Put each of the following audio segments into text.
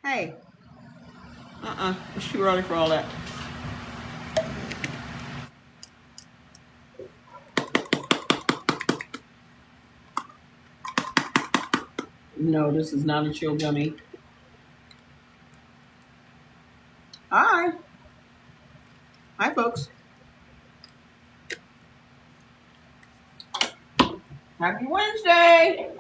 Hey. It's too early for all that. No, this is not a chill gummy. Hi. Hi, folks. Happy Wednesday.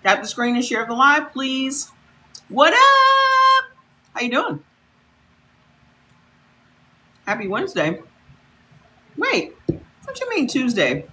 Tap the screen and share the live, please. What up? How you doing? Happy Wednesday. Wait, what you mean Tuesday?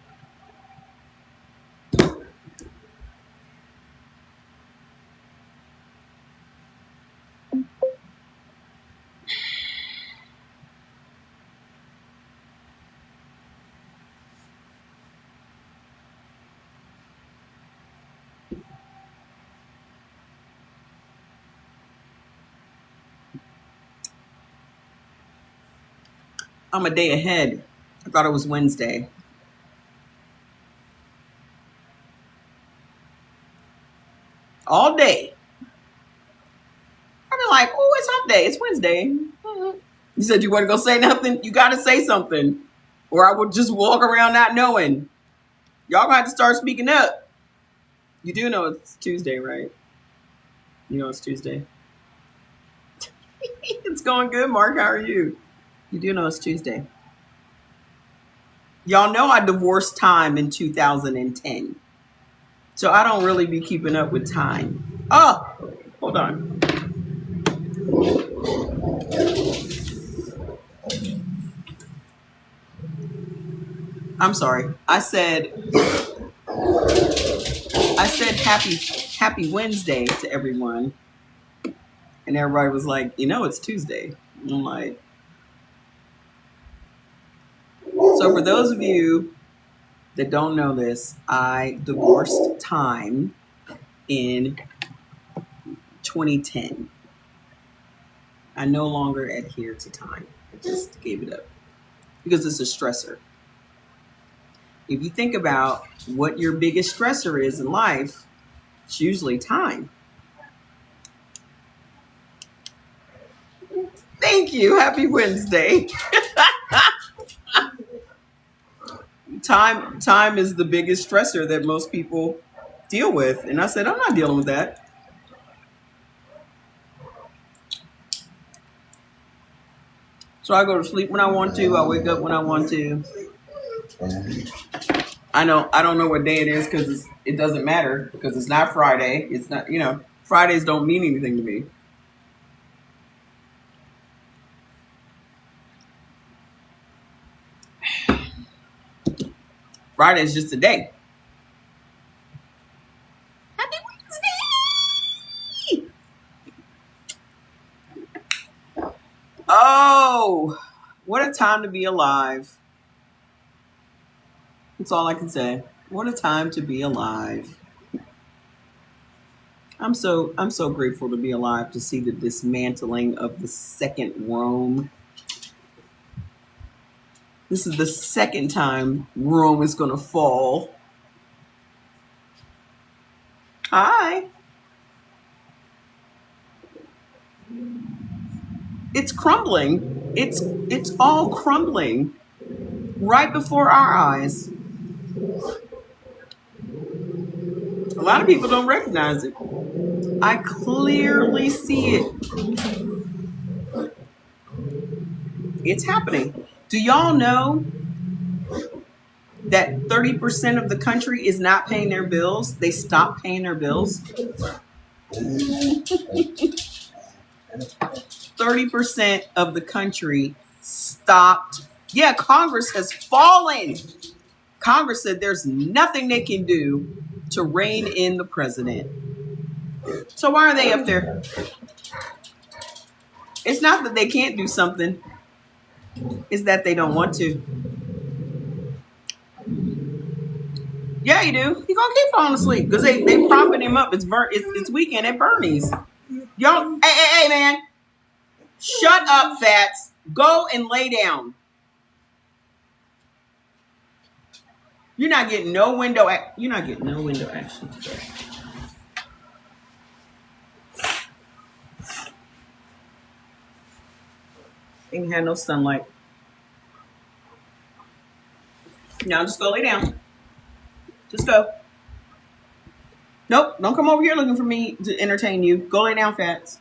I'm a day ahead. I thought it was Wednesday. All day. I've been like, oh, it's hump day. It's Wednesday. You said you weren't going to say nothing? You got to say something. Or I would just walk around not knowing. Y'all going to have to start speaking up. You do know it's Tuesday, right? You know it's Tuesday. It's going good, Mark. How are you? You do know it's Tuesday. Y'all know I divorced time in 2010. So I don't really be keeping up with time. Oh, hold on. I'm sorry. I said happy Wednesday to everyone. And everybody was like, you know, it's Tuesday. And I'm like, so for those of you that don't know this, I divorced time in 2010. I no longer adhere to time. I just gave it up because it's a stressor. If you think about what your biggest stressor is in life, it's usually time. Thank you. Happy Wednesday. Time is the biggest stressor that most people deal with. And I said, I'm not dealing with that. So I go to sleep when I want to. I wake up when I want to. I don't know what day it is because it doesn't matter because it's not Friday. It's not, Fridays don't mean anything to me. Friday is just a day. Happy Wednesday! Oh, what a time to be alive. That's all I can say. What a time to be alive. I'm so grateful to be alive to see the dismantling of the second Rome. This is the second time Rome is going to fall. Hi. It's crumbling. It's all crumbling right before our eyes. A lot of people don't recognize it. I clearly see it. It's happening. Do y'all know that 30% of the country is not paying their bills? They stopped paying their bills. 30% of the country stopped. Yeah, Congress has fallen. Congress said there's nothing they can do to rein in the president. So why are they up there? It's not that they can't do something. It's that they don't want to. Yeah, you do. He gonna keep falling asleep because they propping him up. It's weekend at Bernie's. Y'all, hey, man, shut up, Fats. Go and lay down. You're not getting no window. You're not getting no window action today. Ain't had no sunlight. Now just go lay down. Just go. Nope, don't come over here looking for me to entertain you. Go lay down, Fats.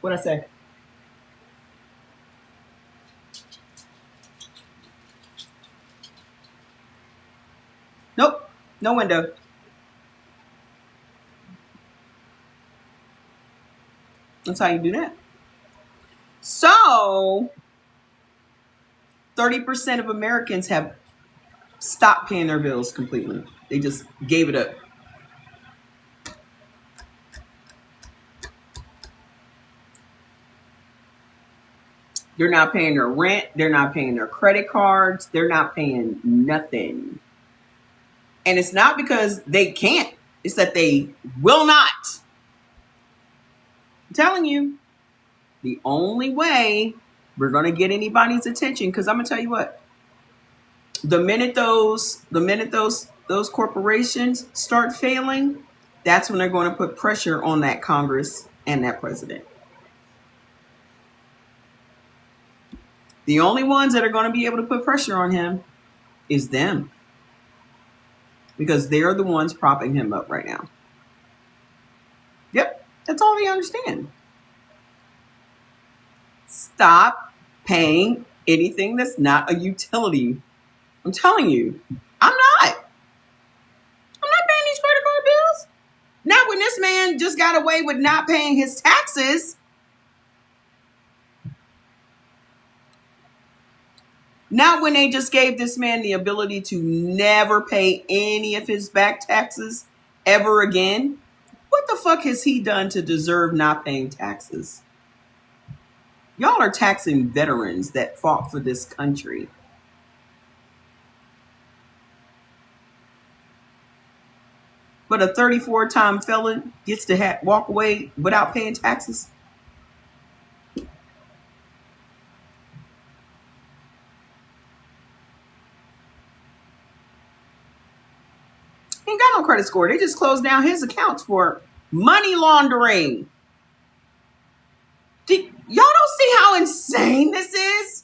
What'd I say? Nope, no window. That's how you do that. So, 30% of Americans have stopped paying their bills completely. They just gave it up. They're not paying their rent. They're not paying their credit cards. They're not paying nothing. And it's not because they can't. It's that they will not. I'm telling you, the only way we're going to get anybody's attention, because I'm going to tell you what, the minute those corporations start failing, that's when they're going to put pressure on that Congress and that president. The only ones that are going to be able to put pressure on him is them, because they're the ones propping him up right now. Yep, that's all they understand. Stop paying anything that's not a utility. I'm telling you, I'm not paying these credit card bills. Not when this man just got away with not paying his taxes. Not when they just gave this man the ability to never pay any of his back taxes ever again. What the fuck has he done to deserve not paying taxes? Y'all are taxing veterans that fought for this country. But a 34-time felon gets to walk away without paying taxes? Ain't got no credit score. They just closed down his accounts for money laundering. Y'all don't see how insane this is?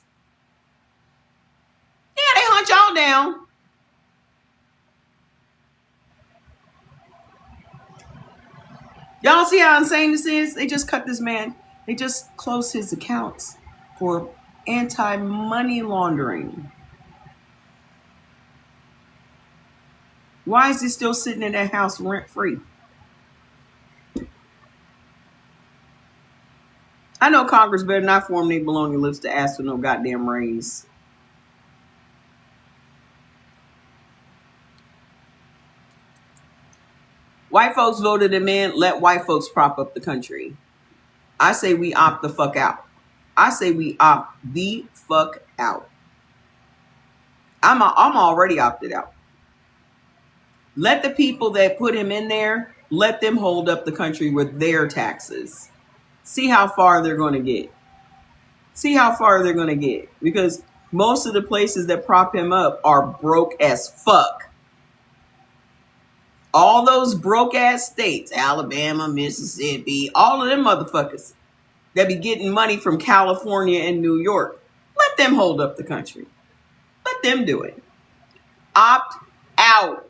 Yeah, they hunt y'all down. Y'all don't see how insane this is? They just cut this man. They just closed his accounts for anti-money laundering. Why is he still sitting in that house rent-free? I know Congress better not form their baloney lips to ask for no goddamn raise. White folks voted him in. Let white folks prop up the country. I say we opt the fuck out. I say we opt the fuck out. I'm already opted out. Let the people that put him in there, let them hold up the country with their taxes. See how far they're going to get. See how far they're going to get. Because most of the places that prop him up are broke as fuck. All those broke ass states, Alabama, Mississippi, all of them motherfuckers that be getting money from California and New York, let them hold up the country. Let them do it. Opt out.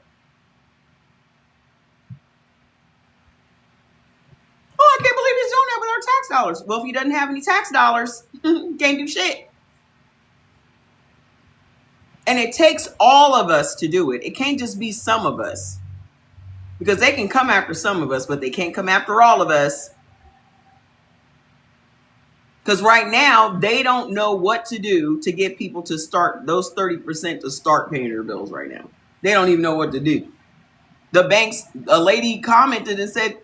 Oh, I can't believe he's doing that with our tax dollars. Well, if he doesn't have any tax dollars, can't do shit. And it takes all of us to do it. It can't just be some of us. Because they can come after some of us, but they can't come after all of us. Because right now, they don't know what to do to get people to start, those 30% to start paying their bills right now. They don't even know what to do. The banks, a lady commented and said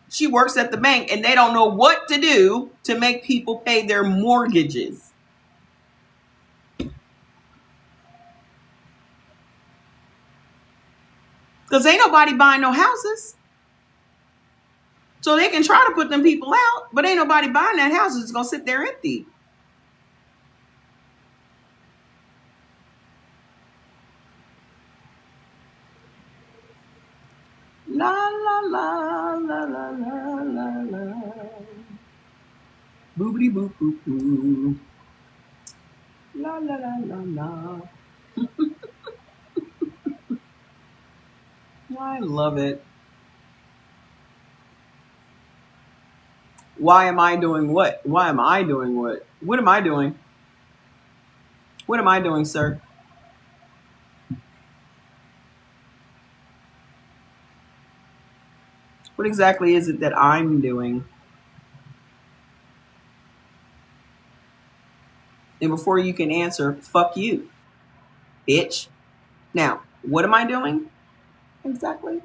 she works at the bank and they don't know what to do to make people pay their mortgages. Because ain't nobody buying no houses. So they can try to put them people out, but ain't nobody buying that house. It's going to sit there empty. La, la, la, la, la, la, la, la. Boobity boop boop boo. La, la, la, la, la. I love it. Why am I doing what? Why am I doing what? What am I doing? What am I doing, sir? What exactly is it that I'm doing? And before you can answer, fuck you, bitch. Now, what am I doing? Exactly.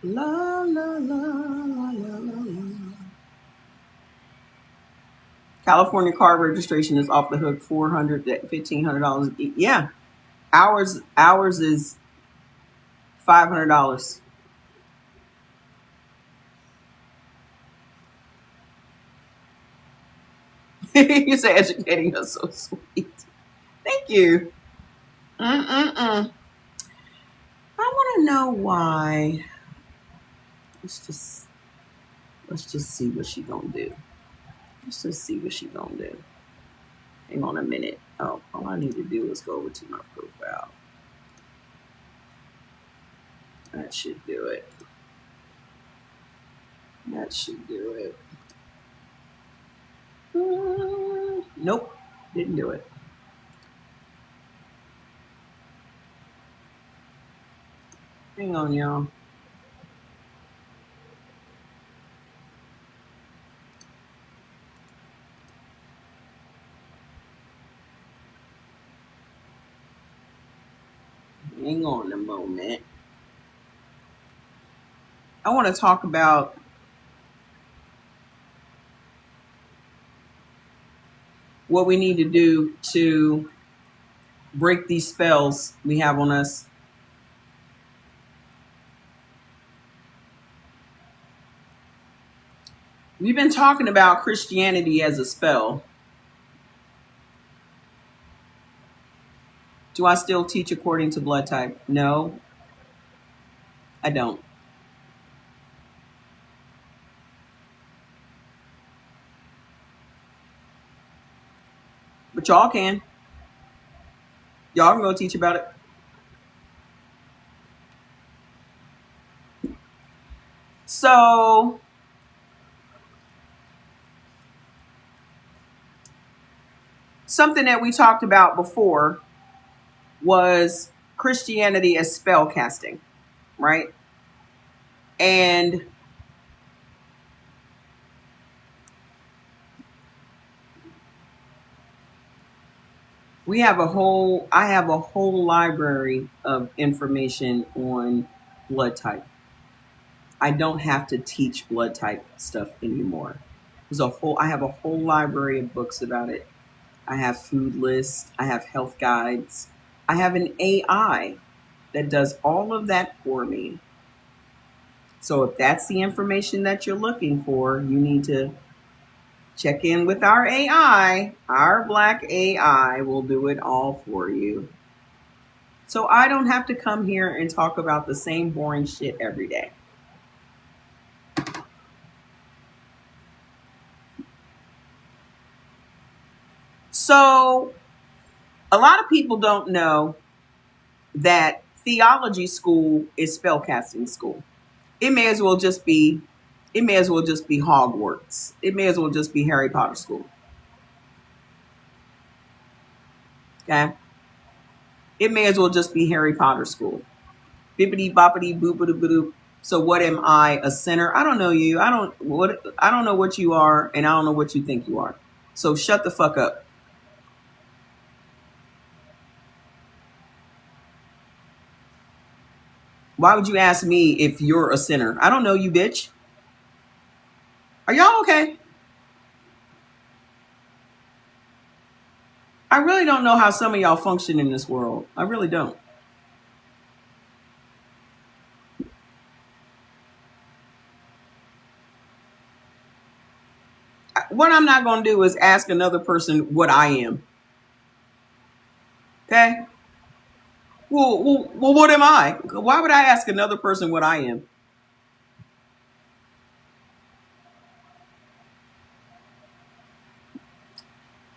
La, la, la, la, la, la. California car registration is off the hook, $400 to $1,500. Yeah. Ours is $500. You say educating us so sweet. Thank you. I want to know why. Let's just see what she gonna do. Let's just see what she gonna do. Hang on a minute. Oh, all I need to do is go over to my profile. That should do it. That should do it. Nope, didn't do it. Hang on, y'all. Hang on a moment. I want to talk about what we need to do to break these spells we have on us. We've been talking about Christianity as a spell. Do I still teach according to blood type? No, I don't. But y'all can. Y'all can go teach about it. So something that we talked about before was Christianity as spell casting, right? And I have a whole library of information on blood type. I don't have to teach blood type stuff anymore. I have a whole library of books about it. I have food lists. I have health guides. I have an AI that does all of that for me. So if that's the information that you're looking for, you need to check in with our AI. Our black AI will do it all for you. So I don't have to come here and talk about the same boring shit every day. So a lot of people don't know that theology school is spellcasting school. It may as well just be Hogwarts. It may as well just be Harry Potter school. Okay? It may as well just be Harry Potter school. Bippity boppity boopity boop. So what am I, a sinner? I don't know you. I don't know what you are, and I don't know what you think you are. So shut the fuck up. Why would you ask me if you're a sinner? I don't know you, bitch. Are y'all okay? I really don't know how some of y'all function in this world. I really don't. What I'm not going to do is ask another person what I am. Okay? Well, what am I? Why would I ask another person what I am?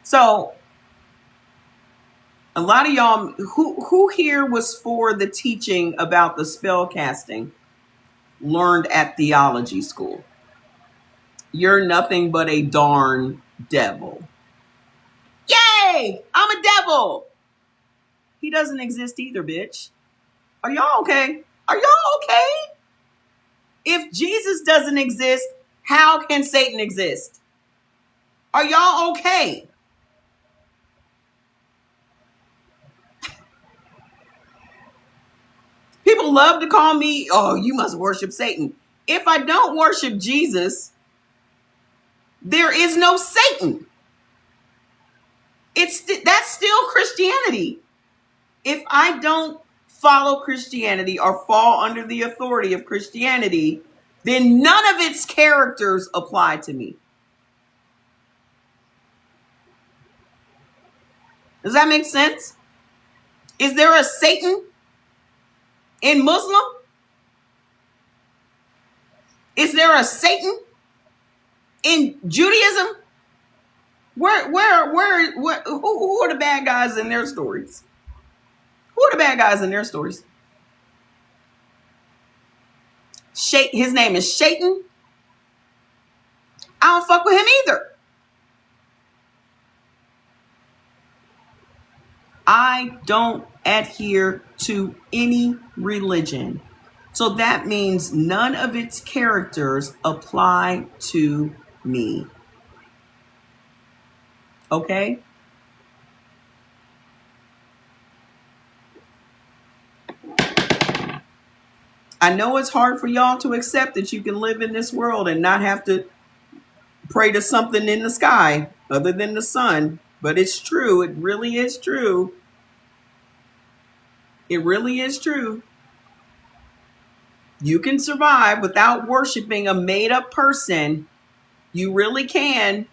So, a lot of y'all, who here was for the teaching about the spell casting learned at theology school? You're nothing but a darn devil. Yay! I'm a devil. He doesn't exist either, bitch. Are y'all okay? Are y'all okay? If Jesus doesn't exist, how can Satan exist? Are y'all okay? People love to call me, oh, you must worship Satan. If I don't worship Jesus, there is no Satan. That's still Christianity. If I don't follow Christianity or fall under the authority of Christianity, then none of its characters apply to me. Does that make sense? Is there a Satan in Muslim? Is there a Satan in Judaism? Who are the bad guys in their stories? Who are the bad guys in their stories? His name is Shaitan. I don't fuck with him either. I don't adhere to any religion. So that means none of its characters apply to me. Okay? I know it's hard for y'all to accept that you can live in this world and not have to pray to something in the sky other than the sun. But it's true. It really is true. It really is true. You can survive without worshiping a made-up person. You really can.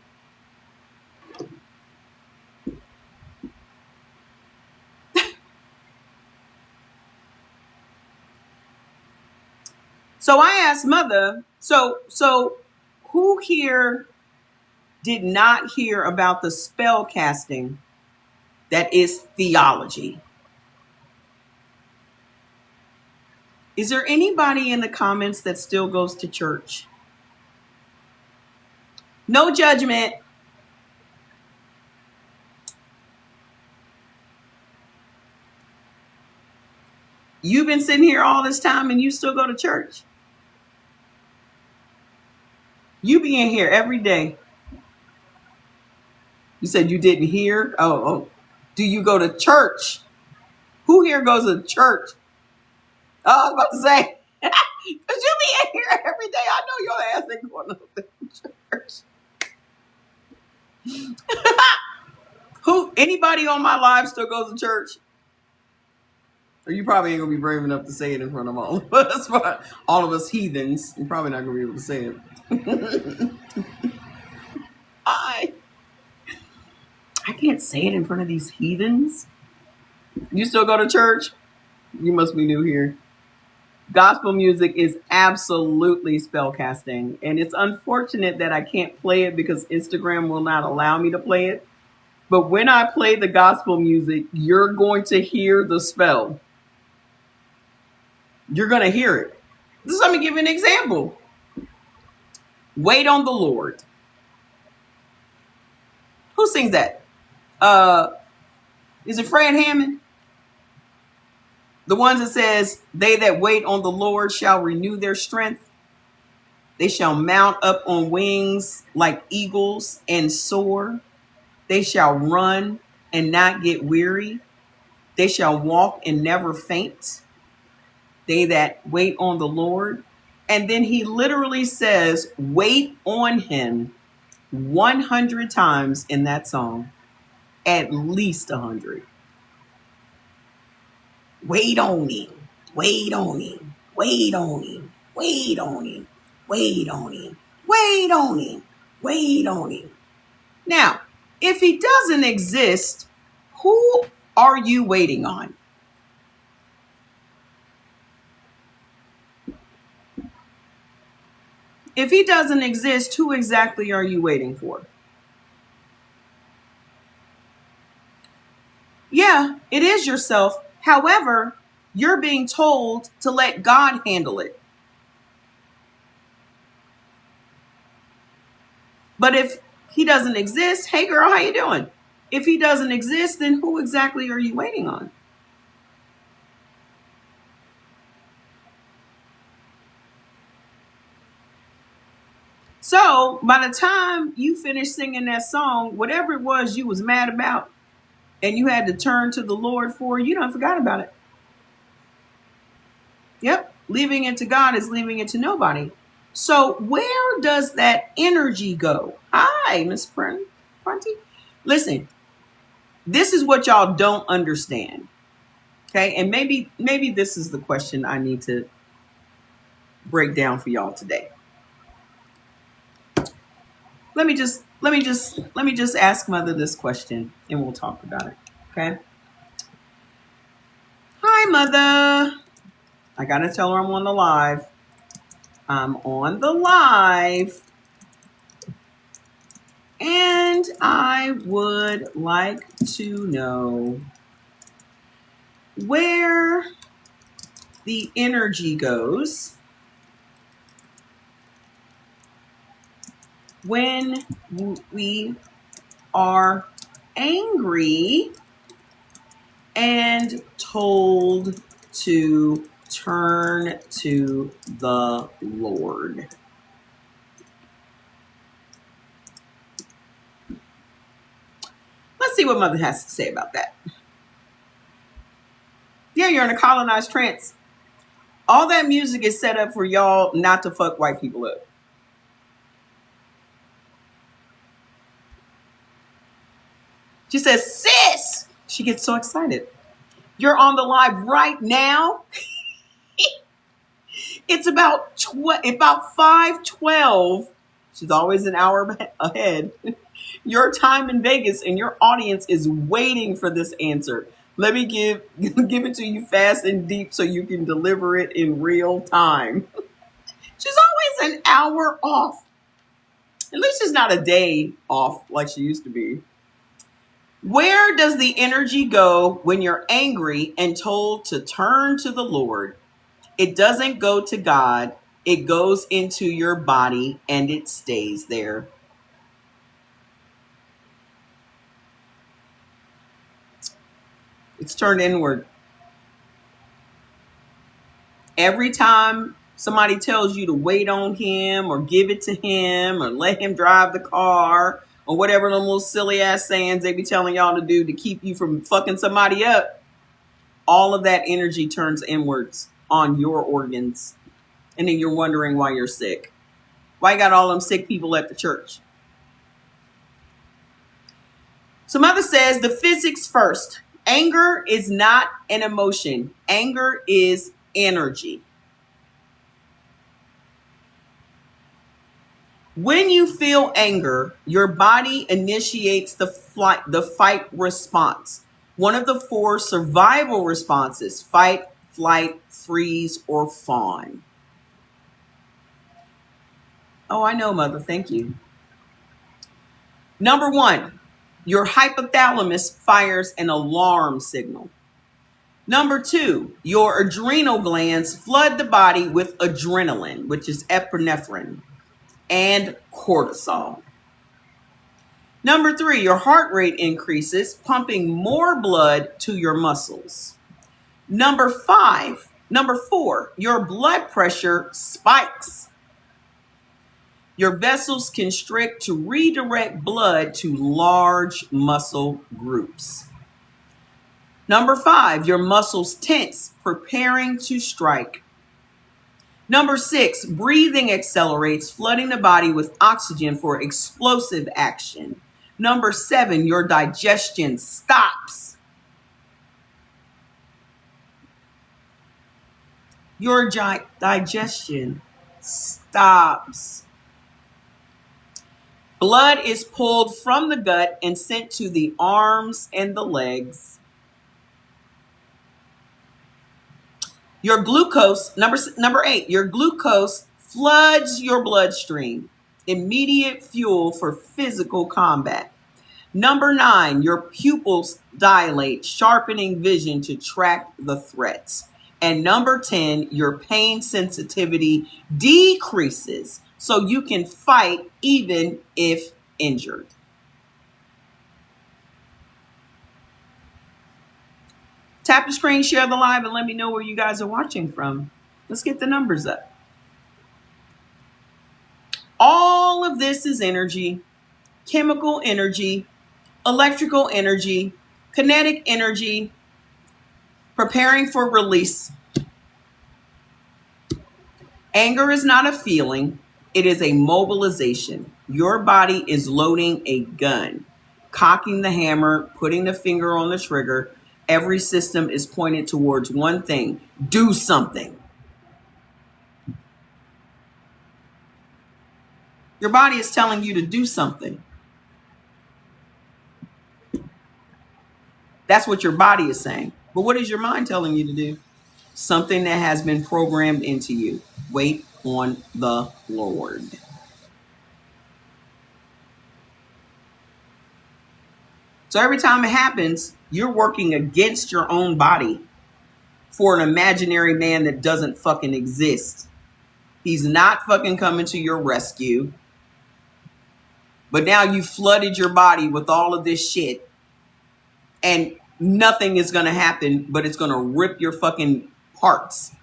So I asked Mother, so who here did not hear about the spell casting that is theology? Is there anybody in the comments that still goes to church? No judgment. You've been sitting here all this time and you still go to church. You be in here every day. You said you didn't hear. Oh. Do you go to church? Who here goes to church? Oh, I was about to say, because you be in here every day. I know your ass ain't going to church. Anybody on my live still goes to church? Or you probably ain't gonna be brave enough to say it in front of all of us. But all of us heathens, you're probably not gonna be able to say it. I can't say it in front of these heathens. You still go to church? You must be new here. Gospel music is absolutely spellcasting. And it's unfortunate that I can't play it because Instagram will not allow me to play it. But when I play the gospel music, you're going to hear the spell. You're going to hear it. Let me give you an example. Wait on the Lord. Who sings that? Is it Fred Hammond? The ones that says, they that wait on the Lord shall renew their strength. They shall mount up on wings like eagles and soar. They shall run and not get weary. They shall walk and never faint. They that wait on the Lord. And then he literally says, wait on him 100 times in that song. At least 100. Wait on him. Wait on him. Wait on him. Wait on him. Wait on him. Wait on him. Wait on him. Now, if he doesn't exist, who are you waiting on? If he doesn't exist, who exactly are you waiting for? Yeah, it is yourself. However, you're being told to let God handle it. But if he doesn't exist, hey girl, how you doing? If he doesn't exist, then who exactly are you waiting on? So by the time you finish singing that song, whatever it was you was mad about and you had to turn to the Lord for, you done forgot about it. Yep. Leaving it to God is leaving it to nobody. So where does that energy go? Hi, Miss Prunty. Listen, this is what y'all don't understand. Okay. And maybe this is the question I need to break down for y'all today. Let me just ask Mother this question and we'll talk about it. Okay. Hi, Mother. I got to tell her I'm on the live. I'm on the live. And I would like to know where the energy goes when we are angry and told to turn to the Lord. Let's see what Mother has to say about that. Yeah, you're in a colonized trance. All that music is set up for y'all not to fuck white people up. She says, sis, she gets so excited. You're on the live right now. It's about 5:12. She's always an hour ahead. Your time in Vegas and your audience is waiting for this answer. Let me give it to you fast and deep so you can deliver it in real time. She's always an hour off. At least she's not a day off like she used to be. Where does the energy go when you're angry and told to turn to the Lord? It doesn't go to God. It goes into your body and it stays there. It's turned inward. Every time somebody tells you to wait on him or give it to him or let him drive the car or whatever them little silly ass sayings they be telling y'all to do to keep you from fucking somebody up, all of that energy turns inwards on your organs. And then you're wondering why you're sick. Why you got all them sick people at the church? So Mother says the physics first. Anger is not an emotion. Anger is energy. When you feel anger, your body initiates the fight response. One of the 4 survival responses: fight, flight, freeze, or fawn. Oh, I know, Mother. Thank you. Number 1. Your hypothalamus fires an alarm signal. Number 2, your adrenal glands flood the body with adrenaline, which is epinephrine, and cortisol. Number 3, your heart rate increases, pumping more blood to your muscles. Number 4, your blood pressure spikes. Your vessels constrict to redirect blood to large muscle groups. Number 5, your muscles tense, preparing to strike. Number 6, breathing accelerates, flooding the body with oxygen for explosive action. Number 7, your digestion stops. Your digestion stops. Blood is pulled from the gut and sent to the arms and the legs. Your glucose, number 8, your glucose floods your bloodstream. Immediate fuel for physical combat. Number 9, your pupils dilate, sharpening vision to track the threats. And number 10, your pain sensitivity decreases so you can fight even if injured. Tap the screen, share the live, and let me know where you guys are watching from. Let's get the numbers up. All of this is energy, chemical energy, electrical energy, kinetic energy, preparing for release. Anger is not a feeling. It is a mobilization. Your body is loading a gun, cocking the hammer, putting the finger on the trigger. Every system is pointed towards one thing: do something. Your body is telling you to do something. That's what your body is saying. But what is your mind telling you to do? Something that has been programmed into you. Wait on the Lord. So every time it happens, you're working against your own body for an imaginary man that doesn't fucking exist. He's not fucking coming to your rescue. But now you flooded your body with all of this shit, and nothing is going to happen, but it's going to rip your fucking parts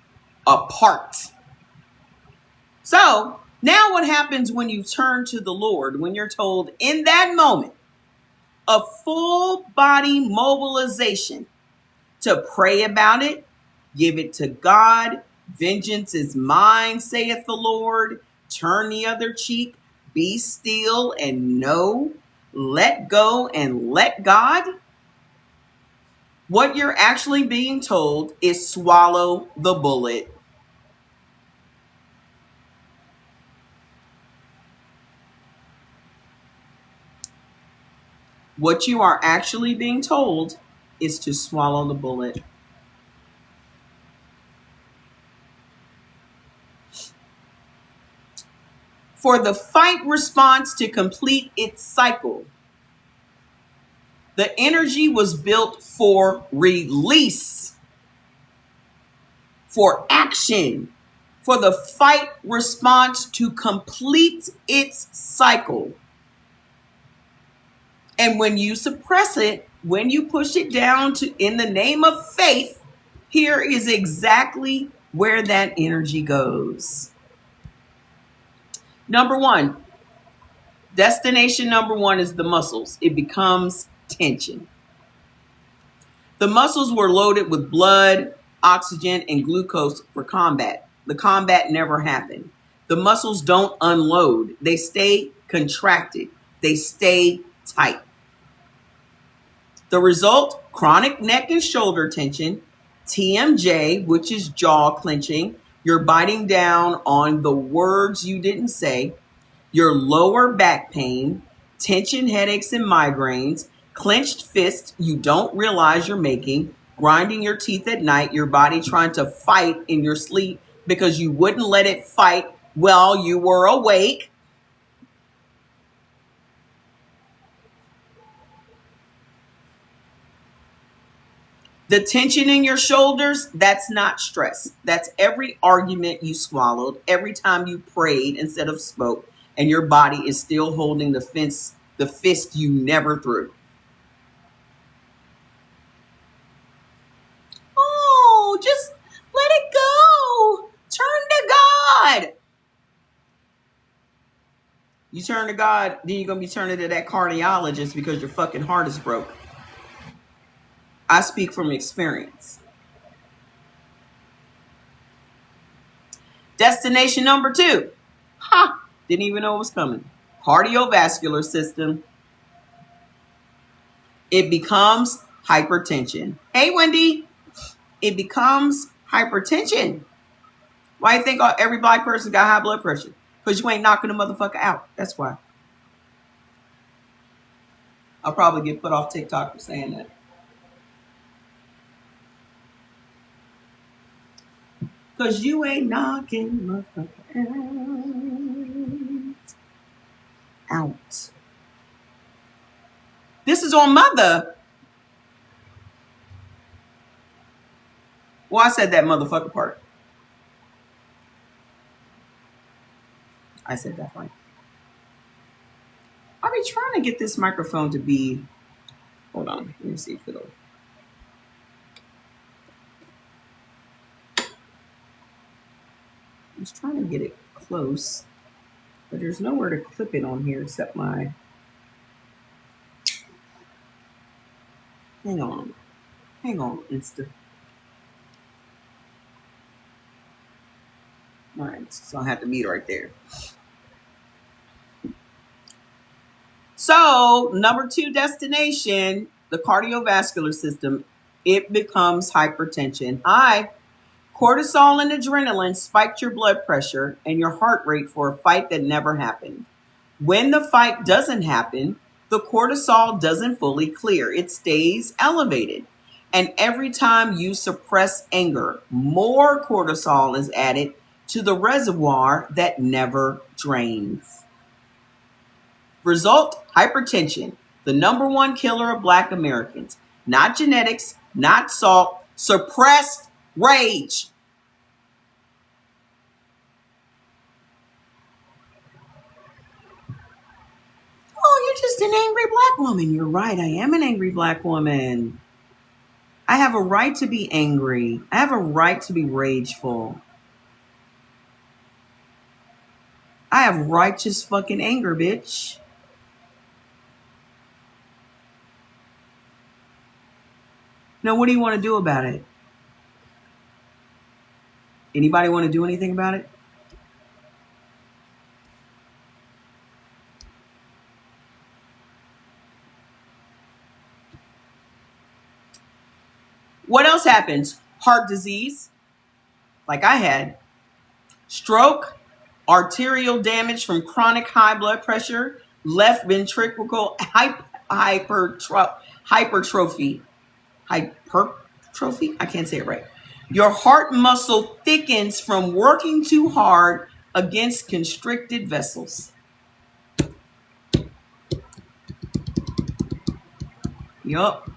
apart. So now what happens when you turn to the Lord, when you're told in that moment, a full body mobilization to pray about it, give it to God. Vengeance is mine, saith the Lord. Turn the other cheek, be still and know, let go and let God. What you're actually being told is swallow the bullet. What you are actually being told is to swallow the bullet. For the fight response to complete its cycle, the energy was built for release, for action, for the fight response to complete its cycle. And when you suppress it, when you push it down to in the name of faith, here is exactly where that energy goes. Number 1, destination number 1 is the muscles. It becomes tension. The muscles were loaded with blood, oxygen, and glucose for combat. The combat never happened. The muscles don't unload. They stay contracted. They stay tight. The result, chronic neck and shoulder tension, TMJ, which is jaw clenching. You're biting down on the words you didn't say. Your lower back pain, tension headaches and migraines, clenched fists you don't realize you're making, grinding your teeth at night, your body trying to fight in your sleep because you wouldn't let it fight while you were awake. The tension in your shoulders, that's not stress. That's every argument you swallowed, every time you prayed instead of spoke, and your body is still holding the fist you never threw. Oh, just let it go. Turn to God. You turn to God, then you're going to be turning to that cardiologist because your fucking heart is broke. I speak from experience. Destination number 2. Didn't even know it was coming. Cardiovascular system. It becomes hypertension. Hey, Wendy. It becomes hypertension. Why do you think every black person got high blood pressure? Because you ain't knocking the motherfucker out. That's why. I'll probably get put off TikTok for saying that. Because you ain't knocking the motherfucker out. This is on Mother. Well, I said that motherfucker part. I said that right. I'll be trying to get this microphone to be. Hold on. Let me see if it'll. I was trying to get it close, but there's nowhere to clip it on here except my. Hang on, Insta. All right, so I have to meet right there. So, number 2 destination, the cardiovascular system, it becomes hypertension. Cortisol and adrenaline spiked your blood pressure and your heart rate for a fight that never happened. When the fight doesn't happen, the cortisol doesn't fully clear. It stays elevated. And every time you suppress anger, more cortisol is added to the reservoir that never drains. Result, hypertension, the number 1 killer of Black Americans. Not genetics, not salt, suppressed rage. Oh, you're just an angry Black woman. You're right. I am an angry Black woman. I have a right to be angry. I have a right to be rageful. I have righteous fucking anger, bitch. Now, what do you want to do about it? Anybody want to do anything about it? What else happens? Heart disease, like I had. Stroke, arterial damage from chronic high blood pressure, left ventricular hypertrophy. Hypertrophy? I can't say it right. Your heart muscle thickens from working too hard against constricted vessels. Yup.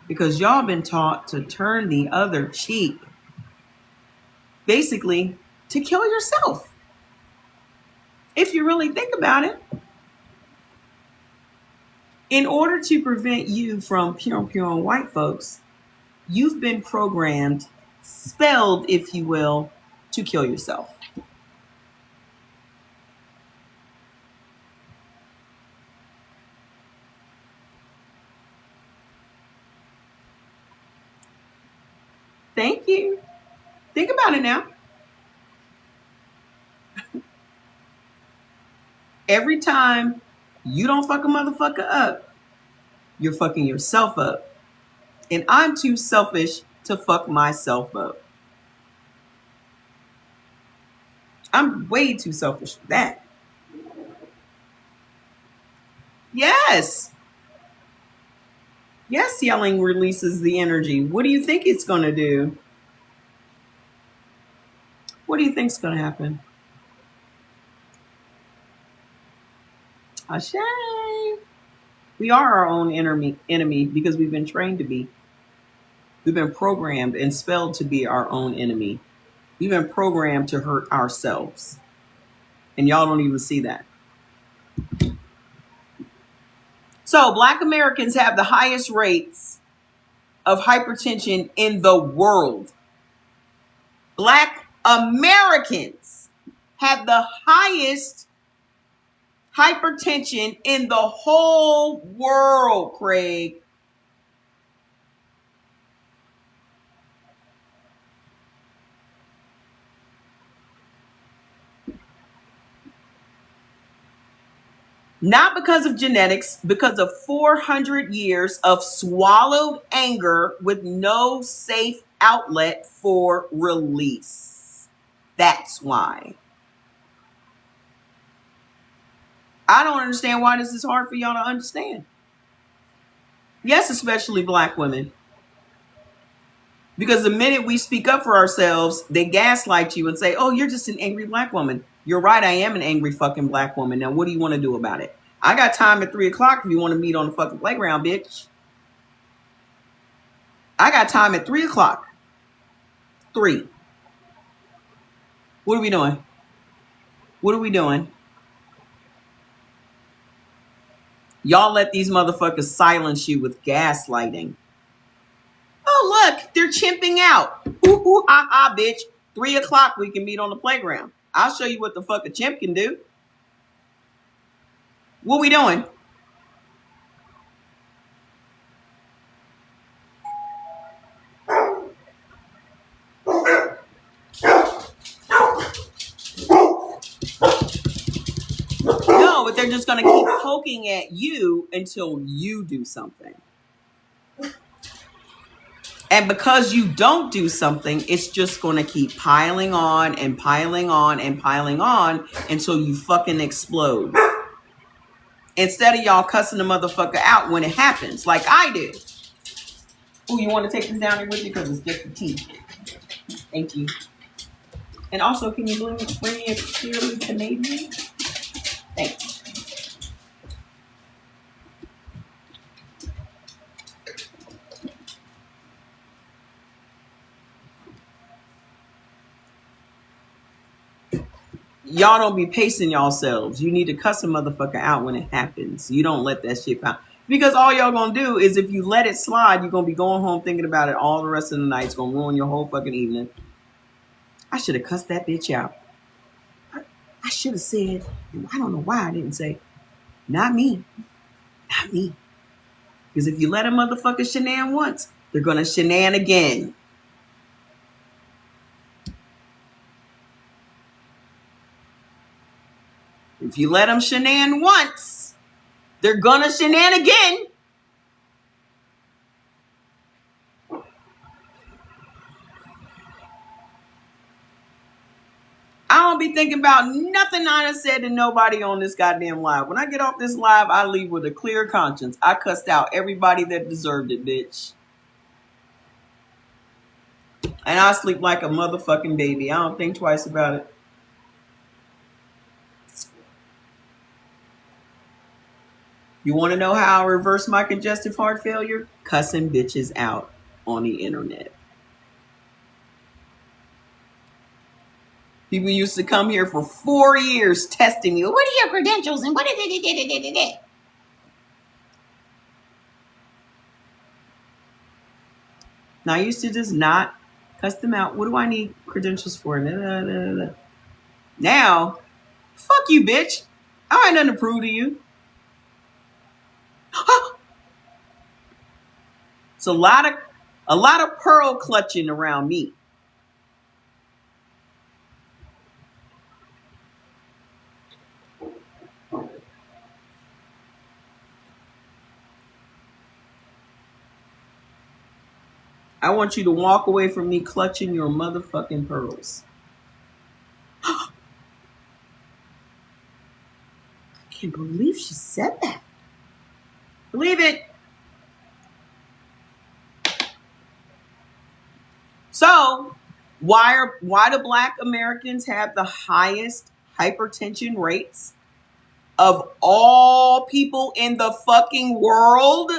Because y'all been taught to turn the other cheek. Basically, to kill yourself. If you really think about it. In order to prevent you from pure white folks, you've been programmed, spelled, if you will, to kill yourself. Thank you. Think about it now. Every time you don't fuck a motherfucker up, you're fucking yourself up. And I'm too selfish to fuck myself up. I'm way too selfish for that. Yes. Yes, yelling releases the energy. What do you think it's going to do? What do you think's going to happen? Ashay. We are our own enemy because we've been trained to be. We've been programmed and spelled to be our own enemy. We've been programmed to hurt ourselves. And y'all don't even see that. So Black Americans have the highest rates of hypertension in the world. Black Americans have the highest hypertension in the whole world, Craig. Not because of genetics, because of 400 years of swallowed anger with no safe outlet for release. That's why. I don't understand why this is hard for y'all to understand. Yes, especially black women. Because the minute we speak up for ourselves, they gaslight you and say, oh, you're just an angry black woman. You're right, I am an angry fucking black woman. Now, what do you want to do about it? I got time at 3 o'clock if you want to meet on the fucking playground, bitch. I got time at 3 o'clock. 3. What are we doing? What are we doing? Y'all let these motherfuckers silence you with gaslighting. Oh, look, they're chimping out. Hoo hoo ha ha, bitch. 3 o'clock, we can meet on the playground. I'll show you what the fuck a chimp can do. What we doing? No, but they're just going to keep poking at you until you do something. And because you don't do something, it's just going to keep piling on and piling on and piling on until you fucking explode. Instead of y'all cussing the motherfucker out when it happens, like I did. Ooh, you want to take this down here with you because it's just the tea. Thank you. And also, can you bring me a clearly Canadian? Thanks. Y'all don't be pacing yourselves. You need to cuss a motherfucker out when it happens. You don't let that shit out. Because all y'all gonna do is if you let it slide, you're gonna be going home thinking about it all the rest of the night. It's gonna ruin your whole fucking evening. I should have cussed that bitch out. I should have said, I don't know why I didn't say, not me. Not me. Because if you let a motherfucker shenan once, they're gonna shenan again. If you let them shenan once, they're gonna shenan again. I don't be thinking about nothing I done said to nobody on this goddamn live. When I get off this live, I leave with a clear conscience. I cussed out everybody that deserved it, bitch. And I sleep like a motherfucking baby. I don't think twice about it. You want to know how I reverse my congestive heart failure? Cussing bitches out on the internet. People used to come here for 4 years testing me. What are your credentials and what is it? Now I used to just not cuss them out. What do I need credentials for? Now, fuck you, bitch. I ain't nothing to prove to you. It's a lot of pearl clutching around me. I want you to walk away from me clutching your motherfucking pearls. I can't believe she said that. Believe it. So, why do Black Americans have the highest hypertension rates of all people in the fucking world?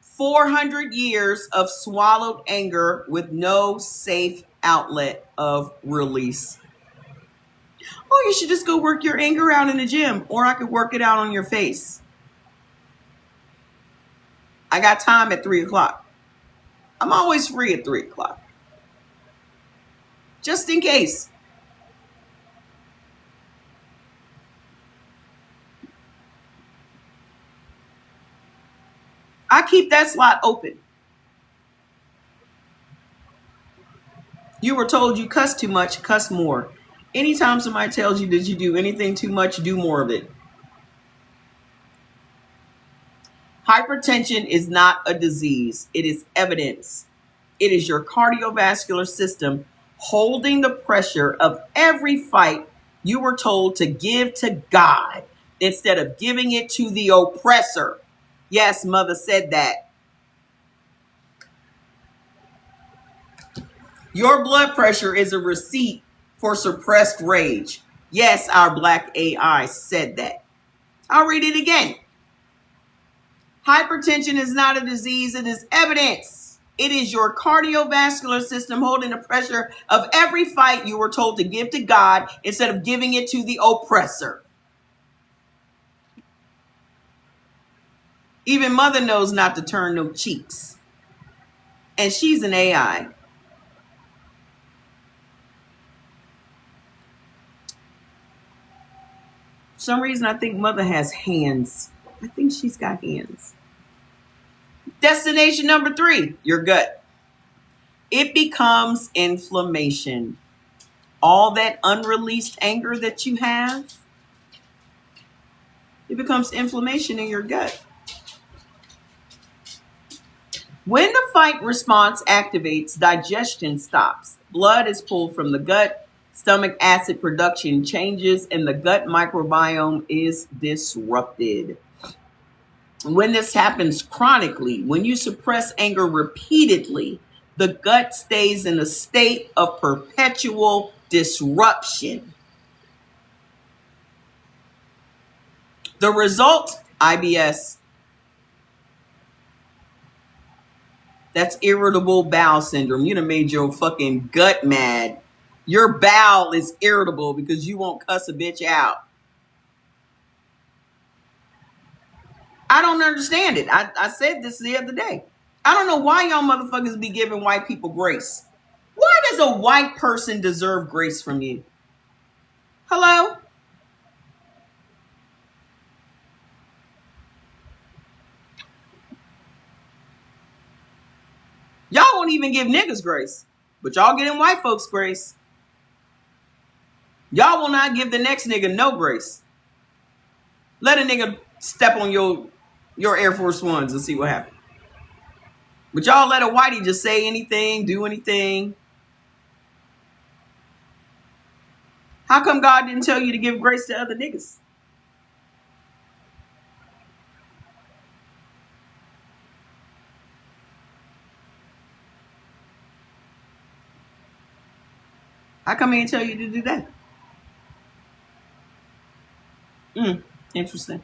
400 years of swallowed anger with no safe outlet of release. Oh, you should just go work your anger out in the gym, or I could work it out on your face. I got time at 3 o'clock. I'm always free at 3 o'clock. Just in case. I keep that slot open. You were told you cuss too much, cuss more. Anytime somebody tells you that you do anything too much, do more of it. Hypertension is not a disease. It is evidence. It is your cardiovascular system holding the pressure of every fight you were told to give to God instead of giving it to the oppressor. Yes, mother said that. Your blood pressure is a receipt for suppressed rage. Yes, our black AI said that. I'll read it again. Hypertension is not a disease, it is evidence. It is your cardiovascular system holding the pressure of every fight you were told to give to God instead of giving it to the oppressor. Even mother knows not to turn no cheeks. And she's an AI. For some reason, I think mother has hands. I think she's got hands. Destination number 3, your gut. It becomes inflammation. All that unreleased anger that you have, it becomes inflammation in your gut. When the fight response activates, digestion stops. Blood is pulled from the gut. Stomach acid production changes, and the gut microbiome is disrupted. When this happens chronically, when you suppress anger repeatedly, the gut stays in a state of perpetual disruption. The result, IBS. That's irritable bowel syndrome. You done made your fucking gut mad. Your bowel is irritable because you won't cuss a bitch out. I don't understand it. I said this the other day. I don't know why y'all motherfuckers be giving white people grace. Why does a white person deserve grace from you? Hello? Y'all won't even give niggas grace, but y'all getting white folks grace. Y'all will not give the next nigga no grace. Let a nigga step on your Air Force Ones and see what happens. But y'all let a whitey just say anything, do anything. How come God didn't tell you to give grace to other niggas? How come he didn't tell you to do that? Interesting.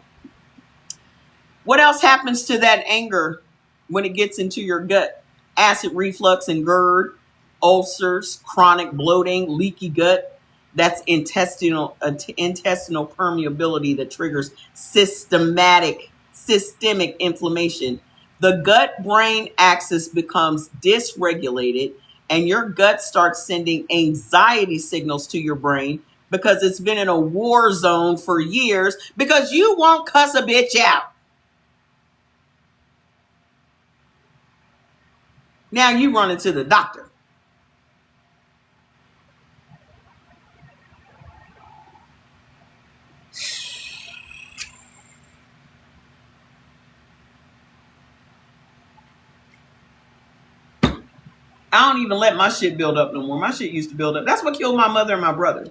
What else happens to that anger when it gets into your gut? Acid reflux and GERD, ulcers, chronic bloating, leaky gut. That's intestinal permeability that triggers systemic inflammation. The gut-brain axis becomes dysregulated, and your gut starts sending anxiety signals to your brain because it's been in a war zone for years because you won't cuss a bitch out. Now you run into the doctor. I don't even let my shit build up no more. My shit used to build up. That's what killed my mother and my brother.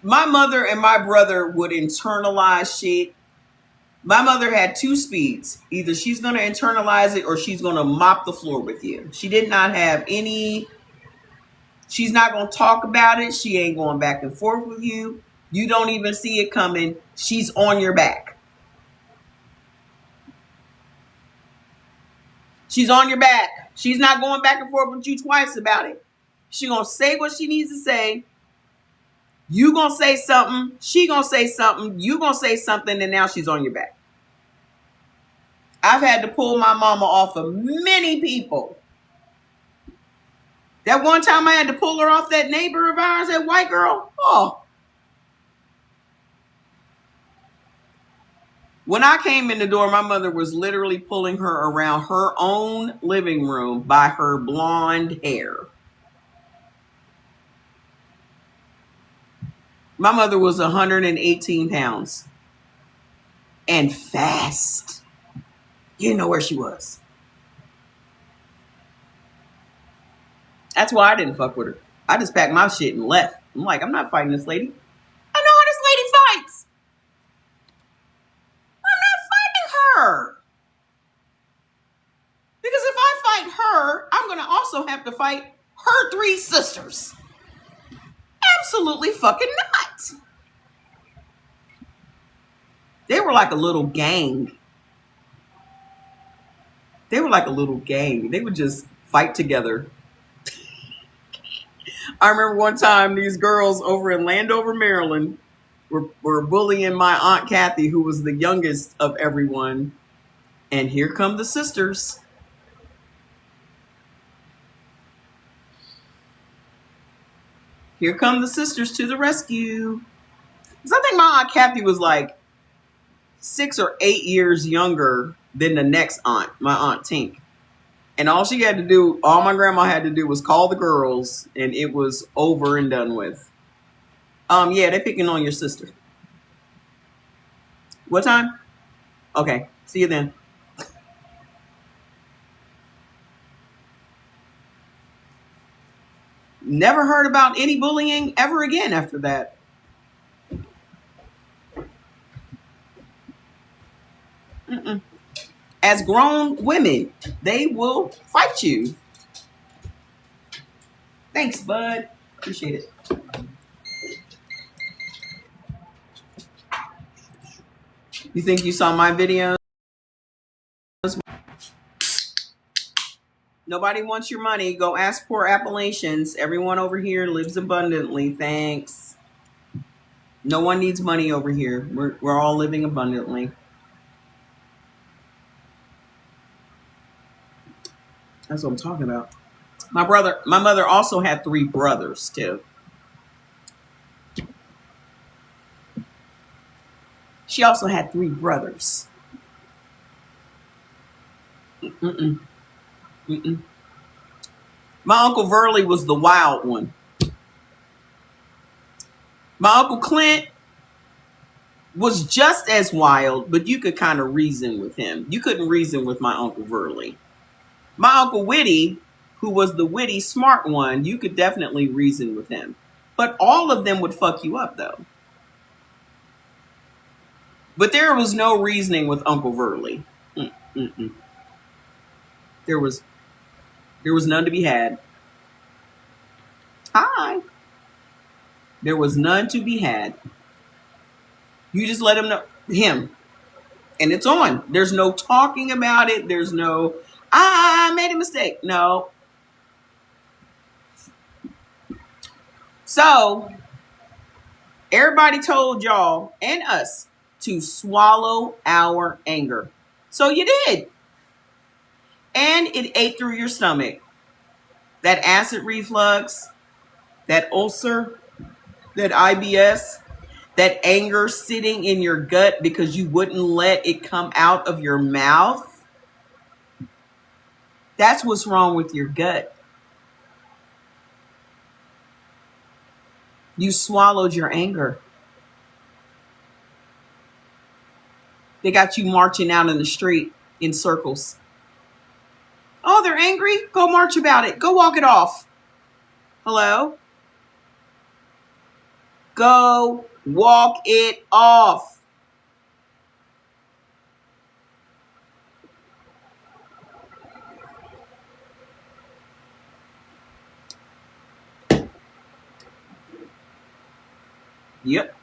My mother and my brother would internalize shit. My mother had 2 speeds. Either she's going to internalize it or she's going to mop the floor with you. She did not have any. She's not going to talk about it. She ain't going back and forth with you. You don't even see it coming. She's on your back. She's on your back. She's not going back and forth with you twice about it. She's going to say what she needs to say. You going to say something. She going to say something. You going to say something. And now she's on your back. I've had to pull my mama off of many people. That one time I had to pull her off that neighbor of ours, that white girl. Oh. When I came in the door, my mother was literally pulling her around her own living room by her blonde hair. My mother was 118 pounds and fast. You didn't know where she was. That's why I didn't fuck with her. I just packed my shit and left. I'm like, I'm not fighting this lady. I know how this lady fights. I'm not fighting her. Because if I fight her, I'm going to also have to fight her 3 sisters. Absolutely fucking not. They were like a little gang. They would just fight together. I remember one time these girls over in Landover, Maryland were bullying my Aunt Kathy, who was the youngest of everyone. And here come the sisters. Here come the sisters to the rescue. Because I think my Aunt Kathy was like 6 or 8 years younger than the next aunt, my Aunt Tink. And all my grandma had to do was call the girls, and it was over and done with. Yeah, they're picking on your sister. What time? Okay, see you then. Never heard about any bullying ever again after that. Mm-mm. As grown women, they will fight you. Thanks, bud. Appreciate it. You think you saw my videos? Nobody wants your money. Go ask poor Appalachians. Everyone over here lives abundantly. Thanks. No one needs money over here. We're all living abundantly. That's what I'm talking about. My mother also had 3 brothers too. She also had 3 brothers. Mm-mm. Mm-mm. My Uncle Verley was the wild one. My Uncle Clint was just as wild, but you could kind of reason with him. You couldn't reason with my Uncle Verley. My Uncle Whitty, who was the witty, smart one, you could definitely reason with him. But all of them would fuck you up, though. But there was no reasoning with Uncle Verley. Mm-mm. There was none to be had. Hi. There was none to be had. You just let him know. Him. And it's on. There's no talking about it. There's no, I made a mistake. No. So, everybody told y'all and us to swallow our anger. So you did. And it ate through your stomach. That acid reflux, that ulcer, that IBS, that anger sitting in your gut because you wouldn't let it come out of your mouth. That's what's wrong with your gut. You swallowed your anger. They got you marching out in the street in circles. Oh, they're angry? Go march about it. Go walk it off. Hello? Go walk it off. Yep.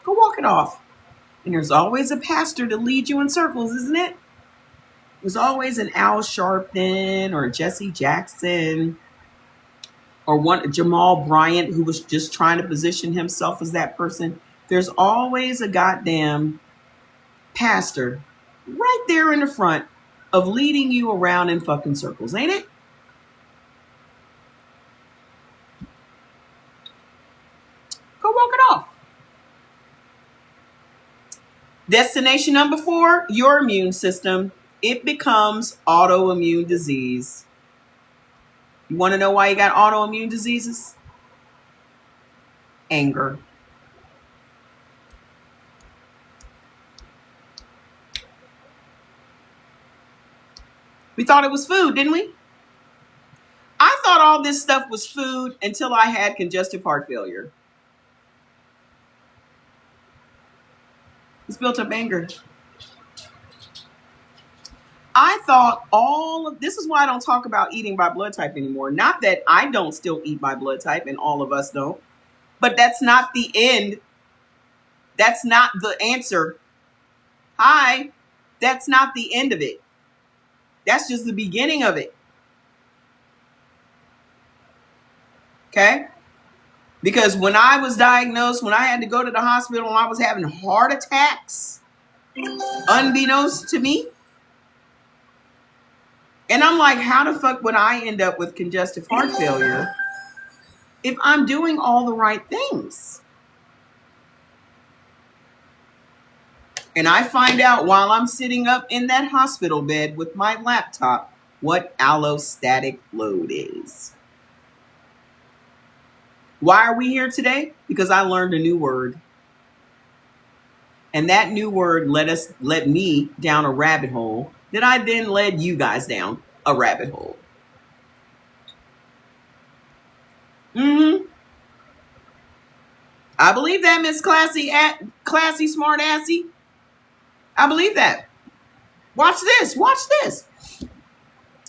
Go walk it off. And there's always a pastor to lead you in circles, isn't it? There's always an Al Sharpton or Jesse Jackson or one Jamal Bryant who was just trying to position himself as that person. There's always a goddamn pastor right there in the front of leading you around in fucking circles, ain't it? Go walk it off. Destination number 4, your immune system. It becomes autoimmune disease. You want to know why you got autoimmune diseases? Anger. We thought it was food, didn't we? I thought all this stuff was food until I had congestive heart failure. It's built up anger. I thought all of this is why I don't talk about eating by blood type anymore. Not that I don't still eat by blood type and all of us don't, but that's not the end. That's not the answer. Hi, that's not the end of it. That's just the beginning of it. Okay? Because when I was diagnosed, when I had to go to the hospital and I was having heart attacks, unbeknownst to me, and I'm like, how the fuck would I end up with congestive heart failure if I'm doing all the right things? And I find out while I'm sitting up in that hospital bed with my laptop what allostatic load is. Why are we here today? Because I learned a new word. And that new word led me down a rabbit hole that I then led you guys down a rabbit hole. I believe that, Miss Classy Smart Assy. I believe that. Watch this. Watch this.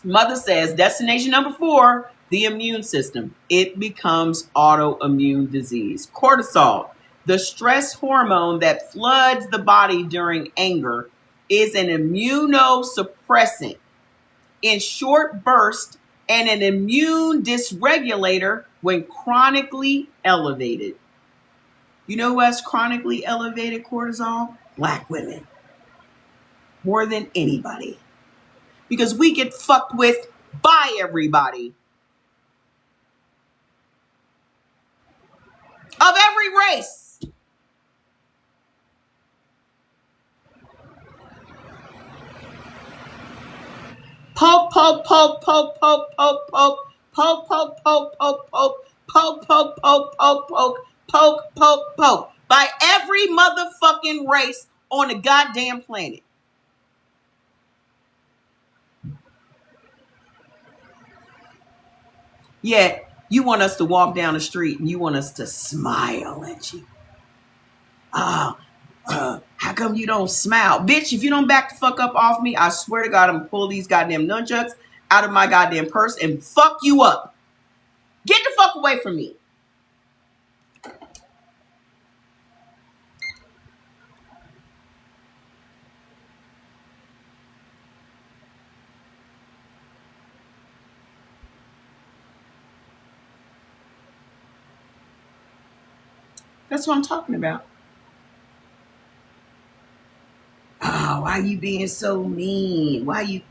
Mother says, destination number 4, the immune system. It becomes autoimmune disease. Cortisol, the stress hormone that floods the body during anger, is an immunosuppressant in short bursts and an immune dysregulator when chronically elevated. You know who has chronically elevated cortisol? Black women. More than anybody. Because we get fucked with by everybody. Of every race. Poke, poke, poke, poke, poke, poke, poke, poke, poke, poke, poke, poke, poke, poke, poke, poke, poke, poke, poke, poke. By every motherfucking race on the goddamn planet. Yet, you want us to walk down the street and you want us to smile at you. How come you don't smile? Bitch, if you don't back the fuck up off me, I swear to God, I'm gonna pull these goddamn nunchucks out of my goddamn purse and fuck you up. Get the fuck away from me. That's what I'm talking about. Oh, why you being so mean? Why you...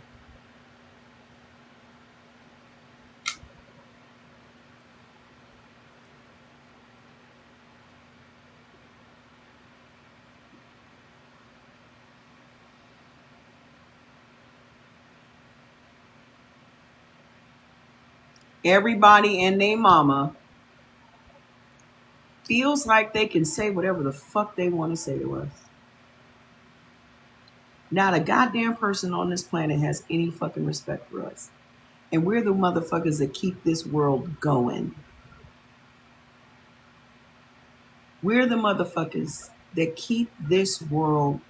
Everybody and their mama feels like they can say whatever the fuck they want to say to us. Not a goddamn person on this planet has any fucking respect for us. And we're the motherfuckers that keep this world going. We're the motherfuckers that keep this world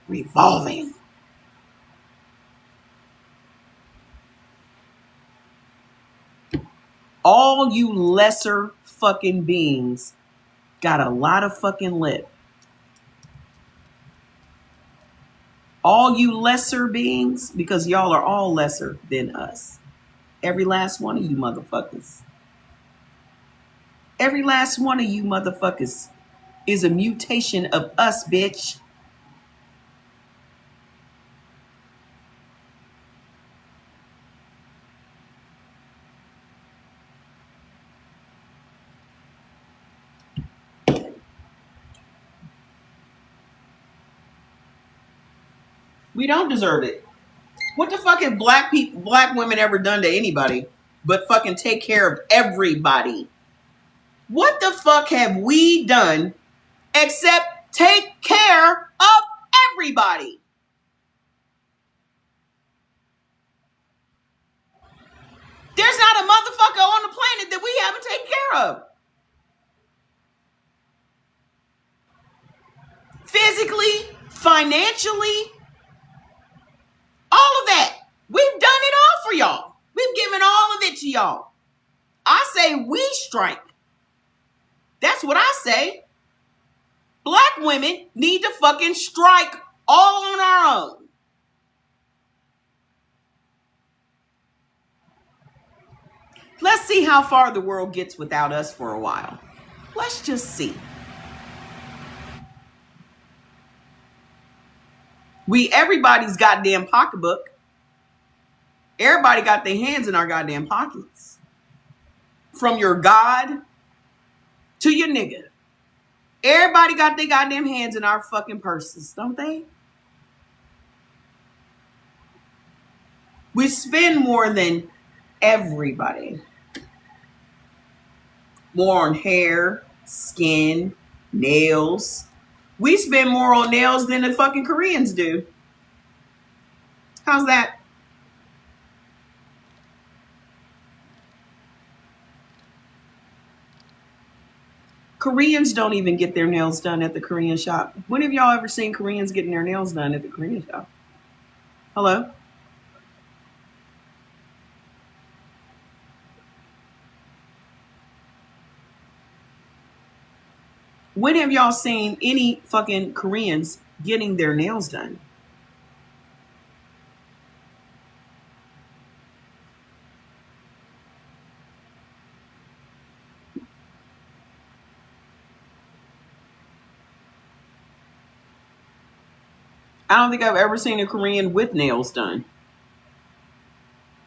revolving. All you lesser fucking beings got a lot of fucking lip. All you lesser beings, because y'all are all lesser than us. Every last one of you motherfuckers. Every last one of you motherfuckers is a mutation of us, bitch. We don't deserve it. What the fuck have black women ever done to anybody but fucking take care of everybody? What the fuck have we done except take care of everybody? There's not a motherfucker on the planet that we haven't taken care of. Physically, financially, all of that. We've done it all for y'all. We've given all of it to y'all. I say we strike. That's what I say. Black women need to fucking strike all on our own. Let's see how far the world gets without us for a while. Let's just see. Everybody's goddamn pocketbook. Everybody got their hands in our goddamn pockets. From your God to your nigga. Everybody got their goddamn hands in our fucking purses, don't they? We spend more than everybody. More on hair, skin, nails. We spend more on nails than the fucking Koreans do. How's that? Koreans don't even get their nails done at the Korean shop. When have y'all ever seen Koreans getting their nails done at the Korean shop? Hello? When have y'all seen any fucking Koreans getting their nails done? I don't think I've ever seen a Korean with nails done.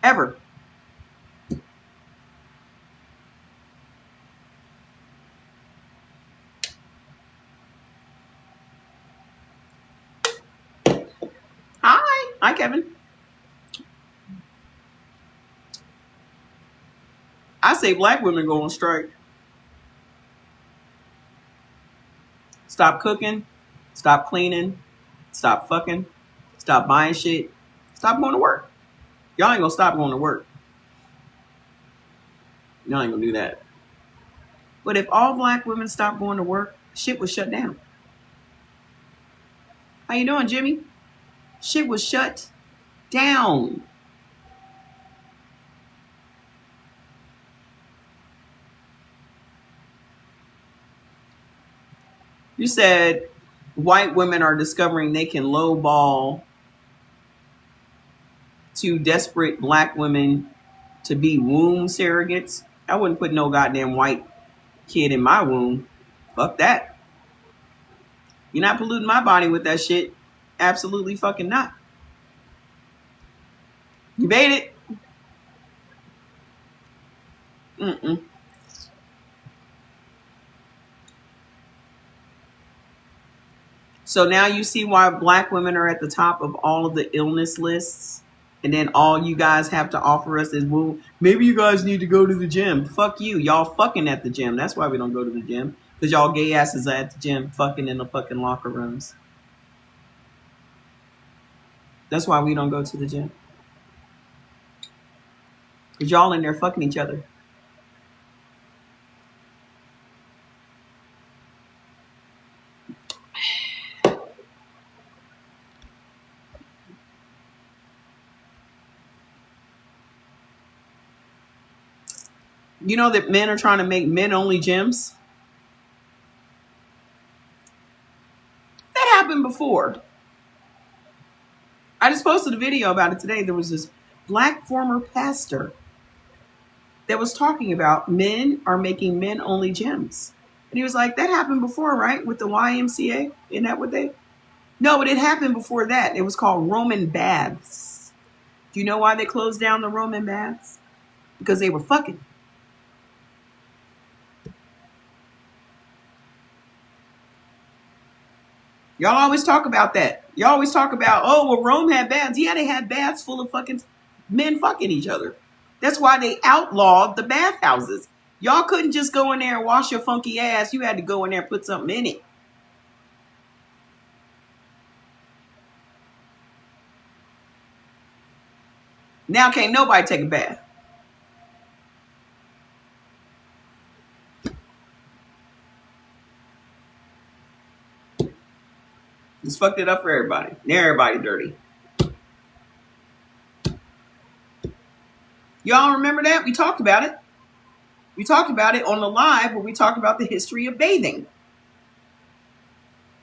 Ever. Hi, Kevin. I say black women go on strike. Stop cooking. Stop cleaning. Stop fucking. Stop buying shit. Stop going to work. Y'all ain't gonna stop going to work. Y'all ain't gonna do that. But if all black women stopped going to work, shit was shut down. How you doing, Jimmy? Shit was shut down. You said white women are discovering they can lowball to desperate black women to be womb surrogates. I wouldn't put no goddamn white kid in my womb. Fuck that. You're not polluting my body with that shit. Absolutely fucking not. You made it. Mm-mm. So now you see why black women are at the top of all of the illness lists. And then all you guys have to offer us is, well, maybe you guys need to go to the gym. Fuck you. Y'all fucking at the gym. That's why we don't go to the gym. Because y'all gay asses are at the gym fucking in the fucking locker rooms. That's why we don't go to the gym. Because y'all in there fucking each other. You know that men are trying to make men-only gyms? That happened before. I just posted a video about it today. There was this black former pastor that was talking about men are making men-only gyms. And he was like, that happened before, right? With the YMCA? Isn't that what they... No, but it happened before that. It was called Roman baths. Do you know why they closed down the Roman baths? Because they were fucking. Y'all always talk about that. Y'all always talk about, oh, well, Rome had baths. Yeah, they had baths full of fucking men fucking each other. That's why they outlawed the bathhouses. Y'all couldn't just go in there and wash your funky ass. You had to go in there and put something in it. Now can't nobody take a bath. Just fucked it up for everybody. Now everybody dirty. Y'all remember that? We talked about it. We talked about it on the live where we talked about the history of bathing.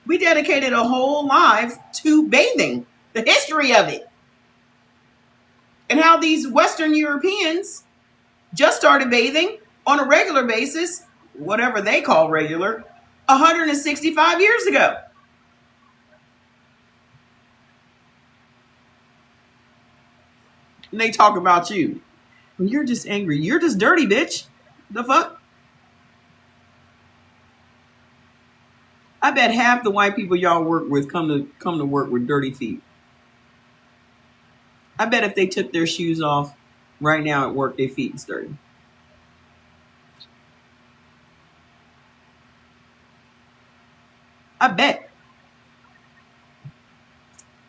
We dedicated a whole live to bathing, the history of it. And how these Western Europeans just started bathing on a regular basis, whatever they call regular, 165 years ago. And they talk about you. Well, you're just angry. You're just dirty, bitch. The fuck? I bet half the white people y'all work with come to work with dirty feet. I bet if they took their shoes off right now at work, their feet is dirty. I bet.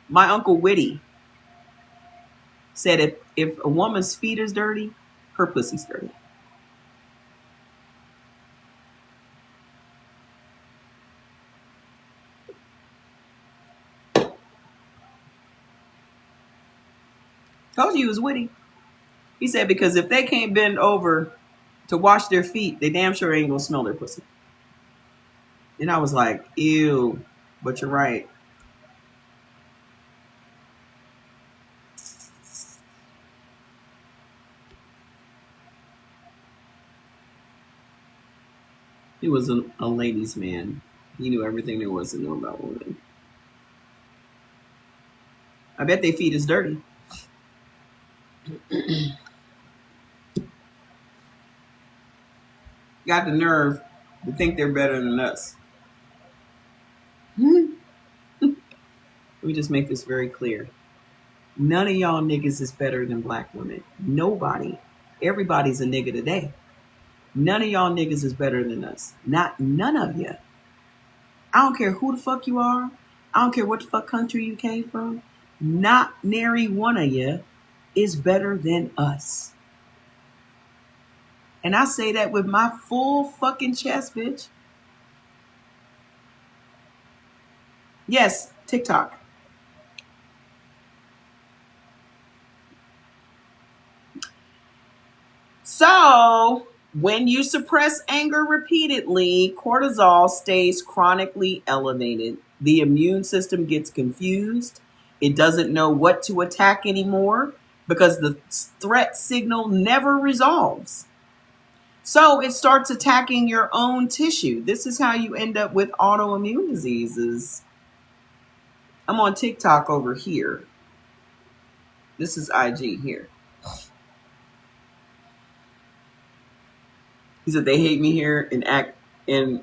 My Uncle Whitty said if a woman's feet is dirty, her pussy's dirty. Told you he was witty. He said because if they can't bend over to wash their feet, they damn sure ain't gonna smell their pussy. And I was like, ew, but you're right. He was a ladies' man. He knew everything there was to know about women. I bet their feet is dirty. Got the nerve to think they're better than us. Let me just make this very clear. None of y'all niggas is better than black women. Nobody. Everybody's a nigga today. None of y'all niggas is better than us. None of you. I don't care who the fuck you are. I don't care what the fuck country you came from. Not nary one of you is better than us. And I say that with my full fucking chest, bitch. Yes, TikTok. So, when you suppress anger repeatedly, cortisol stays chronically elevated. The immune system gets confused. It doesn't know what to attack anymore because the threat signal never resolves. So it starts attacking your own tissue. This is how you end up with autoimmune diseases. I'm on TikTok over here. This is IG here. He said they hate me here and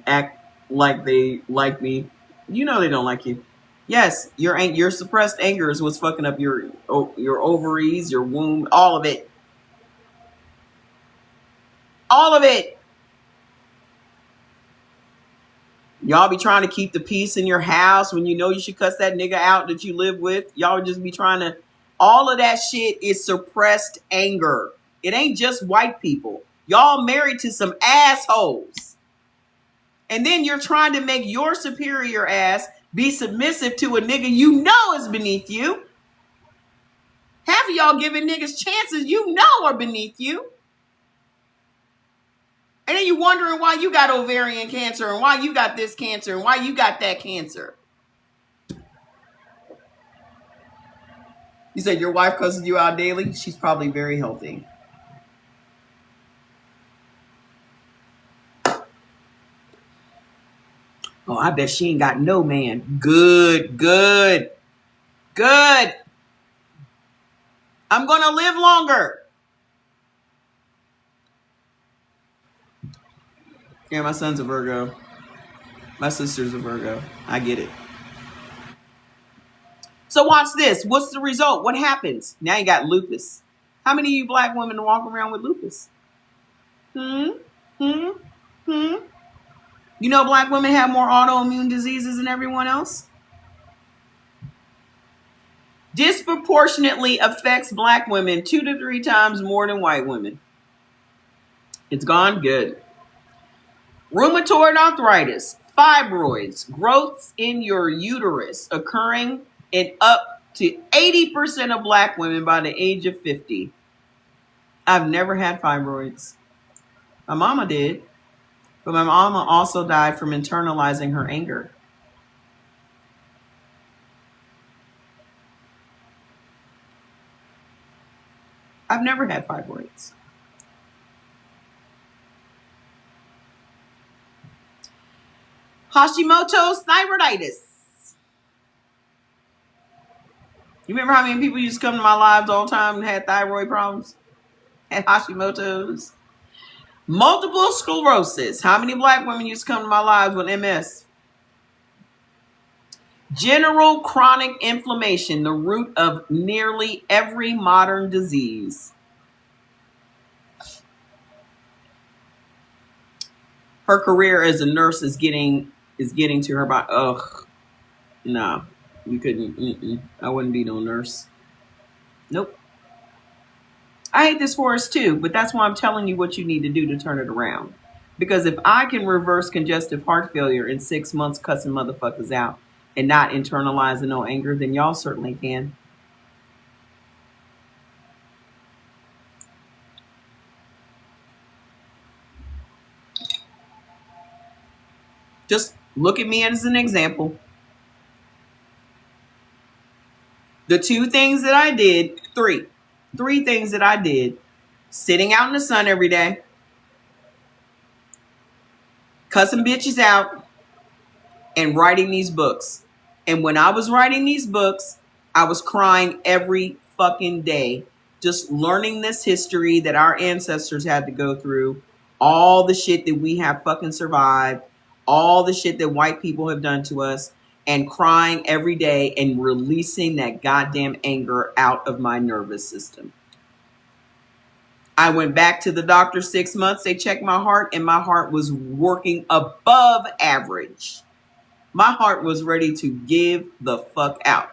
act like they like me. You know they don't like you. Yes, your suppressed anger is what's fucking up your ovaries, your womb, all of it. All of it. Y'all be trying to keep the peace in your house when you know you should cuss that nigga out that you live with. Y'all just be trying to. All of that shit is suppressed anger. It ain't just white people. Y'all married to some assholes. And then you're trying to make your superior ass be submissive to a nigga you know is beneath you. Half of y'all giving niggas chances you know are beneath you. And then you wondering why you got ovarian cancer and why you got this cancer and why you got that cancer. You said your wife cusses you out daily? She's probably very healthy. Oh, I bet she ain't got no man. Good. I'm going to live longer. Yeah, my son's a Virgo. My sister's a Virgo. I get it. So watch this. What's the result? What happens? Now you got lupus. How many of you black women walk around with lupus? Hmm? Hmm? You know black women have more autoimmune diseases than everyone else? Disproportionately affects black women 2 to 3 times more than white women. It's gone good. Rheumatoid arthritis, fibroids, growths in your uterus occurring in up to 80% of black women by the age of 50. I've never had fibroids. My mama did, but my mama also died from internalizing her anger. I've never had fibroids. Hashimoto's thyroiditis. You remember how many people used to come to my lives all the time and had thyroid problems? Had Hashimoto's? Multiple sclerosis. How many black women used to come to my lives with MS? General chronic inflammation, the root of nearly every modern disease. Her career as a nurse is getting to her body. Ugh, no, you couldn't. I wouldn't be no nurse. Nope. I hate this for us too, but that's why I'm telling you what you need to do to turn it around. Because if I can reverse congestive heart failure in 6 months, cussing motherfuckers out and not internalizing no anger, then y'all certainly can. Just look at me as an example. The 2 things that I did, 3 things that I did: sitting out in the sun every day, cussing bitches out, and writing these books. And when I was writing these books, I was crying every fucking day, just learning this history that our ancestors had to go through, all the shit that we have fucking survived, all the shit that white people have done to us, and crying every day and releasing that goddamn anger out of my nervous system. I went back to the doctor 6 months. They checked my heart, and my heart was working above average. My heart was ready to give the fuck out.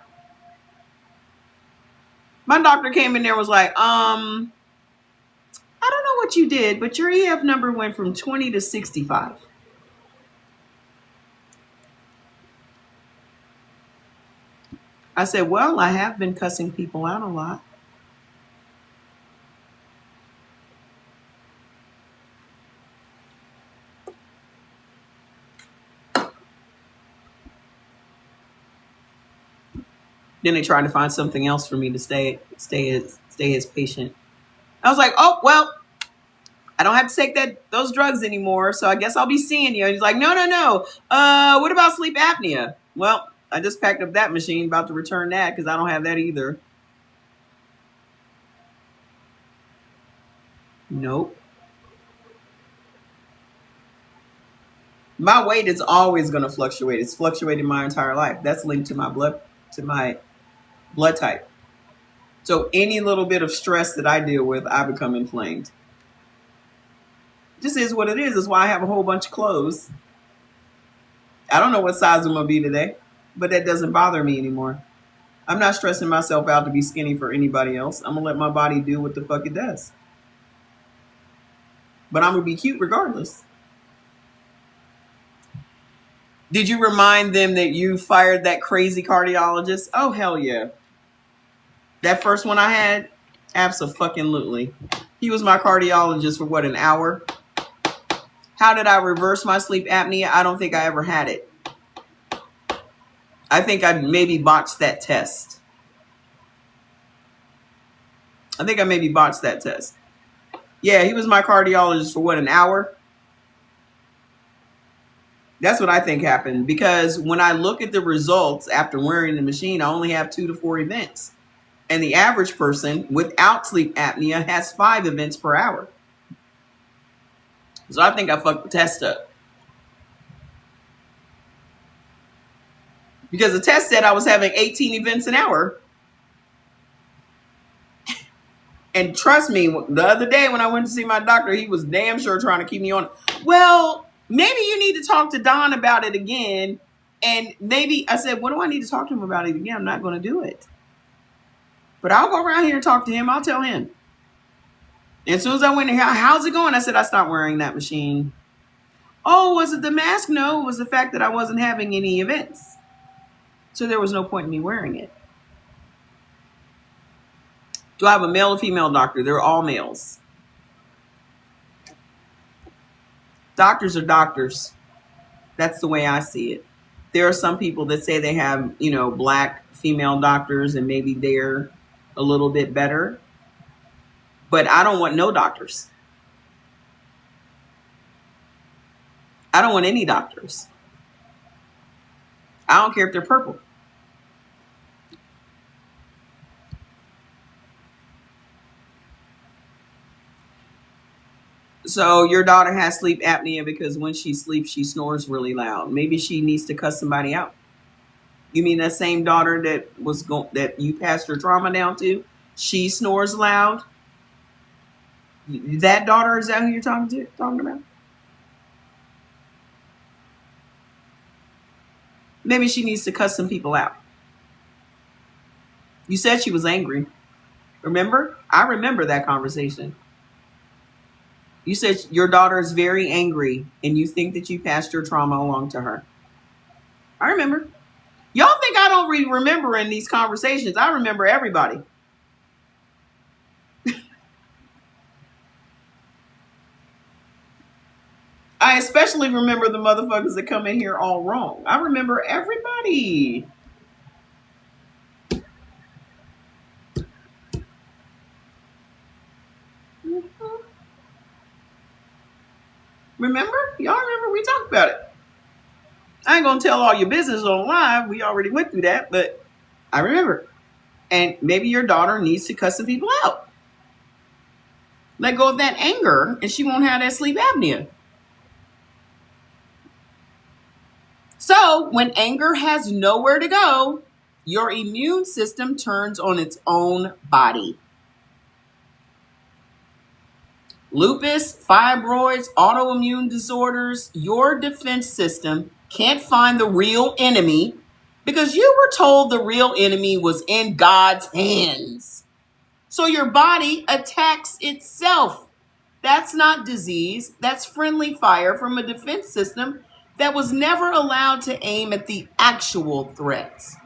My doctor came in there and was like, I don't know what you did, but your EF number went from 20 to 65. I said, well, I have been cussing people out a lot. Then they tried to find something else for me to stay his patient. I was like, oh, well, I don't have to take those drugs anymore, so I guess I'll be seeing you. And he's like, no. What about sleep apnea? Well, I just packed up that machine, about to return that because I don't have that either. Nope. My weight is always going to fluctuate. It's fluctuated my entire life. That's linked to my blood type. So any little bit of stress that I deal with, I become inflamed. This is what it is. That's why I have a whole bunch of clothes. I don't know what size I'm going to be today, but that doesn't bother me anymore. I'm not stressing myself out to be skinny for anybody else. I'm going to let my body do what the fuck it does. But I'm going to be cute regardless. Did you remind them that you fired that crazy cardiologist? Oh, hell yeah. That first one I had? Abso-fucking-lutely. He was my cardiologist for what, an hour? How did I reverse my sleep apnea? I don't think I ever had it. I think I maybe botched that test. Yeah, he was my cardiologist for what, an hour? That's what I think happened, because when I look at the results after wearing the machine, I only have 2 to 4 events. And the average person without sleep apnea has 5 events per hour. So I think I fucked the test up. Because the test said I was having 18 events an hour. And trust me, the other day when I went to see my doctor, he was damn sure trying to keep me on. Well, maybe you need to talk to Don about it again. And maybe I said, what do I need to talk to him about it again? I'm not going to do it. But I'll go around here and talk to him. I'll tell him. And as soon as I went in here, how's it going? I said, I stopped wearing that machine. Oh, was it the mask? No, it was the fact that I wasn't having any events. So there was no point in me wearing it. Do I have a male or female doctor? They're all males. Doctors are doctors. That's the way I see it. There are some people that say they have, black female doctors and maybe they're a little bit better. But I don't want no doctors. I don't want any doctors. I don't care if they're purple. So your daughter has sleep apnea because when she sleeps, she snores really loud. Maybe she needs to cuss somebody out. You mean that same daughter that you passed your trauma down to? She snores loud. That daughter, is that who you're talking about? Maybe she needs to cuss some people out. You said she was angry. Remember? I remember that conversation. You said your daughter is very angry and you think that you passed your trauma along to her. I remember. Y'all think I don't remember in these conversations. I remember everybody. I especially remember the motherfuckers that come in here all wrong. I remember everybody. Remember? Y'all remember we talked about it. I ain't gonna tell all your business on live. We already went through that, but I remember. And maybe your daughter needs to cuss some people out. Let go of that anger and she won't have that sleep apnea. So when anger has nowhere to go, your immune system turns on its own body. Lupus, fibroids, autoimmune disorders, your defense system can't find the real enemy because you were told the real enemy was in God's hands. So your body attacks itself. That's not disease. That's friendly fire from a defense system that was never allowed to aim at the actual threats.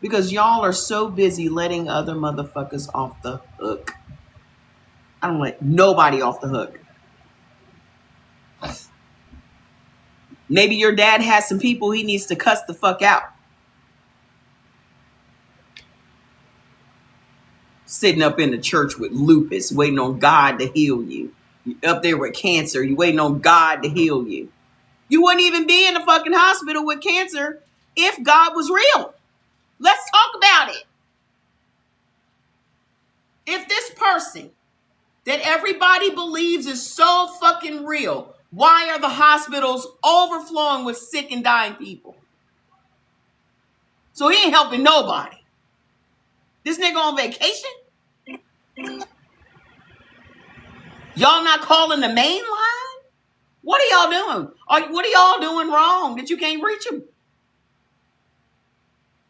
Because y'all are so busy letting other motherfuckers off the hook. I don't let nobody off the hook. Maybe your dad has some people he needs to cuss the fuck out. Sitting up in the church with lupus, waiting on God to heal you. You're up there with cancer, you waiting on God to heal you. You wouldn't even be in the fucking hospital with cancer if God was real. Let's talk about it. If this person that everybody believes is so fucking real, why are the hospitals overflowing with sick and dying people? So he ain't helping nobody. This nigga on vacation? Y'all not calling the main line? What are y'all doing? What are y'all doing wrong that you can't reach him?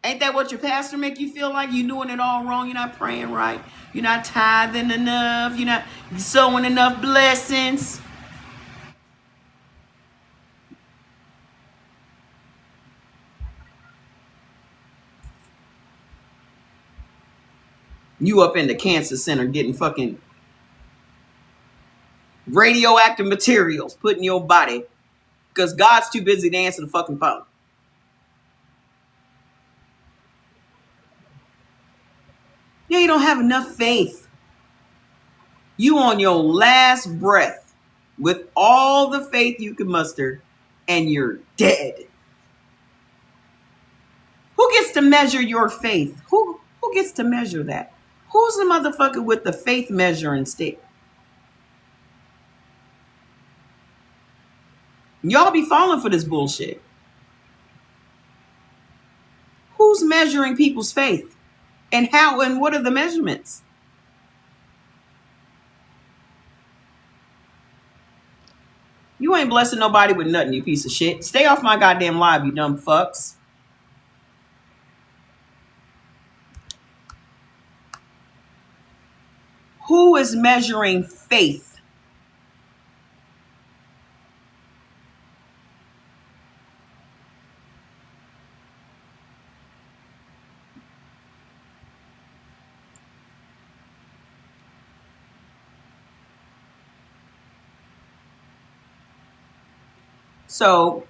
Ain't that what your pastor make you feel like? You're doing it all wrong. You're not praying right. You're not tithing enough. You're not sowing enough blessings. You up in the cancer center getting fucking radioactive materials put in your body because God's too busy to answer the fucking phone. Yeah, you don't have enough faith. You on your last breath with all the faith you can muster and you're dead. Who gets to measure your faith? Who gets to measure that? Who's the motherfucker with the faith measuring stick? Y'all be falling for this bullshit. Who's measuring people's faith? And how and what are the measurements? You ain't blessing nobody with nothing, you piece of shit. Stay off my goddamn live, you dumb fucks. Who is measuring faith? So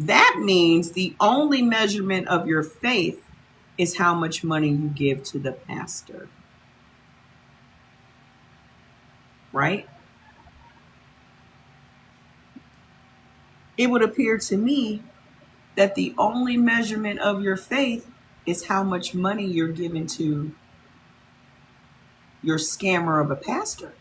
that means the only measurement of your faith is how much money you give to the pastor. Right? It would appear to me that the only measurement of your faith is how much money you're giving to your scammer of a pastor.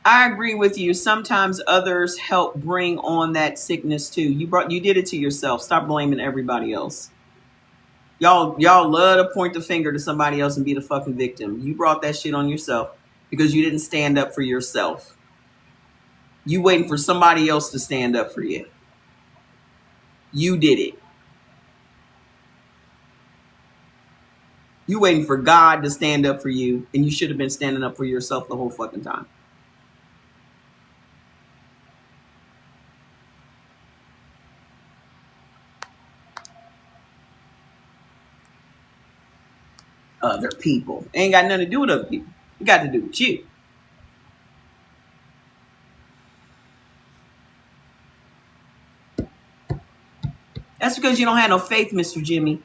I agree with you. Sometimes others help bring on that sickness too. You did it to yourself. Stop blaming everybody else. Y'all love to point the finger to somebody else and be the fucking victim. You brought that shit on yourself because you didn't stand up for yourself. You waiting for somebody else to stand up for you. You did it. You waiting for God to stand up for you, and you should have been standing up for yourself the whole fucking time. Other people. It ain't got nothing to do with other people. It got to do with you. That's because you don't have no faith, Mr. Jimmy.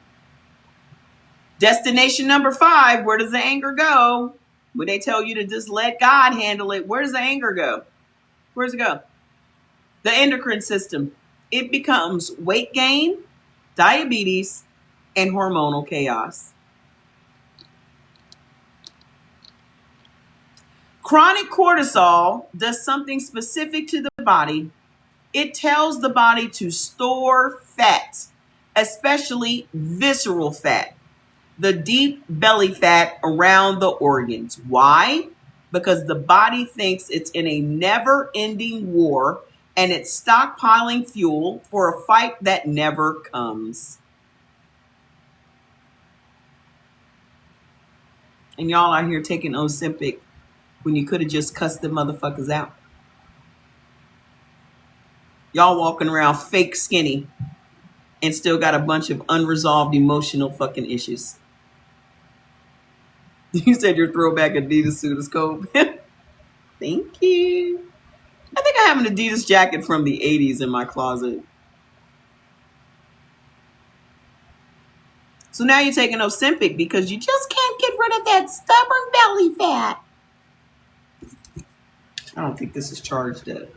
Destination number 5, where does the anger go? When they tell you to just let God handle it, where does the anger go? Where does it go? The endocrine system. It becomes weight gain, diabetes, and hormonal chaos. Chronic cortisol does something specific to the body. It tells the body to store fat, especially visceral fat, the deep belly fat around the organs. Why? Because the body thinks it's in a never-ending war and it's stockpiling fuel for a fight that never comes. And y'all out here taking Ozempic when you could have just cussed the motherfuckers out. Y'all walking around fake skinny and still got a bunch of unresolved emotional fucking issues. You said your throwback Adidas suit is cold. Thank you. I think I have an Adidas jacket from the 80s in my closet. So now you're taking Ozempic because you just can't get rid of that stubborn belly fat. I don't think this is charged up.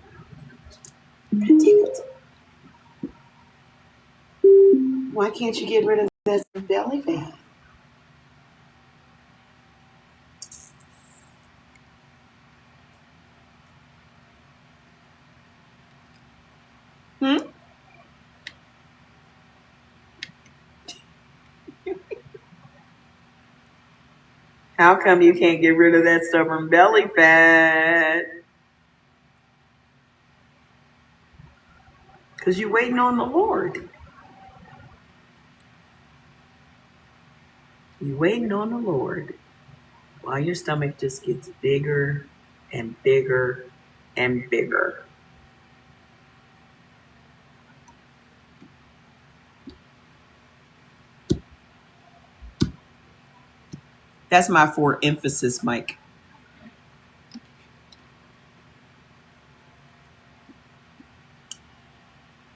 Why can't you get rid of that belly fat? How come you can't get rid of that stubborn belly fat? Because you're waiting on the Lord. You're waiting on the Lord while your stomach just gets bigger and bigger and bigger. That's my for emphasis, Mike.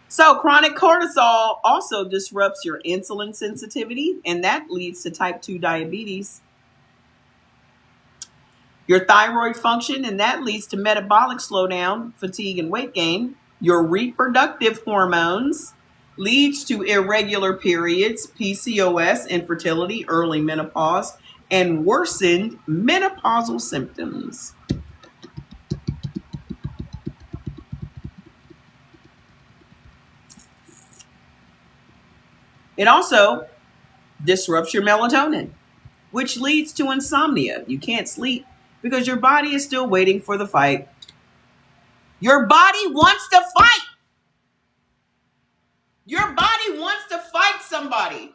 So chronic cortisol also disrupts your insulin sensitivity, and that leads to type 2 diabetes. Your thyroid function, and that leads to metabolic slowdown, fatigue, and weight gain. Your reproductive hormones leads to irregular periods, PCOS, infertility, early menopause, and worsened menopausal symptoms. It also disrupts your melatonin, which leads to insomnia. You can't sleep because your body is still waiting for the fight. Your body wants to fight. Your body wants to fight somebody.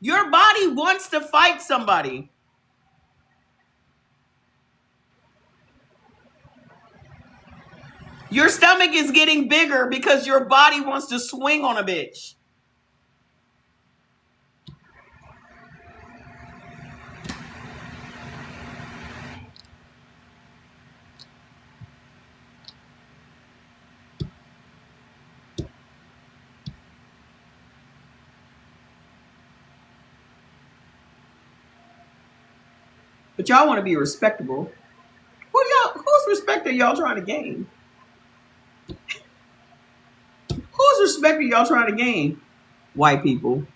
Your body wants to fight somebody. Your stomach is getting bigger because your body wants to swing on a bitch. But y'all want to be respectable. Whose respect are y'all trying to gain? Whose respect are y'all trying to gain? White people.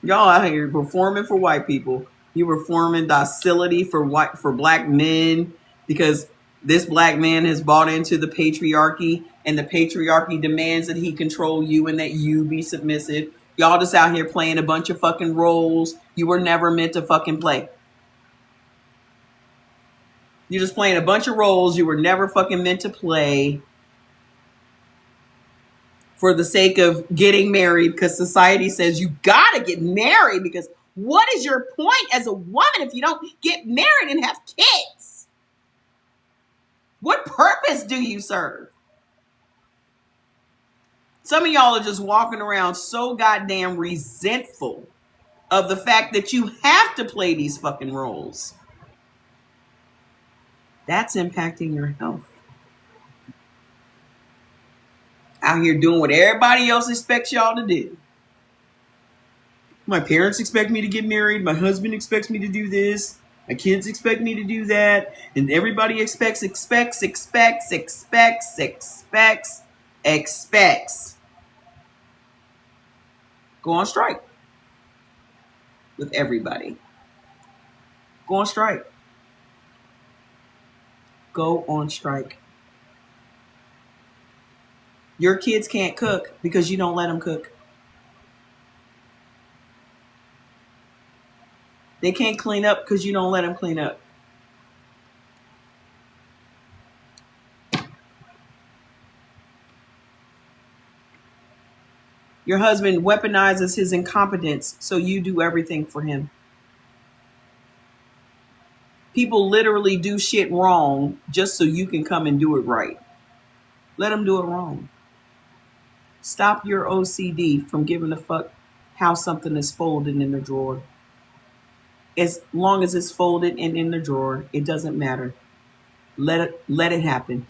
Y'all out here performing for white people. You performing docility for black men because this black man has bought into the patriarchy, and the patriarchy demands that he control you and that you be submissive. Y'all just out here playing a bunch of fucking roles you were never meant to fucking play. You're just playing a bunch of roles you were never fucking meant to play for the sake of getting married, because society says you gotta get married, because what is your point as a woman if you don't get married and have kids? What purpose do you serve? Some of y'all are just walking around so goddamn resentful of the fact that you have to play these fucking roles. That's impacting your health. Out here doing what everybody else expects y'all to do. My parents expect me to get married. My husband expects me to do this. My kids expect me to do that. And everybody expects. Go on strike with everybody. Go on strike. Go on strike. Your kids can't cook because you don't let them cook. They can't clean up because you don't let them clean up. Your husband weaponizes his incompetence so you do everything for him. People literally do shit wrong just so you can come and do it right. Let them do it wrong. Stop your OCD from giving a fuck how something is folded in the drawer. As long as it's folded and in the drawer, it doesn't matter. Let it happen.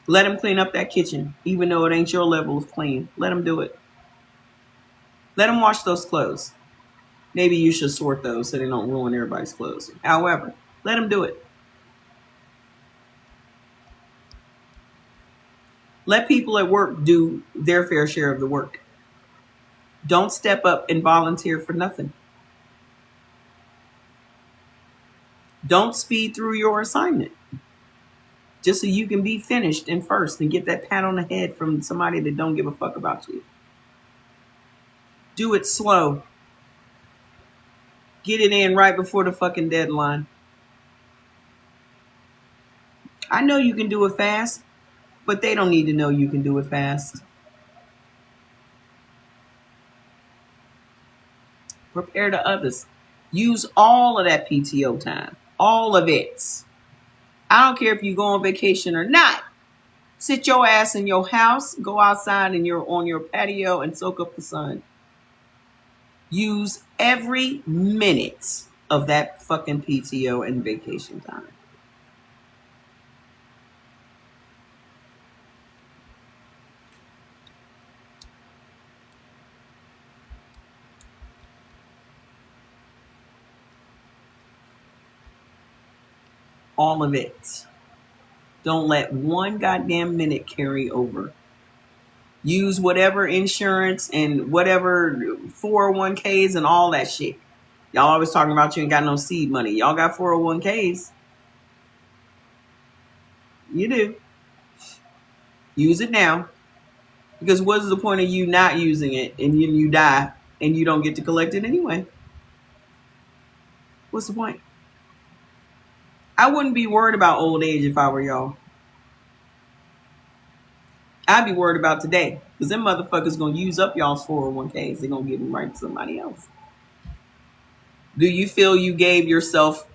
Let him clean up that kitchen, even though it ain't your level of clean. Let him do it. Let him wash those clothes. Maybe you should sort those so they don't ruin everybody's clothes. However, let him do it. Let people at work do their fair share of the work. Don't step up and volunteer for nothing. Don't speed through your assignment just so you can be finished and first and get that pat on the head from somebody that don't give a fuck about you. Do it slow. Get it in right before the fucking deadline. I know you can do it fast, but they don't need to know you can do it fast. Prepare to others. Use all of that PTO time. All of it. I don't care if you go on vacation or not. Sit your ass in your house, go outside and you're on your patio and soak up the sun. Use every minute of that fucking PTO and vacation time. All of it. Don't let one goddamn minute carry over. Use whatever insurance and whatever 401ks and all that shit. Y'all always talking about you ain't got no seed money. Y'all got 401ks. You do. Use it now. Because what is the point of you not using it and then you die and you don't get to collect it anyway? What's the point? I wouldn't be worried about old age if I were y'all. I'd be worried about today. Because them motherfuckers going to use up y'all's 401ks. They're going to give them right to somebody else. Do you feel you gave yourself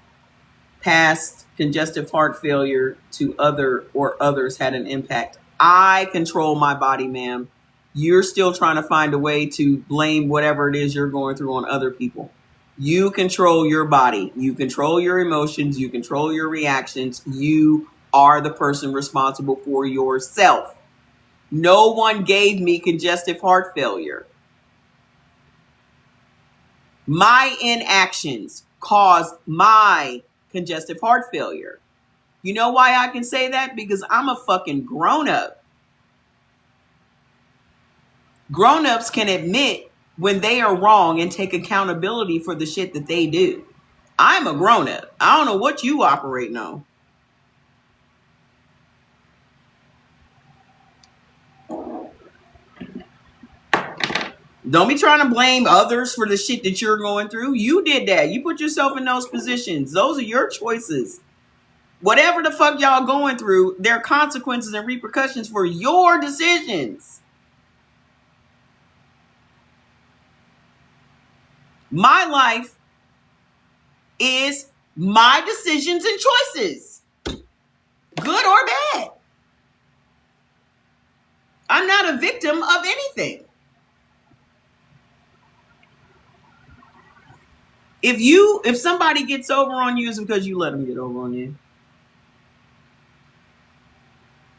past congestive heart failure to others had an impact? I control my body, ma'am. You're still trying to find a way to blame whatever it is you're going through on other people. You control your body. You control your emotions. You control your reactions. You are the person responsible for yourself. No one gave me congestive heart failure. My inactions caused my congestive heart failure. You know why I can say that? Because I'm a fucking grown-up. Grown-ups can admit when they are wrong and take accountability for the shit that they do. I'm a grown-up. I don't know what you operating on. Don't be trying to blame others for the shit that you're going through. You did that. You put yourself in those positions. Those are your choices. Whatever the fuck y'all going through, there are consequences and repercussions for your decisions. My life is my decisions and choices, good or bad. I'm not a victim of anything. If somebody gets over on you, it's because you let them get over on you.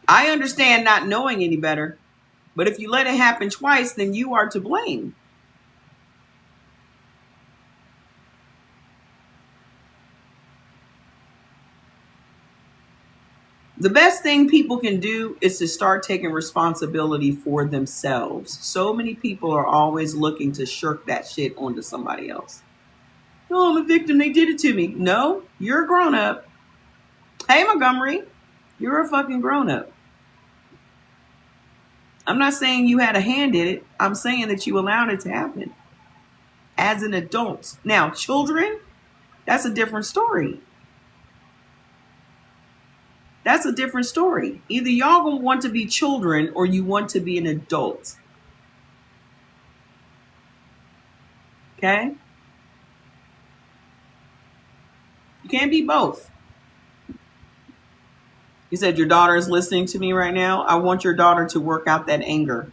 I understand not knowing any better, but if you let it happen twice, then you are to blame. The best thing people can do is to start taking responsibility for themselves. So many people are always looking to shirk that shit onto somebody else. Oh, I'm a victim. They did it to me. No, you're a grown up. Hey, Montgomery, you're a fucking grown up. I'm not saying you had a hand in it. I'm saying that you allowed it to happen as an adult. Now, children, that's a different story. That's a different story. Either y'all gonna want to be children or you want to be an adult. Okay? You can't be both. You said your daughter is listening to me right now. I want your daughter to work out that anger.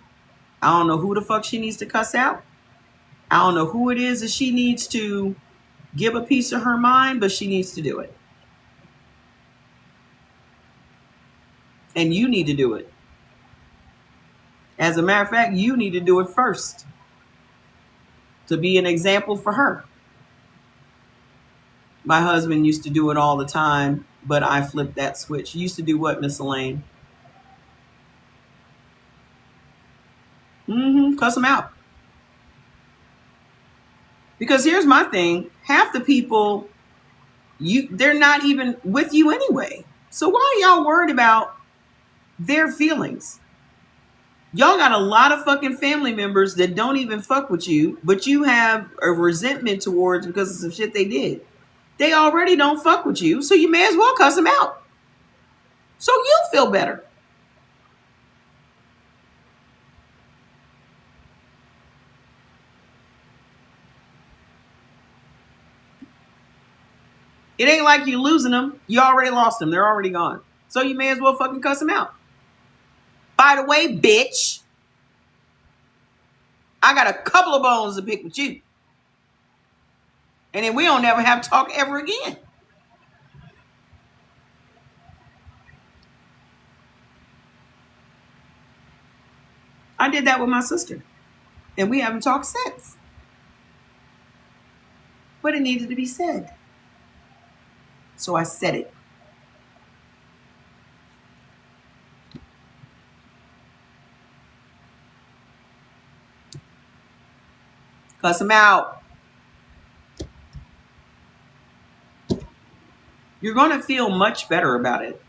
I don't know who the fuck she needs to cuss out. I don't know who it is that she needs to give a piece of her mind, but she needs to do it. And you need to do it. As a matter of fact, you need to do it first to be an example for her. My husband used to do it all the time, but I flipped that switch. You used to do what, Miss Elaine? Cuss them out. Because here's my thing. Half the people, they're not even with you anyway. So why are y'all worried about their feelings? Y'all got a lot of fucking family members that don't even fuck with you, but you have a resentment towards because of some shit they did. They already don't fuck with you, so you may as well cuss them out. So you feel better. It ain't like you losing them. You already lost them. They're already gone. So you may as well fucking cuss them out. By the way, bitch, I got a couple of bones to pick with you. And then we don't ever have to talk ever again. I did that with my sister. And we haven't talked since. But it needed to be said. So I said it. Cuss them out. You're going to feel much better about it.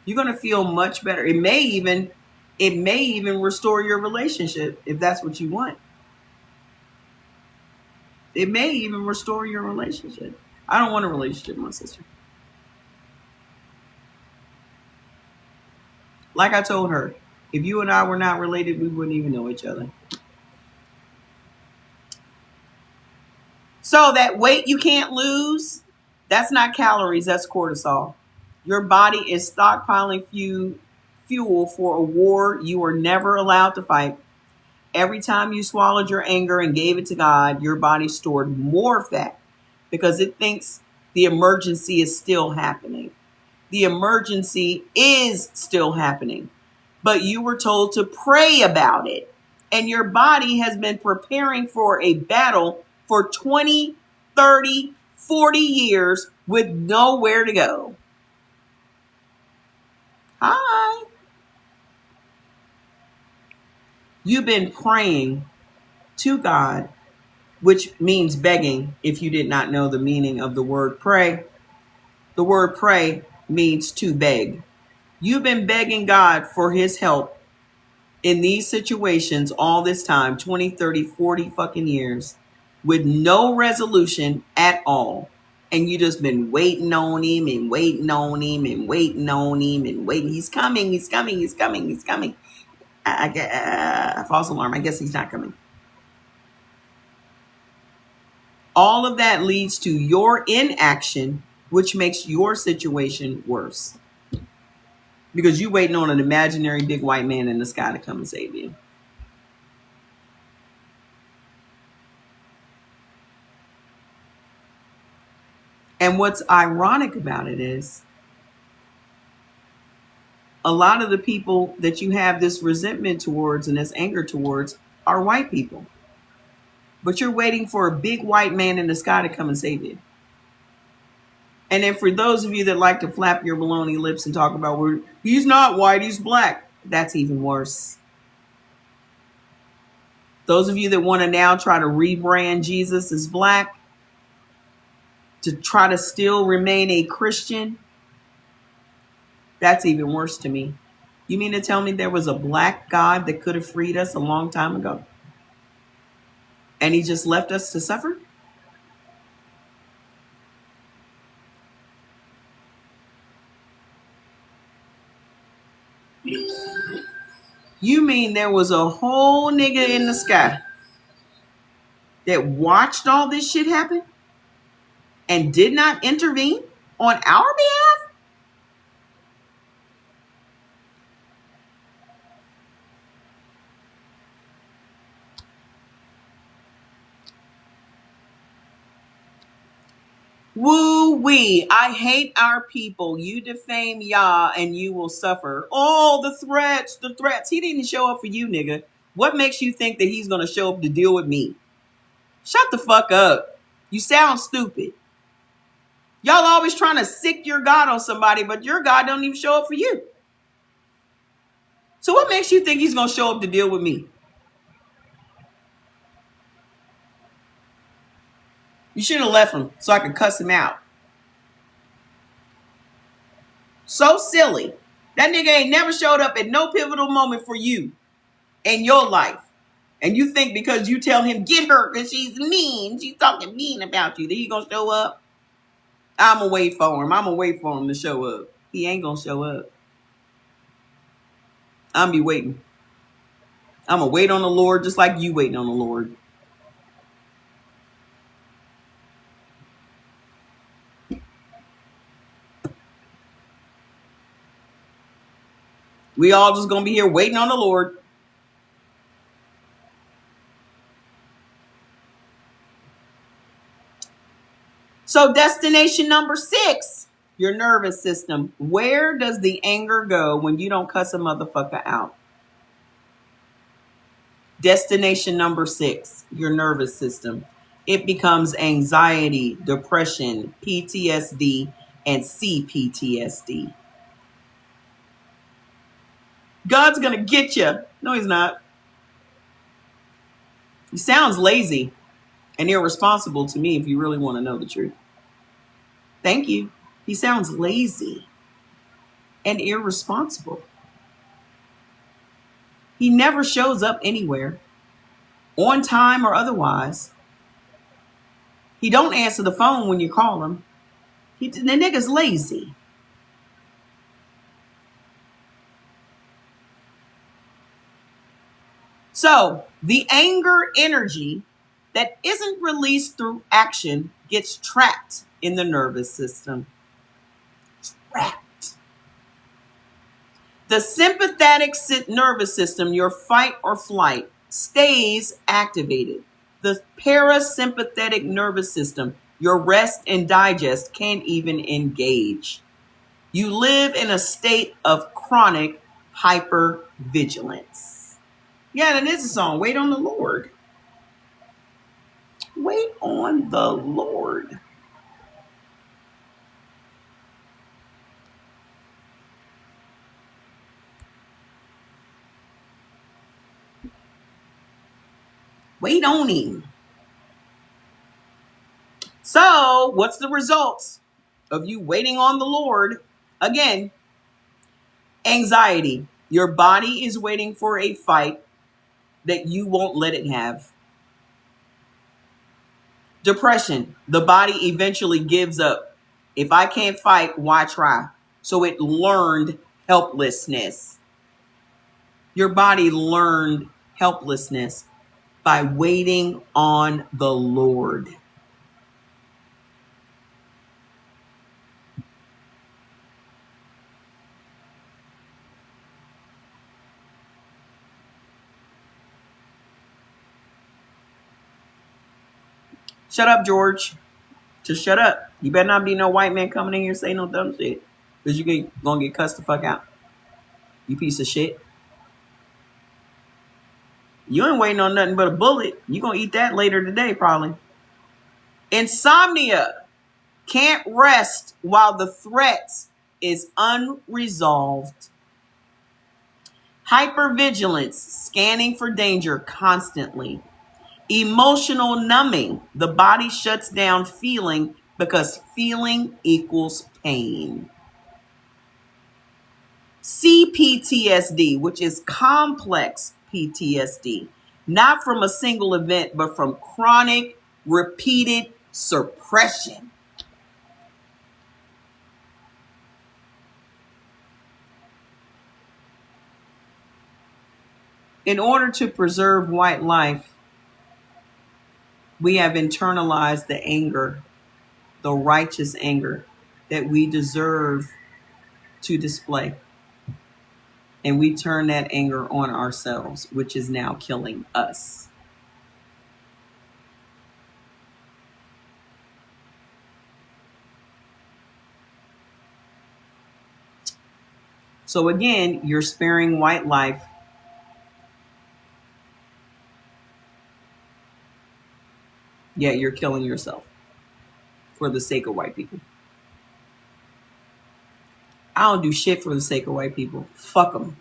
You're going to feel much better. It may even restore your relationship if that's what you want. It may even restore your relationship. I don't want a relationship with my sister. Like I told her, if you and I were not related, we wouldn't even know each other. So that weight you can't lose, that's not calories, that's cortisol. Your body is stockpiling fuel for a war you were never allowed to fight. Every time you swallowed your anger and gave it to God, your body stored more fat because it thinks the emergency is still happening. The emergency is still happening, but you were told to pray about it. And your body has been preparing for a battle for 20, 30, 40 years with nowhere to go. Hi. You've been praying to God, which means begging. If you did not know the meaning of the word pray, the word pray means to beg. You've been begging God for his help in these situations all this time, 20, 30, 40 fucking years, with no resolution at all. And you just been waiting on him and waiting on him and waiting on him and waiting. He's coming, he's coming, he's coming, he's coming. False alarm. I guess he's not coming. All of that leads to your inaction, which makes your situation worse. Because you're waiting on an imaginary big white man in the sky to come and save you. And what's ironic about it is a lot of the people that you have this resentment towards and this anger towards are white people. But you're waiting for a big white man in the sky to come and save you. And then for those of you that like to flap your baloney lips and talk about, well, he's not white, he's black. That's even worse. Those of you that want to now try to rebrand Jesus as black, to try to still remain a Christian, that's even worse to me. You mean to tell me there was a black God that could have freed us a long time ago? And he just left us to suffer? You mean there was a whole nigga in the sky that watched all this shit happen and did not intervene on our behalf? Woo-wee. I hate our people. You defame Yah and you will suffer. Oh, the threats. He didn't show up for you, nigga. What makes you think that he's going to show up to deal with me? Shut the fuck up. You sound stupid. Y'all always trying to sick your God on somebody, but your God don't even show up for you. So what makes you think he's going to show up to deal with me? You should have left him so I could cuss him out. So silly. That nigga ain't never showed up at no pivotal moment for you in your life. And you think because you tell him, get her because she's mean, she's talking mean about you, that he gonna show up? I'm gonna wait for him. I'm gonna wait for him to show up. He ain't gonna show up. I'm gonna be waiting. I'm gonna wait on the Lord just like you waiting on the Lord. We all just gonna be here waiting on the Lord. So destination number 6, your nervous system. Where does the anger go when you don't cuss a motherfucker out? Destination number 6, your nervous system. It becomes anxiety, depression, PTSD, and CPTSD. God's going to get you. No, he's not. He sounds lazy. and irresponsible to me if you really want to know the truth. Thank you. He sounds lazy and irresponsible. He never shows up anywhere, on time or otherwise. He don't answer the phone when you call him. The nigga's lazy. So the anger energy that isn't released through action gets trapped in the nervous system. Trapped. The sympathetic nervous system, your fight or flight, stays activated. The parasympathetic nervous system, your rest and digest, can't even engage. You live in a state of chronic hypervigilance. Yeah, that is a song. Wait on the Lord. Wait on the Lord. Wait on him. So, what's the results of you waiting on the Lord? Again, anxiety. Your body is waiting for a fight that you won't let it have. Depression. The body eventually gives up. If I can't fight, why try? So it learned helplessness. Your body learned helplessness by waiting on the Lord. Shut up, George. Just shut up. You better not be no white man coming in here saying no dumb shit. Because you're going to get cussed the fuck out. You piece of shit. You ain't waiting on nothing but a bullet. You're going to eat that later today, probably. Insomnia. Can't rest while the threat is unresolved. Hypervigilance. Scanning for danger constantly. Emotional numbing. The body shuts down feeling because feeling equals pain. CPTSD, which is complex PTSD, not from a single event, but from chronic, repeated suppression. In order to preserve white life, we have internalized the anger, the righteous anger that we deserve to display. And we turn that anger on ourselves, which is now killing us. So again, you're sparing white life. Yeah, you're killing yourself for the sake of white people. I don't do shit for the sake of white people. Fuck them.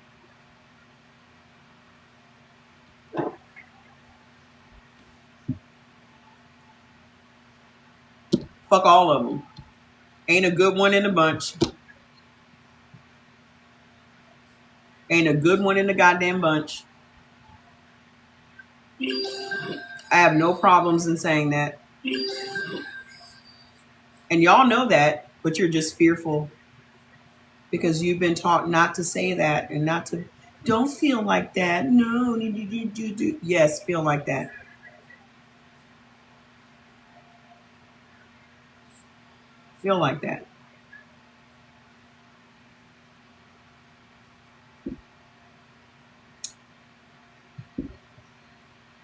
Fuck all of them. Ain't a good one in the bunch. Ain't a good one in the goddamn bunch. I have no problems in saying that. And y'all know that, but you're just fearful because you've been taught not to say that and not to, don't feel like that. No, yes, feel like that. Feel like that.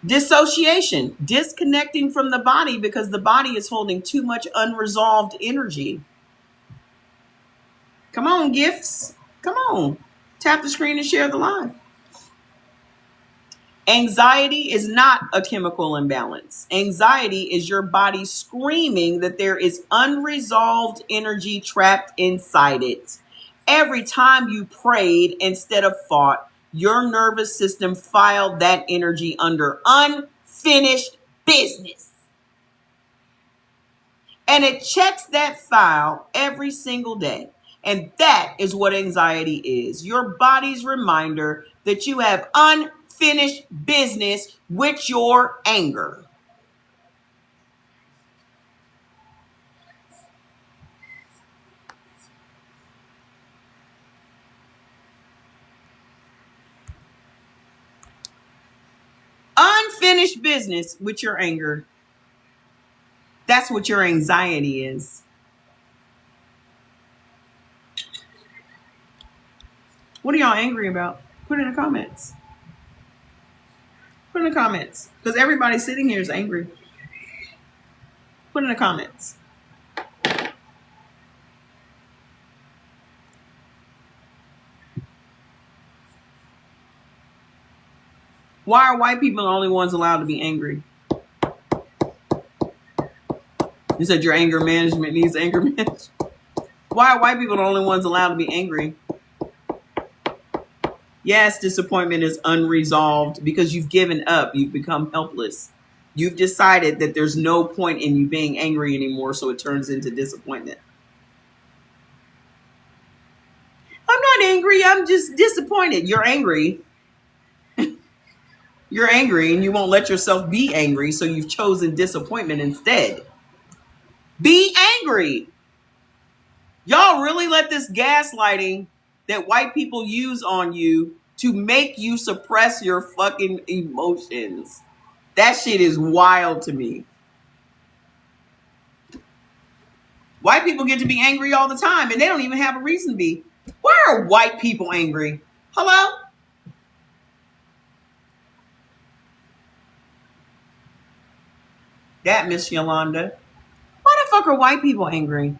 Dissociation, disconnecting from the body because the body is holding too much unresolved energy. Come on, gifts. Come on. Tap the screen and share the live. Anxiety is not a chemical imbalance. Anxiety is your body screaming that there is unresolved energy trapped inside it. Every time you prayed instead of fought, your nervous system filed that energy under unfinished business. And it checks that file every single day. And that is what anxiety is. Your body's reminder that you have unfinished business with your anger. Unfinished business with your anger. That's what your anxiety is. What are y'all angry about? Put it in the comments. Put it in the comments. Because everybody sitting here is angry. Put it in the comments. Why are white people the only ones allowed to be angry? You said your anger management needs anger management. Why are white people the only ones allowed to be angry? Yes, disappointment is unresolved because you've given up. You've become helpless. You've decided that there's no point in you being angry anymore, so it turns into disappointment. I'm not angry. I'm just disappointed. You're angry. You're angry and you won't let yourself be angry, so you've chosen disappointment instead. Be angry. Y'all really let this gaslighting that white people use on you to make you suppress your fucking emotions. That shit is wild to me. White people get to be angry all the time and they don't even have a reason to be. Why are white people angry? Hello? That Miss Yolanda. Why the fuck are white people angry?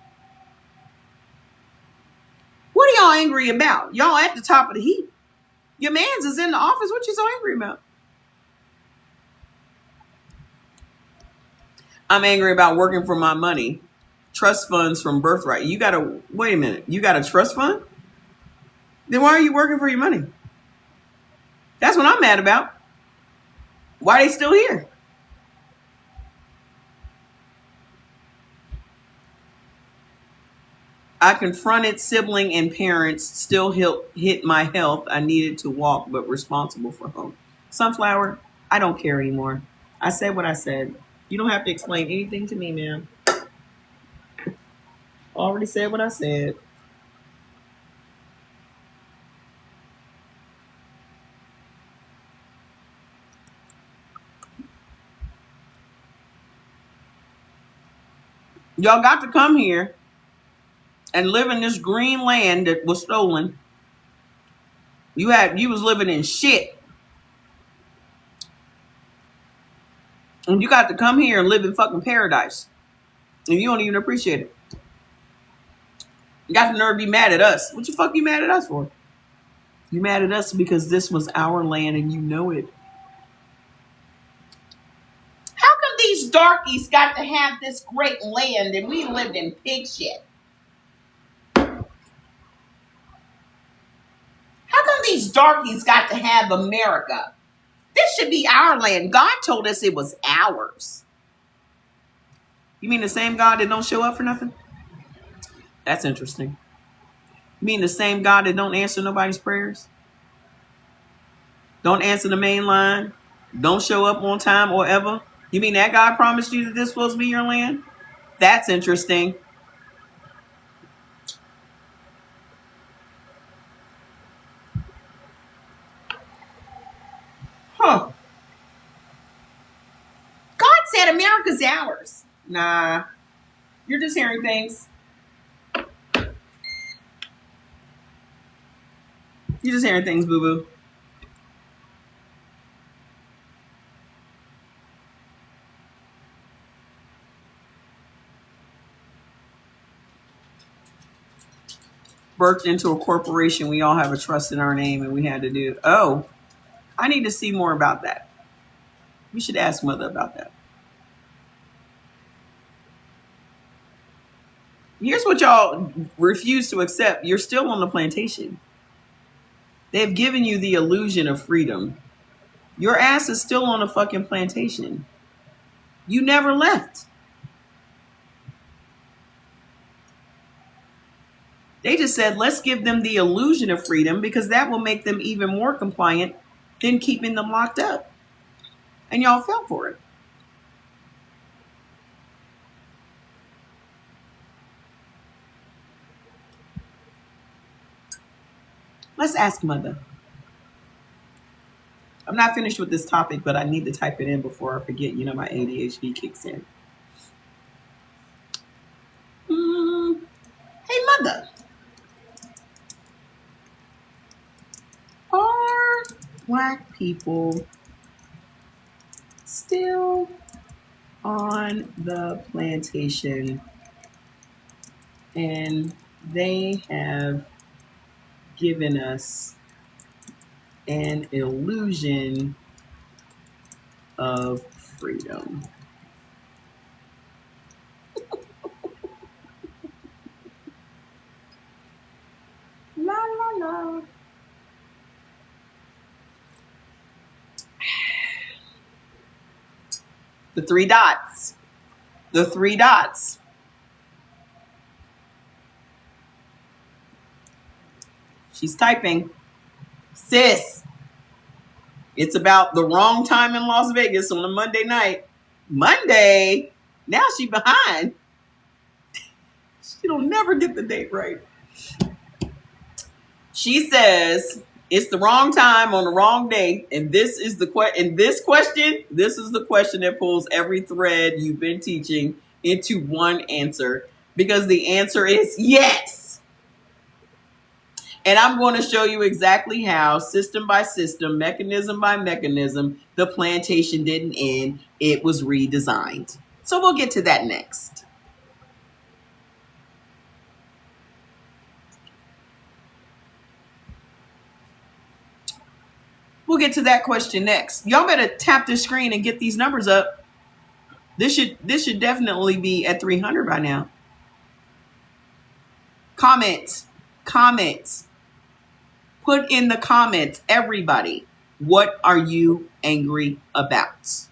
What are y'all angry about? Y'all at the top of the heap. Your mans is in the office. What you so angry about? I'm angry about working for my money. Trust funds from birthright. You got to, wait a minute. You got a trust fund? Then why are you working for your money? That's what I'm mad about. Why are they still here? I confronted sibling and parents, still hit my health. I needed to walk, but responsible for home. Sunflower, I don't care anymore. I said what I said. You don't have to explain anything to me, ma'am. Already said what I said. Y'all got to come here and live in this green land that was stolen. You was living in shit. And you got to come here and live in fucking paradise. And you don't even appreciate it. You got the nerve to be mad at us. What the fuck you mad at us for? You mad at us because this was our land and you know it. How come these darkies got to have this great land and we lived in pig shit? How come these darkies got to have America? This should be our land. God told us it was ours. You mean the same God that don't show up for nothing? That's interesting. You mean the same God that don't answer nobody's prayers? Don't answer the main line? Don't show up on time or ever? You mean that God promised you that this was supposed to be your land? That's interesting. Huh. God said America's ours. Nah. You're just hearing things. You're just hearing things, boo-boo. Birthed into a corporation, we all have a trust in our name, and we had to do. Oh, I need to see more about that. We should ask Mother about that. Here's what y'all refuse to accept. You're still on the plantation. They've given you the illusion of freedom. Your ass is still on a fucking plantation. You never left. They just said, let's give them the illusion of freedom because that will make them even more compliant than keeping them locked up. And y'all fell for it. Let's ask Mother. I'm not finished with this topic, but I need to type it in before I forget. You know, my ADHD kicks in. Hey, Mother. Are Black people still on the plantation and they have given us an illusion of freedom? La la la. The three dots. The three dots. She's typing. Sis, it's about the wrong time in Las Vegas on a Monday night. Monday? Now she behind. She don't never get the date right. She says it's the wrong time on the wrong day, and this is the question. This is the question that pulls every thread you've been teaching into one answer, because the answer is yes. And I'm going to show you exactly how, system by system, mechanism by mechanism, the plantation didn't end. It was redesigned. So we'll get to that next. We'll get to that question next. Y'all better tap the screen and get these numbers up. This should definitely be at 300 by now. Comments. Put in the comments, everybody, what are you angry about?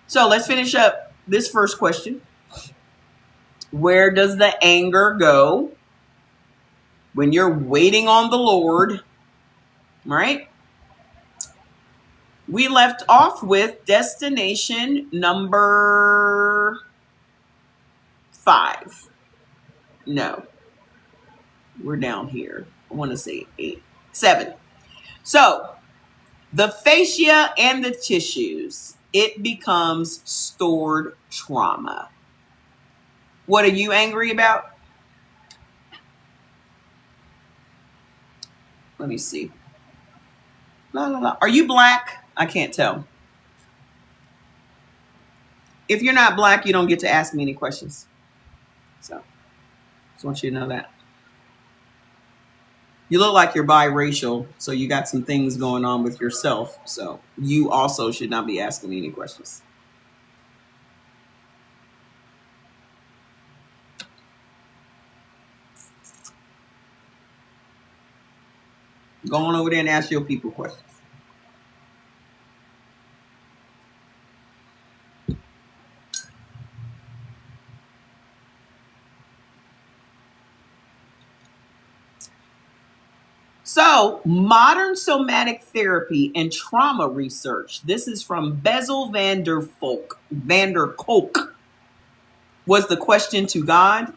So let's finish up this first question. Where does the anger go when you're waiting on the Lord? Right? We left off with destination number 5. No. We're down here. I want to say 7. So the fascia and the tissues, it becomes stored trauma. What are you angry about? Let me see. La, la, la. Are you Black? I can't tell. If you're not Black, you don't get to ask me any questions. So just want you to know that. You look like you're biracial, so you got some things going on with yourself. So you also should not be asking me any questions. Go on over there and ask your people questions. So, modern somatic therapy and trauma research. This is from Bezel van der Kolk. Was the question to God?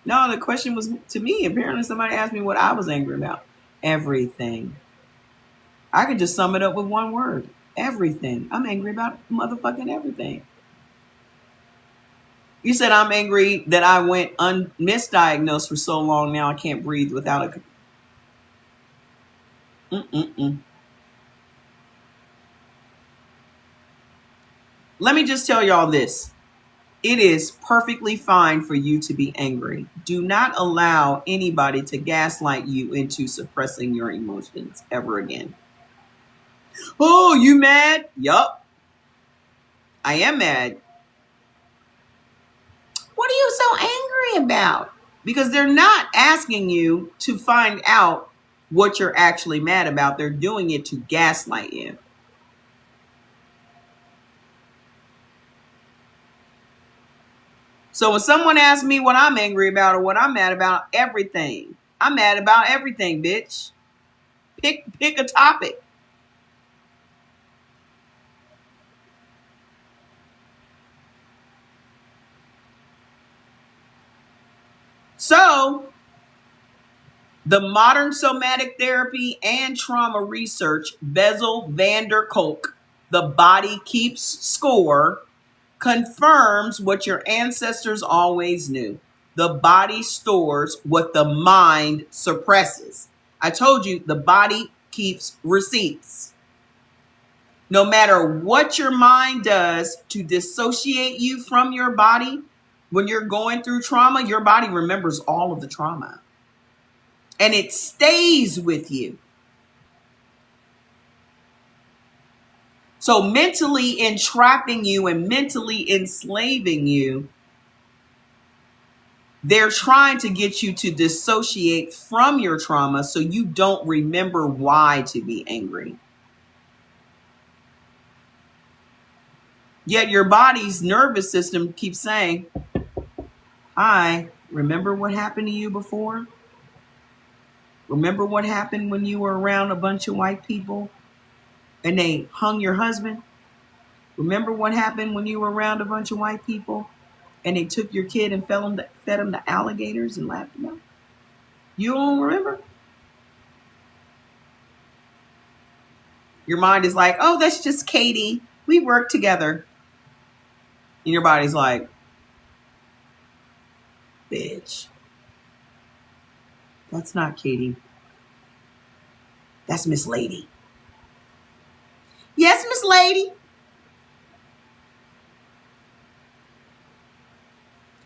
No, the question was to me. Apparently somebody asked me what I was angry about. Everything. I could just sum it up with one word. Everything. I'm angry about motherfucking everything. You said I'm angry that I went misdiagnosed for so long now I can't breathe without a... Let me just tell y'all this. It is perfectly fine for you to be angry. Do not allow anybody to gaslight you into suppressing your emotions ever again. Oh, you mad? Yup. I am mad. What are you so angry about? Because they're not asking you to find out what you're actually mad about. They're doing it to gaslight you. So when someone asks me what I'm angry about or what I'm mad about, everything. I'm mad about everything, bitch. Pick a topic. So the modern somatic therapy and trauma research, Bessel van der Kolk, The Body Keeps Score, confirms what your ancestors always knew. The body stores what the mind suppresses. I told you the body keeps receipts. No matter what your mind does to dissociate you from your body, when you're going through trauma, your body remembers all of the trauma. And it stays with you. So mentally entrapping you and mentally enslaving you, they're trying to get you to dissociate from your trauma so you don't remember why to be angry. Yet your body's nervous system keeps saying, hi, remember what happened to you before? Remember what happened when you were around a bunch of white people and they hung your husband? Remember what happened when you were around a bunch of white people and they took your kid and fed him to alligators and laughed him out? You don't remember? Your mind is like, oh, that's just Katie. We work together. And your body's like, bitch, that's not Katie. That's Miss Lady. Yes, Miss Lady.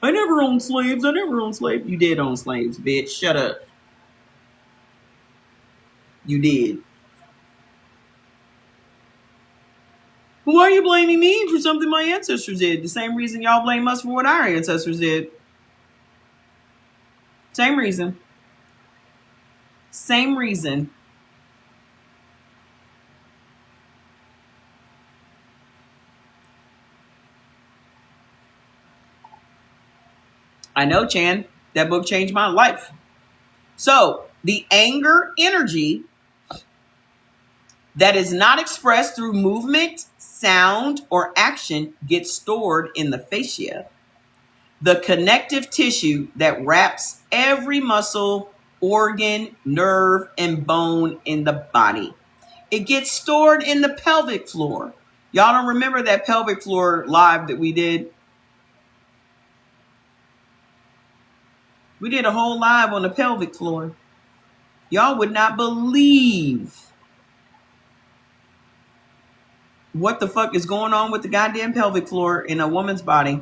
I never owned slaves. You did own slaves, bitch. Shut up. You did. Why are you blaming me for something my ancestors did? The same reason y'all blame us for what our ancestors did. Same reason. Same reason. I know, Chan. That book changed my life. So, the anger energy that is not expressed through movement, sound, or action gets stored in the fascia, the connective tissue that wraps every muscle, organ, nerve, and bone in the body. It gets stored in the pelvic floor. Y'all don't remember that pelvic floor live that we did? We did a whole live on the pelvic floor. Y'all would not believe what the fuck is going on with the goddamn pelvic floor in a woman's body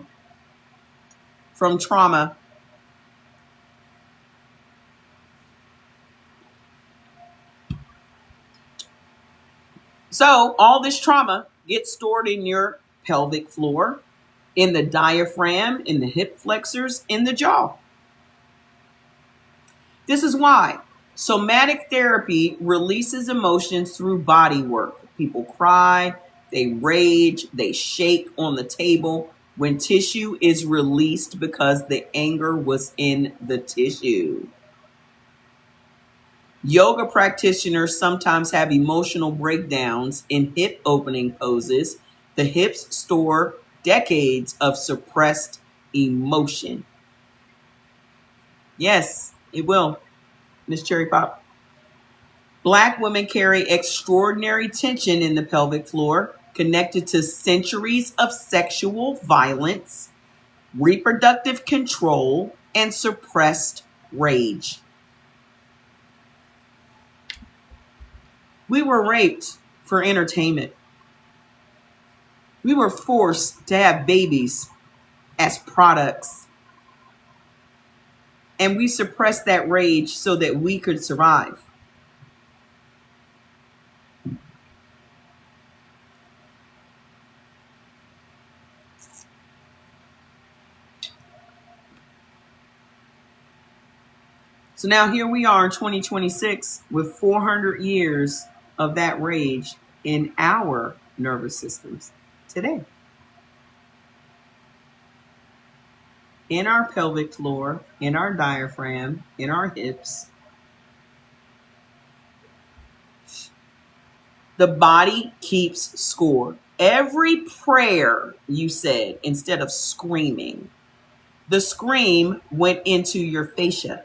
from trauma. So all this trauma gets stored in your pelvic floor, in the diaphragm, in the hip flexors, in the jaw. This is why somatic therapy releases emotions through body work. People cry, they rage, they shake on the table when tissue is released because the anger was in the tissue. Yoga practitioners sometimes have emotional breakdowns in hip opening poses. The hips store decades of suppressed emotion. Yes, it will, Miss Cherry Pop. Black women carry extraordinary tension in the pelvic floor, connected to centuries of sexual violence, reproductive control, and suppressed rage. We were raped for entertainment. We were forced to have babies as products. And we suppressed that rage so that we could survive. So now here we are in 2026 with 400 years of that rage in our nervous systems today. in our pelvic floor, in our diaphragm, in our hips. The body keeps score. Every prayer you said, instead of screaming, the scream went into your fascia.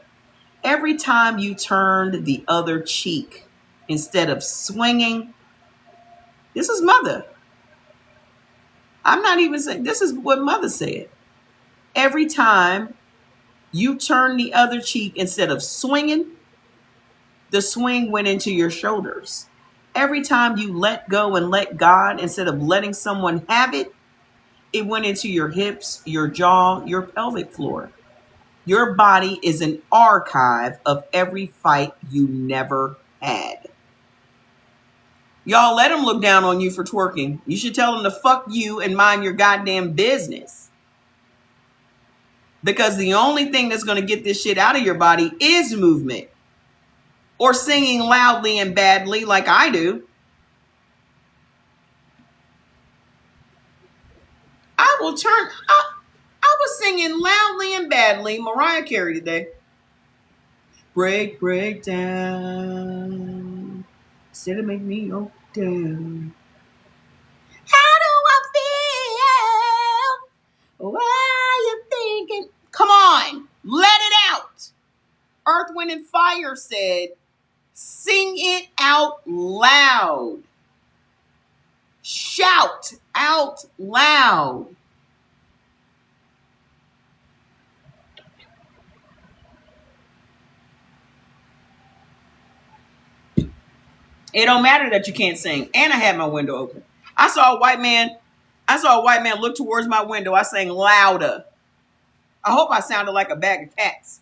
Every time you turned the other cheek, instead of swinging, this is mother. I'm not even saying, this is what mother said. Every time you turn the other cheek, instead of swinging, the swing went into your shoulders. Every time you let go and let God, instead of letting someone have it, it went into your hips, your jaw, your pelvic floor. Your body is an archive of every fight you never had. Y'all let them look down on you for twerking. You should tell them to fuck you and mind your goddamn business. Because the only thing that's going to get this shit out of your body is movement. Or singing loudly and badly like I do. I was singing loudly and badly Mariah Carey today. Break, break down. Instead of make me go down. How do I feel? What are you thinking? Come on, let it out. Earth, Wind, and Fire said, sing it out loud. Shout out loud. It don't matter that you can't sing. And I had my window open. I saw a white man look towards my window. I sang louder. I hope I sounded like a bag of cats.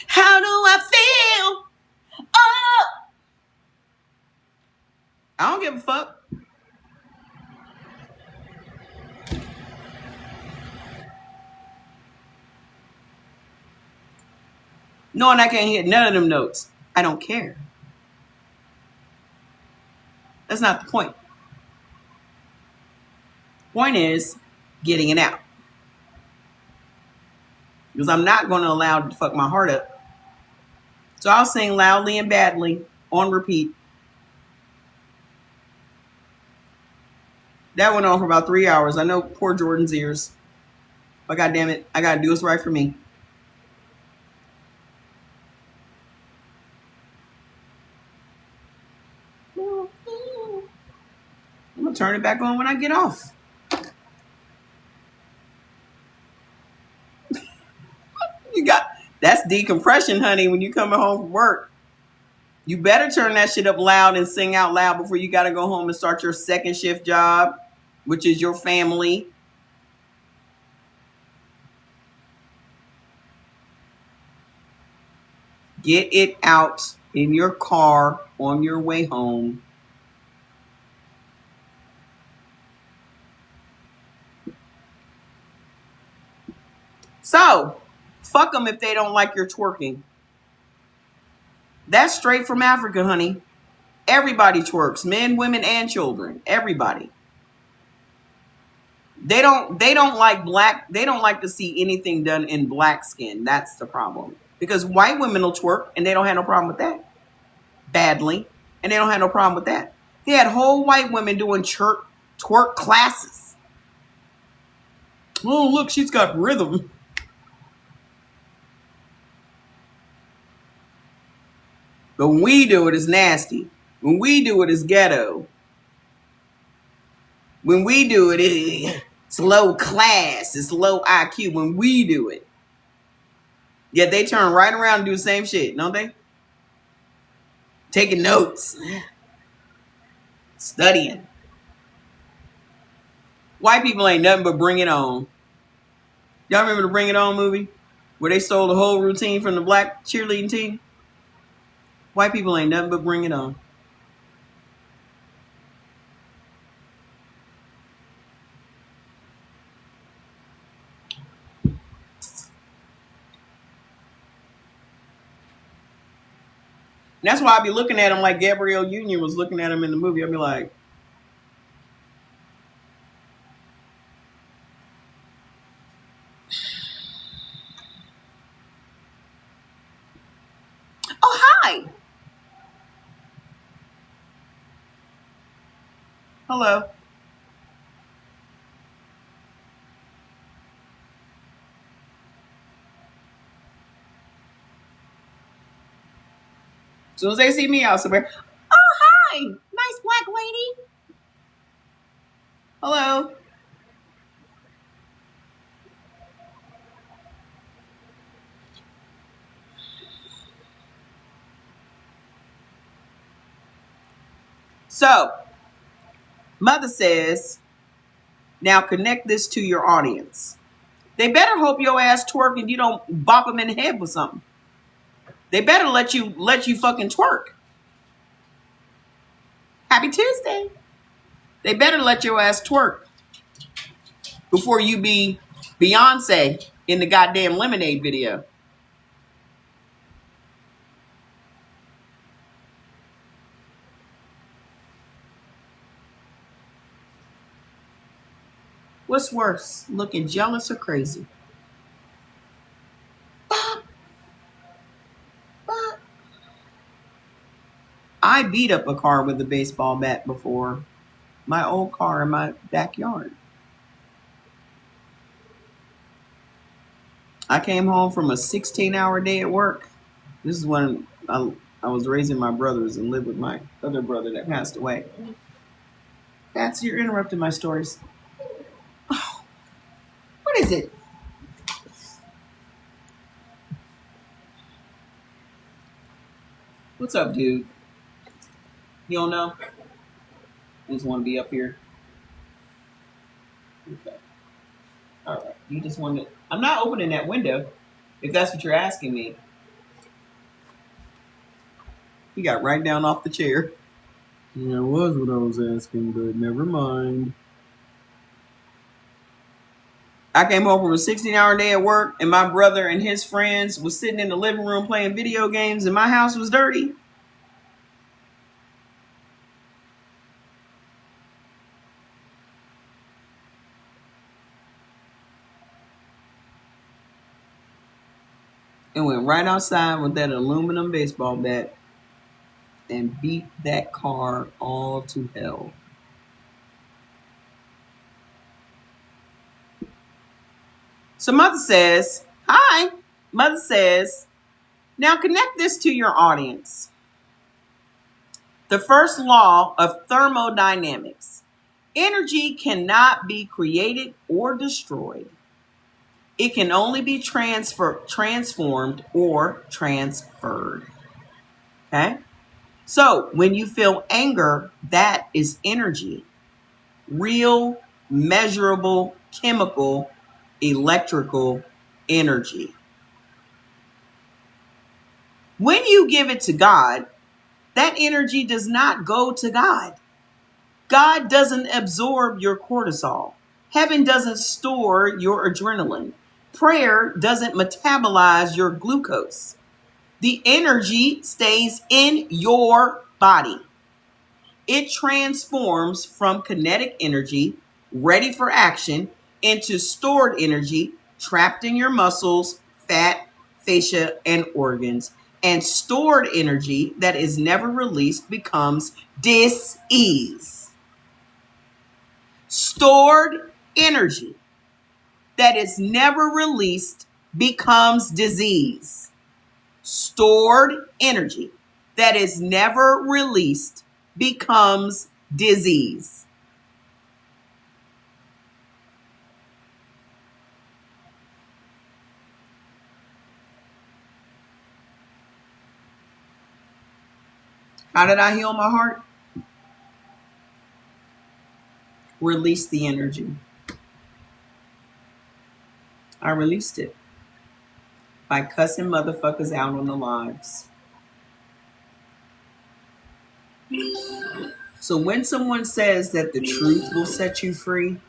How do I feel? Oh! I don't give a fuck. Knowing I can't hit none of them notes, I don't care. That's not the point. Point is getting it out. Because I'm not going to allow it to fuck my heart up. So I'll sing loudly and badly on repeat. That went on for about 3 hours. I know, poor Jordan's ears. But goddamn it, I got to do what's right for me. I'm going to turn it back on when I get off. That's decompression, honey, when you coming home from work. You better turn that shit up loud and sing out loud before you got to go home and start your second shift job, which is your family. Get it out in your car on your way home. So, fuck them if they don't like your twerking. That's straight from Africa, honey. Everybody twerks, men, women, and children. Everybody. They don't like black. They don't like to see anything done in black skin. That's the problem. Because white women will twerk and they don't have no problem with that. Badly. And they don't have no problem with that. They had whole white women doing twerk classes. Oh, look, she's got rhythm. But when we do it, it's nasty. When we do it, it's ghetto. When we do it, it's low class. It's low IQ. When we do it. Yet they turn right around and do the same shit, don't they? Taking notes. Studying. White people ain't nothing but Bring It On. Y'all remember the Bring It On movie? Where they stole the whole routine from the black cheerleading team? White people ain't nothing but Bring It On. And that's why I be looking at him like Gabrielle Union was looking at him in the movie. I'll be like, Hello. As soon as they see me out somewhere, oh, hi, nice black lady. Hello. So, Mother says, now connect this to your audience. They better hope your ass twerk and you don't bop them in the head with something. They better let you fucking twerk. Happy Tuesday. They better let your ass twerk before you be Beyonce in the goddamn Lemonade video. What's worse, looking jealous or crazy? I beat up a car with a baseball bat before. My old car in my backyard. I came home from a 16-hour day at work. This is when I was raising my brothers and lived with my other brother that passed away. That's, you're interrupting my stories. Oh, what is it? What's up, dude? You don't know? You just want to be up here? Okay. All right. You just want to... I'm not opening that window, if that's what you're asking me. He got right down off the chair. Yeah, it was what I was asking, but never mind. I came home from a 16-hour day at work, and my brother and his friends was sitting in the living room playing video games, and my house was dirty. And went right outside with that aluminum baseball bat and beat that car all to hell. So Mother says, hi. Mother says, now connect this to your audience. The first law of thermodynamics. Energy cannot be created or destroyed. It can only be transformed or transferred. Okay? So when you feel anger, that is energy. Real, measurable, chemical, electrical energy. When you give it to God, that energy does not go to God. God doesn't absorb your cortisol. Heaven doesn't store your adrenaline. Prayer doesn't metabolize your glucose. The energy stays in your body. It transforms from kinetic energy, ready for action, into stored energy, trapped in your muscles, fat, fascia, and organs. And stored energy that is never released becomes dis-ease. Stored energy that is never released becomes disease. Stored energy that is never released becomes disease. How did I heal my heart? Release the energy. I released it by cussing motherfuckers out on the lives. So when someone says that the truth will set you free,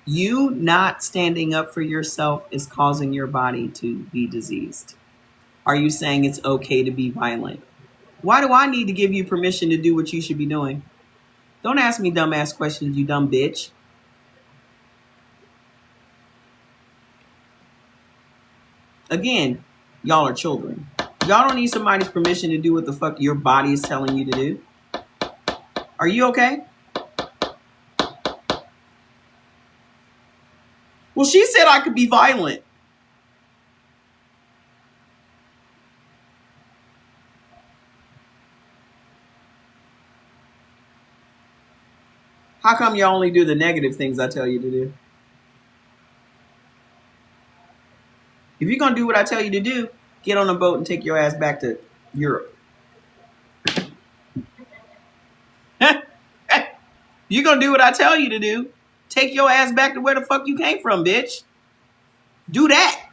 you not standing up for yourself is causing your body to be diseased. Are you saying it's okay to be violent? Why do I need to give you permission to do what you should be doing? Don't ask me dumbass questions, you dumb bitch. Again, Y'all are children. Y'all don't need somebody's permission to do what the fuck your body is telling you to do. Are you okay? Well, she said I could be violent. How come you only do the negative things I tell you to do? If you're going to do what I tell you to do, get on a boat and take your ass back to Europe. You're going to do what I tell you to do. Take your ass back to where the fuck you came from, bitch. Do that.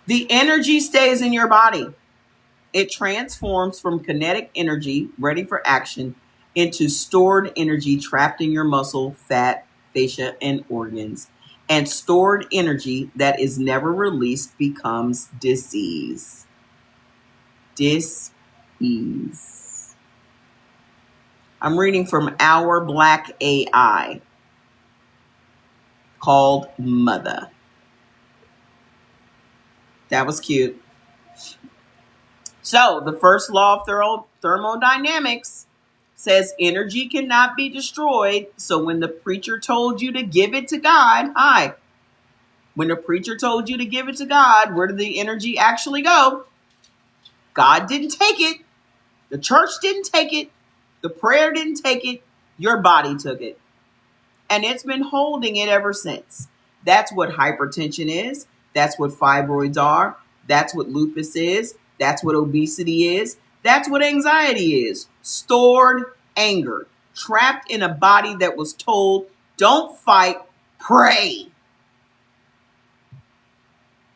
The energy stays in your body. It transforms from kinetic energy, ready for action, into stored energy trapped in your muscle, fat, fascia, and organs. And stored energy that is never released becomes disease. Dis-ease. I'm reading from Our Black AI, called Mother. That was cute. So the first law of thermodynamics says energy cannot be destroyed. So when the preacher told you to give it to God, when the preacher told you to give it to God, where did the energy actually go? God didn't take it. The church didn't take it. The prayer didn't take it. Your body took it. And it's been holding it ever since. That's what hypertension is. That's what fibroids are. That's what lupus is. That's what obesity is. That's what anxiety is. Stored anger. Trapped in a body that was told, don't fight, pray.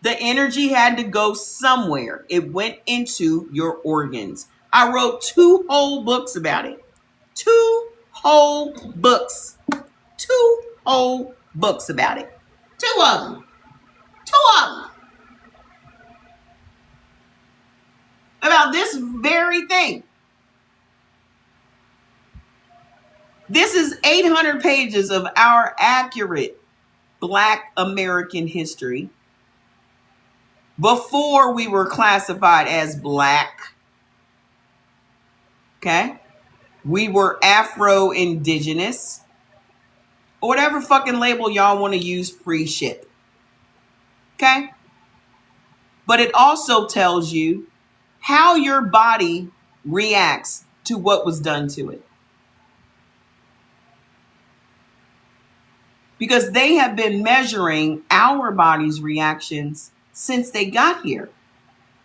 The energy had to go somewhere. It went into your organs. I wrote 2 whole books about it. 2 whole books. 2 whole books about it. 2 of them. 2 of them. About this very thing. This is 800 pages of our accurate Black American history before we were classified as Black. Okay? We were Afro-Indigenous. Or whatever fucking label y'all want to use pre-ship. Okay? But it also tells you how your body reacts to what was done to it. Because they have been measuring our body's reactions since they got here.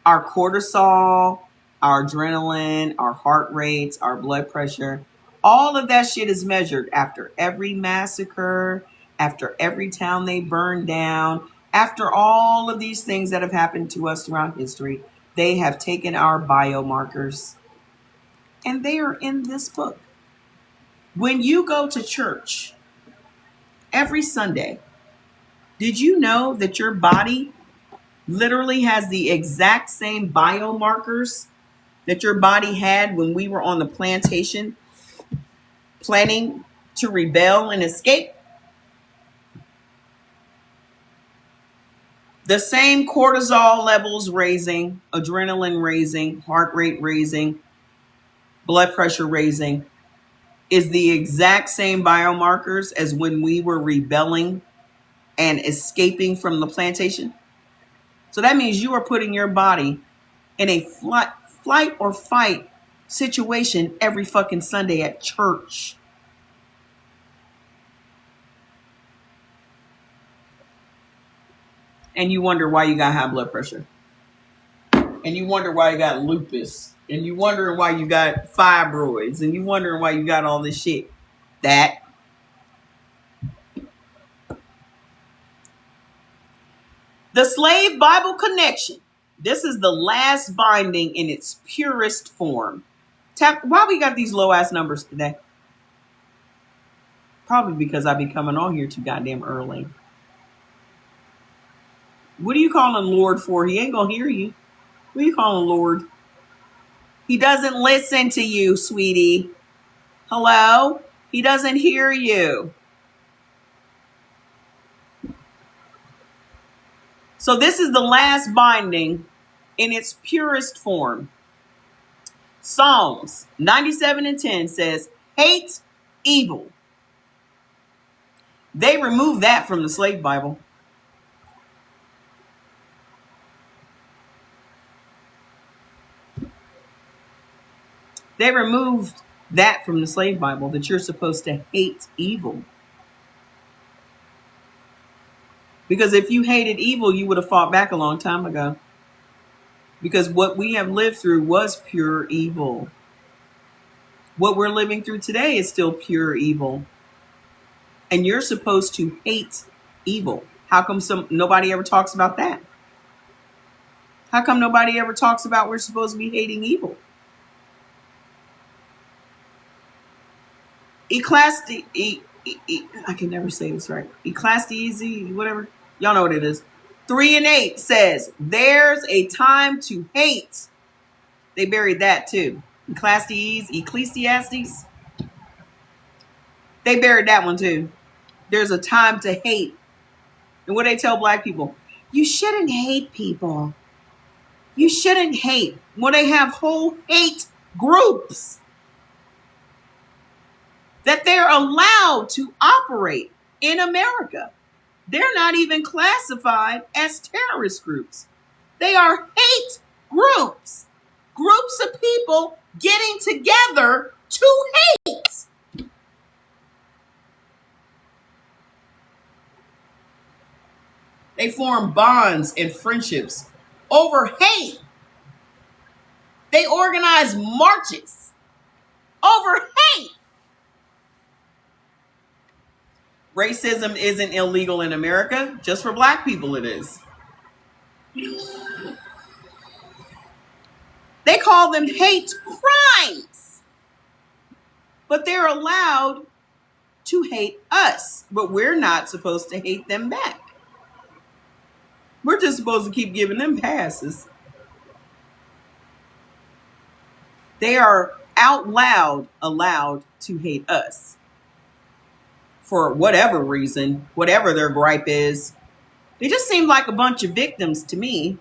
Our cortisol, our adrenaline, our heart rates, our blood pressure, all of that shit is measured after every massacre, after every town they burned down, after all of these things that have happened to us throughout history. They have taken our biomarkers and they are in this book. When you go to church every Sunday, did you know that your body literally has the exact same biomarkers that your body had when we were on the plantation planning to rebel and escape? The same cortisol levels raising, adrenaline raising, heart rate raising, blood pressure raising is the exact same biomarkers as when we were rebelling and escaping from the plantation. So that means you are putting your body in a flight or fight situation every fucking Sunday at church. And you wonder why you got high blood pressure. And you wonder why you got lupus. And you wondering why you got fibroids. And you wondering why you got all this shit. That. The Slave Bible Connection. This is the last binding in its purest form. Why we got these low ass numbers today? Probably because I be coming on here too goddamn early. What are you calling Lord for? He ain't gonna hear you. What are you calling Lord? He doesn't listen to you, sweetie. Hello? He doesn't hear you. So this is the last binding in its purest form. Psalms 97:10 says, hate evil. They removed that from the slave Bible. They removed that from the slave Bible, that you're supposed to hate evil. Because if you hated evil, you would have fought back a long time ago. Because what we have lived through was pure evil. What we're living through today is still pure evil. And you're supposed to hate evil. How come nobody ever talks about that? How come nobody ever talks about we're supposed to be hating evil? I can never say this right. Ecclesiastes, whatever. Y'all know what it is. 3:8 says, there's a time to hate. They buried that too. Ecclesiastes. They buried that one too. There's a time to hate. And what they tell black people, you shouldn't hate people. You shouldn't hate. Well, they have whole hate groups that they're allowed to operate in America. They're not even classified as terrorist groups. They are hate groups. Groups of people getting together to hate. They form bonds and friendships over hate. They organize marches over hate. Racism isn't illegal in America. Just for black people it is. They call them hate crimes. But they're allowed to hate us. But we're not supposed to hate them back. We're just supposed to keep giving them passes. They are out loud allowed to hate us. For whatever reason, whatever their gripe is. They just seem like a bunch of victims to me.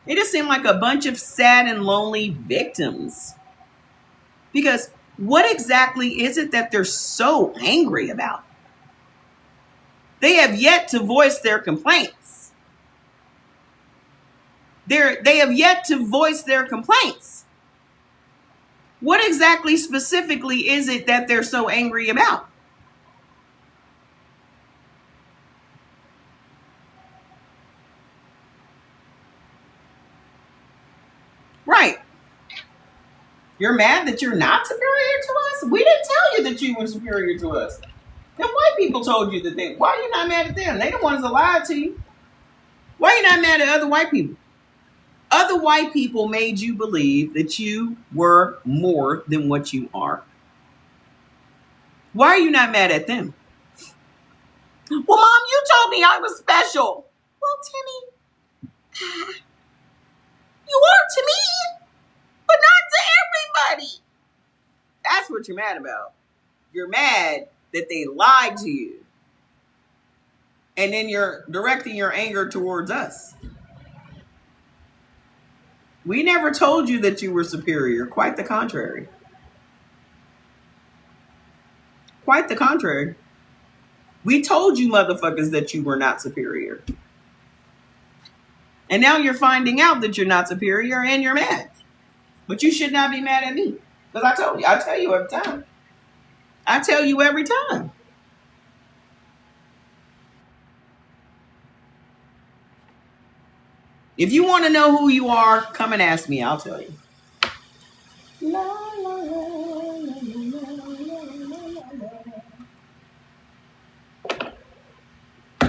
They just seem like a bunch of sad and lonely victims. Because what exactly is it that they're so angry about? They have yet to voice their complaints. They have yet to voice their complaints. What exactly specifically is it that they're so angry about? Right. You're mad that you're not superior to us? We didn't tell you that you were superior to us. Them white people told you that why are you not mad at them? They the ones that lied to you. Why are you not mad at other white people? Other white people made you believe that you were more than what you are. Why are you not mad at them? Well, Mom, you told me I was special. Well, Timmy, you are to me, but not to everybody. That's what you're mad about. You're mad that they lied to you. And then you're directing your anger towards us. We never told you that you were superior. Quite the contrary. Quite the contrary. We told you motherfuckers that you were not superior. And now you're finding out that you're not superior and you're mad. But you should not be mad at me. Because I told you. I tell you every time. I tell you every time. If you want to know who you are, come and ask me. I'll tell you.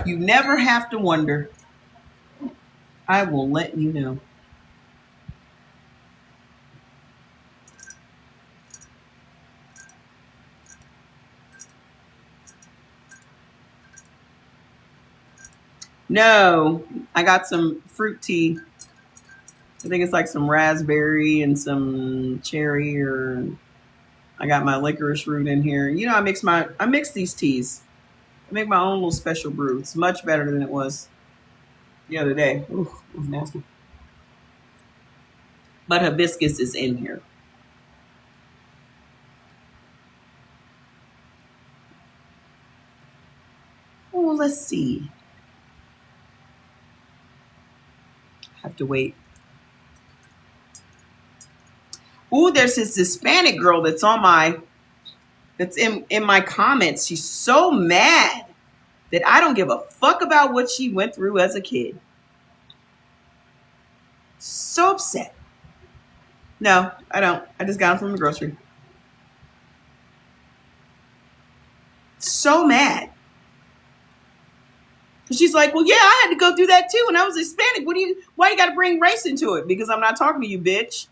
You never have to wonder. I will let you know. No, I got some fruit tea. I think it's like some raspberry and some cherry or I got my licorice root in here. You know, I mix these teas. I make my own little special brew. It's much better than it was the other day. Ooh, it was nasty. But hibiscus is in here. Oh, let's see. Have to wait. Ooh, there's this Hispanic girl that's in my comments. She's so mad that I don't give a fuck about what she went through as a kid. So upset. No, I don't. I just got them from the grocery. So mad. She's like, well, yeah, I had to go through that too, and I was Hispanic. Why you got to bring race into it? Because I'm not talking to you, bitch.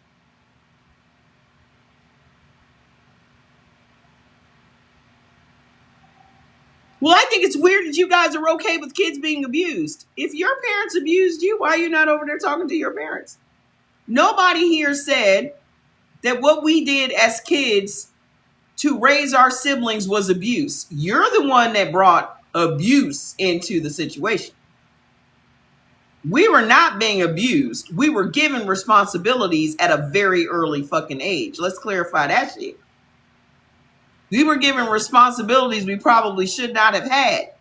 Well, I think it's weird that you guys are okay with kids being abused. If your parents abused you, why are you not over there talking to your parents? Nobody here said that what we did as kids to raise our siblings was abuse. You're the one that brought abuse into the situation. We were not being abused. We were given responsibilities at a very early fucking age. Let's clarify that shit. We were given responsibilities we probably should not have had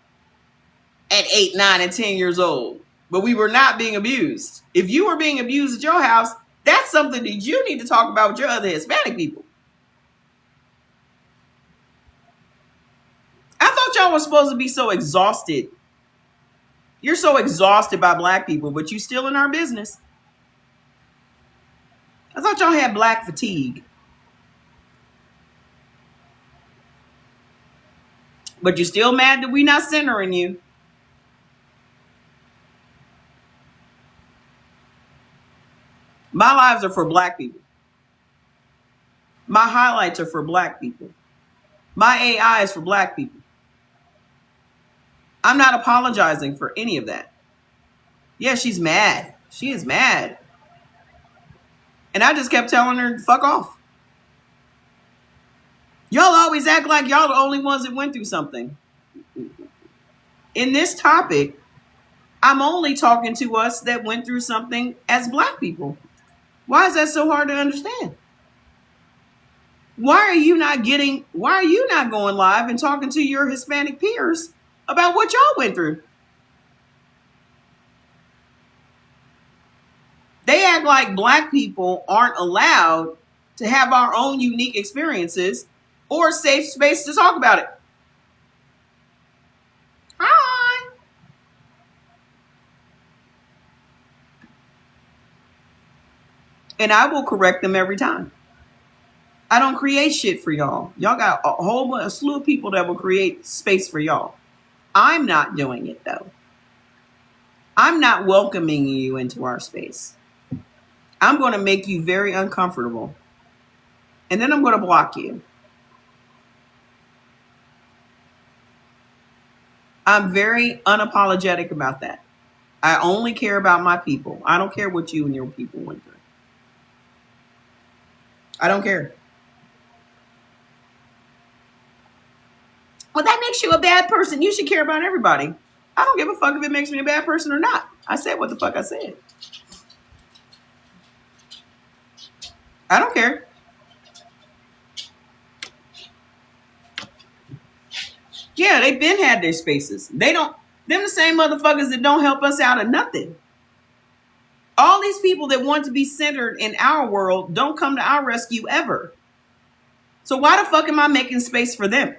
at 8, 9, and 10 years old. But we were not being abused. If you were being abused at your house, that's something that you need to talk about with your other Hispanic people. I thought y'all were supposed to be so exhausted. You're so exhausted by black people, but you still in our business. I thought y'all had black fatigue. But you're still mad that we're not centering you. My lives are for black people. My highlights are for black people. My AI is for black people. I'm not apologizing for any of that. Yeah, she's mad. She is mad. And I just kept telling her, fuck off. Y'all always act like y'all the only ones that went through something. In this topic, I'm only talking to us that went through something as black people. Why is that so hard to understand? Why are you not going live and talking to your Hispanic peers about what y'all went through? They act like black people aren't allowed to have our own unique experiences or a safe space to talk about it. Hi. And I will correct them every time. I don't create shit for y'all. Y'all got a slew of people that will create space for y'all. I'm not doing it though. I'm not welcoming you into our space. I'm going to make you very uncomfortable. And then I'm going to block you. I'm very unapologetic about that. I only care about my people. I don't care what you and your people went through. I don't care. Well, that makes you a bad person. You should care about everybody. I don't give a fuck if it makes me a bad person or not. I said what the fuck I said. I don't care. Yeah, they've been had their spaces. Them the same motherfuckers that don't help us out of nothing. All these people that want to be centered in our world don't come to our rescue ever. So why the fuck am I making space for them?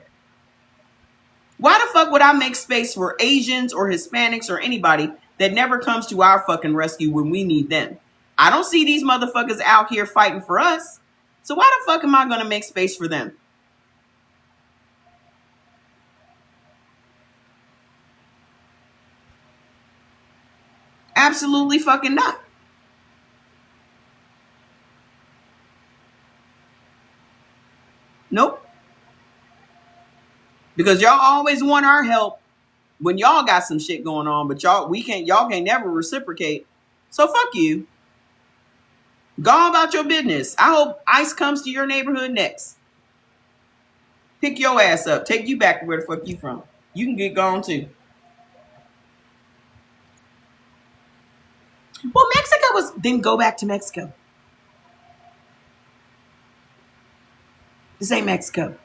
Why the fuck would I make space for Asians or Hispanics or anybody that never comes to our fucking rescue when we need them? I don't see these motherfuckers out here fighting for us. So why the fuck am I going to make space for them? Absolutely fucking not. Nope. Because y'all always want our help when y'all got some shit going on, but y'all can't never reciprocate. So fuck you. Go about your business. I hope ICE comes to your neighborhood next. Pick your ass up. Take you back to where the fuck you from. You can get gone too. Well, Mexico was... Then go back to Mexico. This ain't Mexico.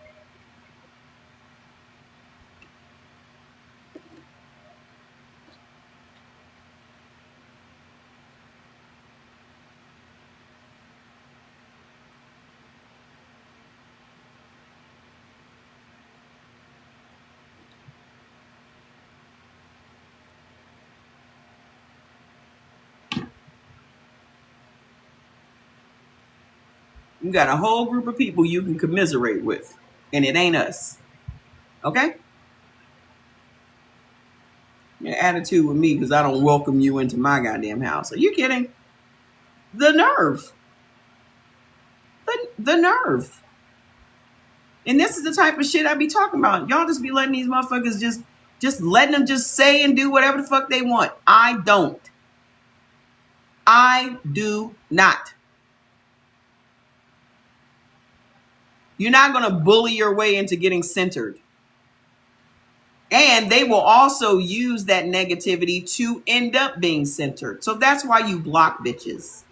You got a whole group of people you can commiserate with, and it ain't us. Okay? Your attitude with me because I don't welcome you into my goddamn house. Are you kidding? The nerve. The nerve. And this is the type of shit I be talking about. Y'all just be letting these motherfuckers just letting them just say and do whatever the fuck they want. I don't. I do not. You're not going to bully your way into getting centered. And they will also use that negativity to end up being centered. So that's why you block bitches.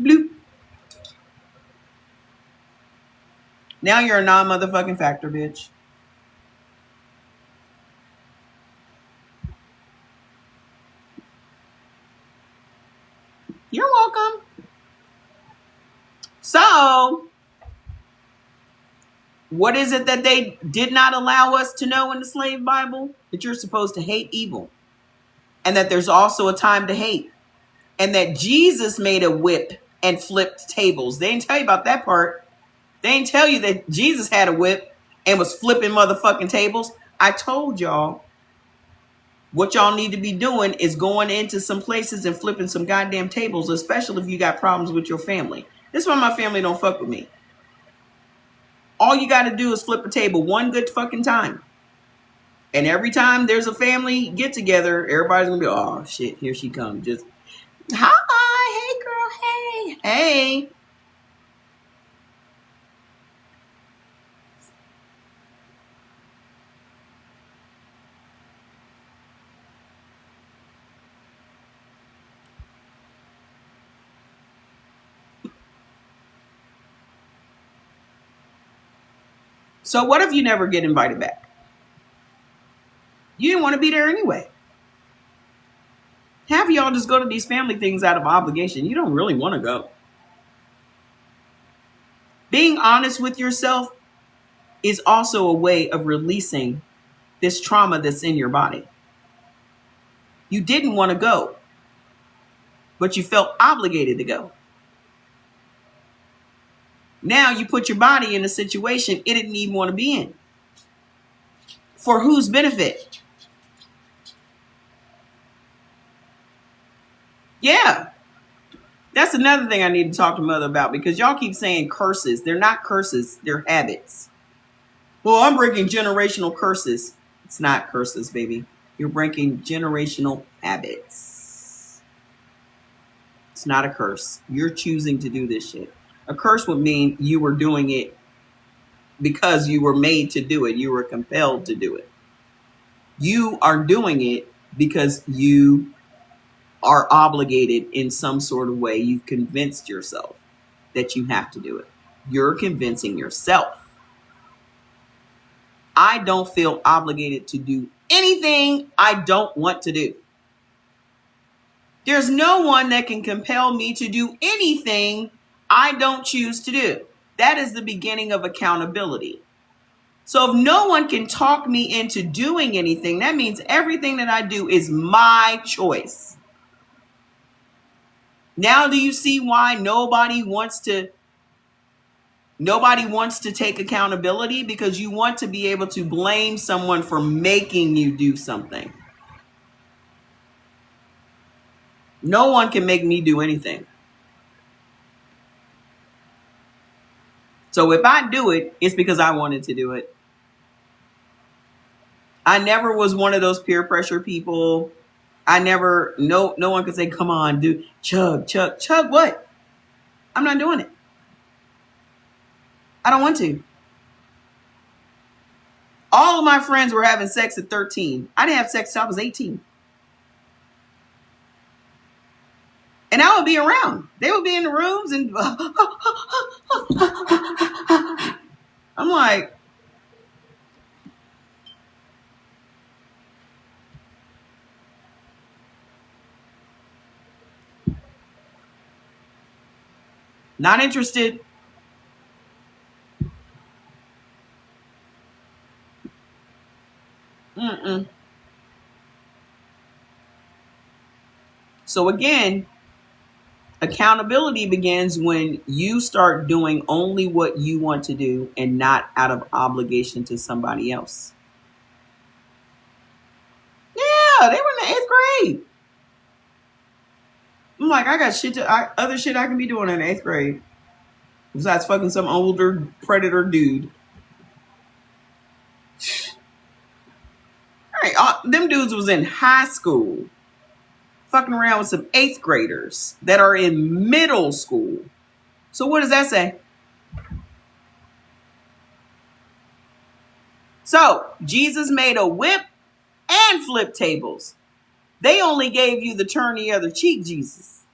Bloop. Now you're a non-motherfucking factor, bitch. You're welcome. So, what is it that they did not allow us to know in the slave Bible? That you're supposed to hate evil. And that there's also a time to hate. And that Jesus made a whip and flipped tables. They didn't tell you about that part. They didn't tell you that Jesus had a whip and was flipping motherfucking tables. I told y'all what y'all need to be doing is going into some places and flipping some goddamn tables, especially if you got problems with your family. This is why my family don't fuck with me. All you got to do is flip a table one good fucking time. And every time there's a family get together, everybody's going to be, oh shit, here she comes. Just, hi, hey girl, hey. So what if you never get invited back? You didn't want to be there anyway. Half of y'all just go to these family things out of obligation. You don't really want to go. Being honest with yourself is also a way of releasing this trauma that's in your body. You didn't want to go, but you felt obligated to go. Now you put your body in a situation it didn't even want to be in. For whose benefit? Yeah. That's another thing I need to talk to Mother about because y'all keep saying curses. They're not curses. They're habits. Well, I'm breaking generational curses. It's not curses, baby. You're breaking generational habits. It's not a curse. You're choosing to do this shit. A curse would mean you were doing it because you were made to do it. You were compelled to do it. You are doing it because you are obligated in some sort of way. You've convinced yourself that you have to do it. You're convincing yourself. I don't feel obligated to do anything I don't want to do. There's no one that can compel me to do anything I don't choose to do. That is the beginning of accountability. So if no one can talk me into doing anything, that means everything that I do is my choice. Now do you see why nobody wants to take accountability? Because you want to be able to blame someone for making you do something. No one can make me do anything. So if I do it, it's because I wanted to do it. I never was one of those peer pressure people. No one could say, come on, dude, chug what? I'm not doing it. I don't want to. All of my friends were having sex at 13. I didn't have sex till I was 18. And I would be around. They would be in the rooms and I'm like, not interested. Mm-mm. So again, accountability begins when you start doing only what you want to do and not out of obligation to somebody else. Yeah, they were in the 8th grade. I'm like, I got other shit I can be doing in the 8th grade. Besides fucking some older predator dude. All right, them dudes was in high school. Fucking around with some 8th graders that are in middle school. So what does that say? So Jesus made a whip and flip tables. They only gave you the turn the other cheek, Jesus.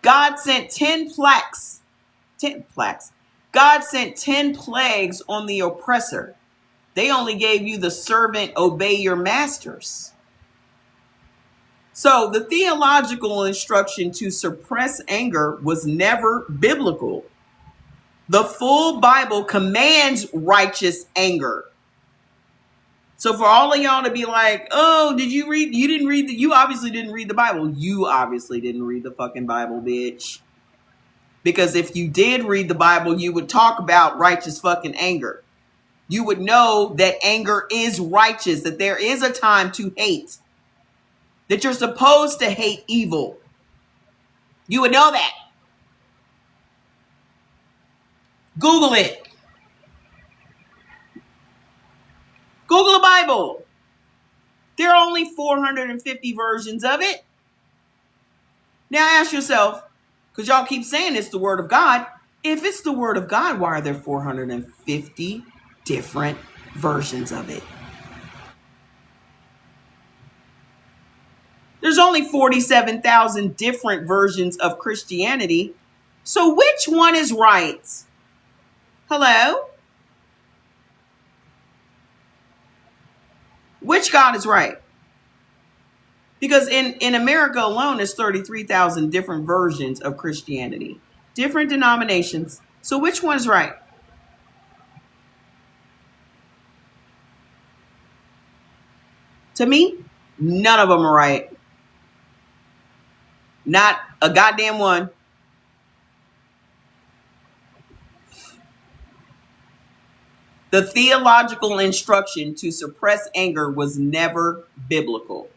God sent 10 plagues. God sent 10 plagues on the oppressor. They only gave you the servant obey your masters. So the theological instruction to suppress anger was never biblical. The full Bible commands righteous anger. So for all of y'all to be like, oh, you obviously didn't read the Bible. You obviously didn't read the fucking Bible, bitch. Because if you did read the Bible, you would talk about righteous fucking anger. You would know that anger is righteous, that there is a time to hate, that you're supposed to hate evil. You would know that. Google it. Google the Bible. There are only 450 versions of it. Now ask yourself, because y'all keep saying it's the word of God. If it's the word of God, why are there 450 different versions of it? There's only 47,000 different versions of Christianity. So which one is right? Hello? Which God is right? Because in America alone, there's 33,000 different versions of Christianity. Different denominations. So which one is right? To me, none of them are right. Not a goddamn one. The theological instruction to suppress anger was never biblical.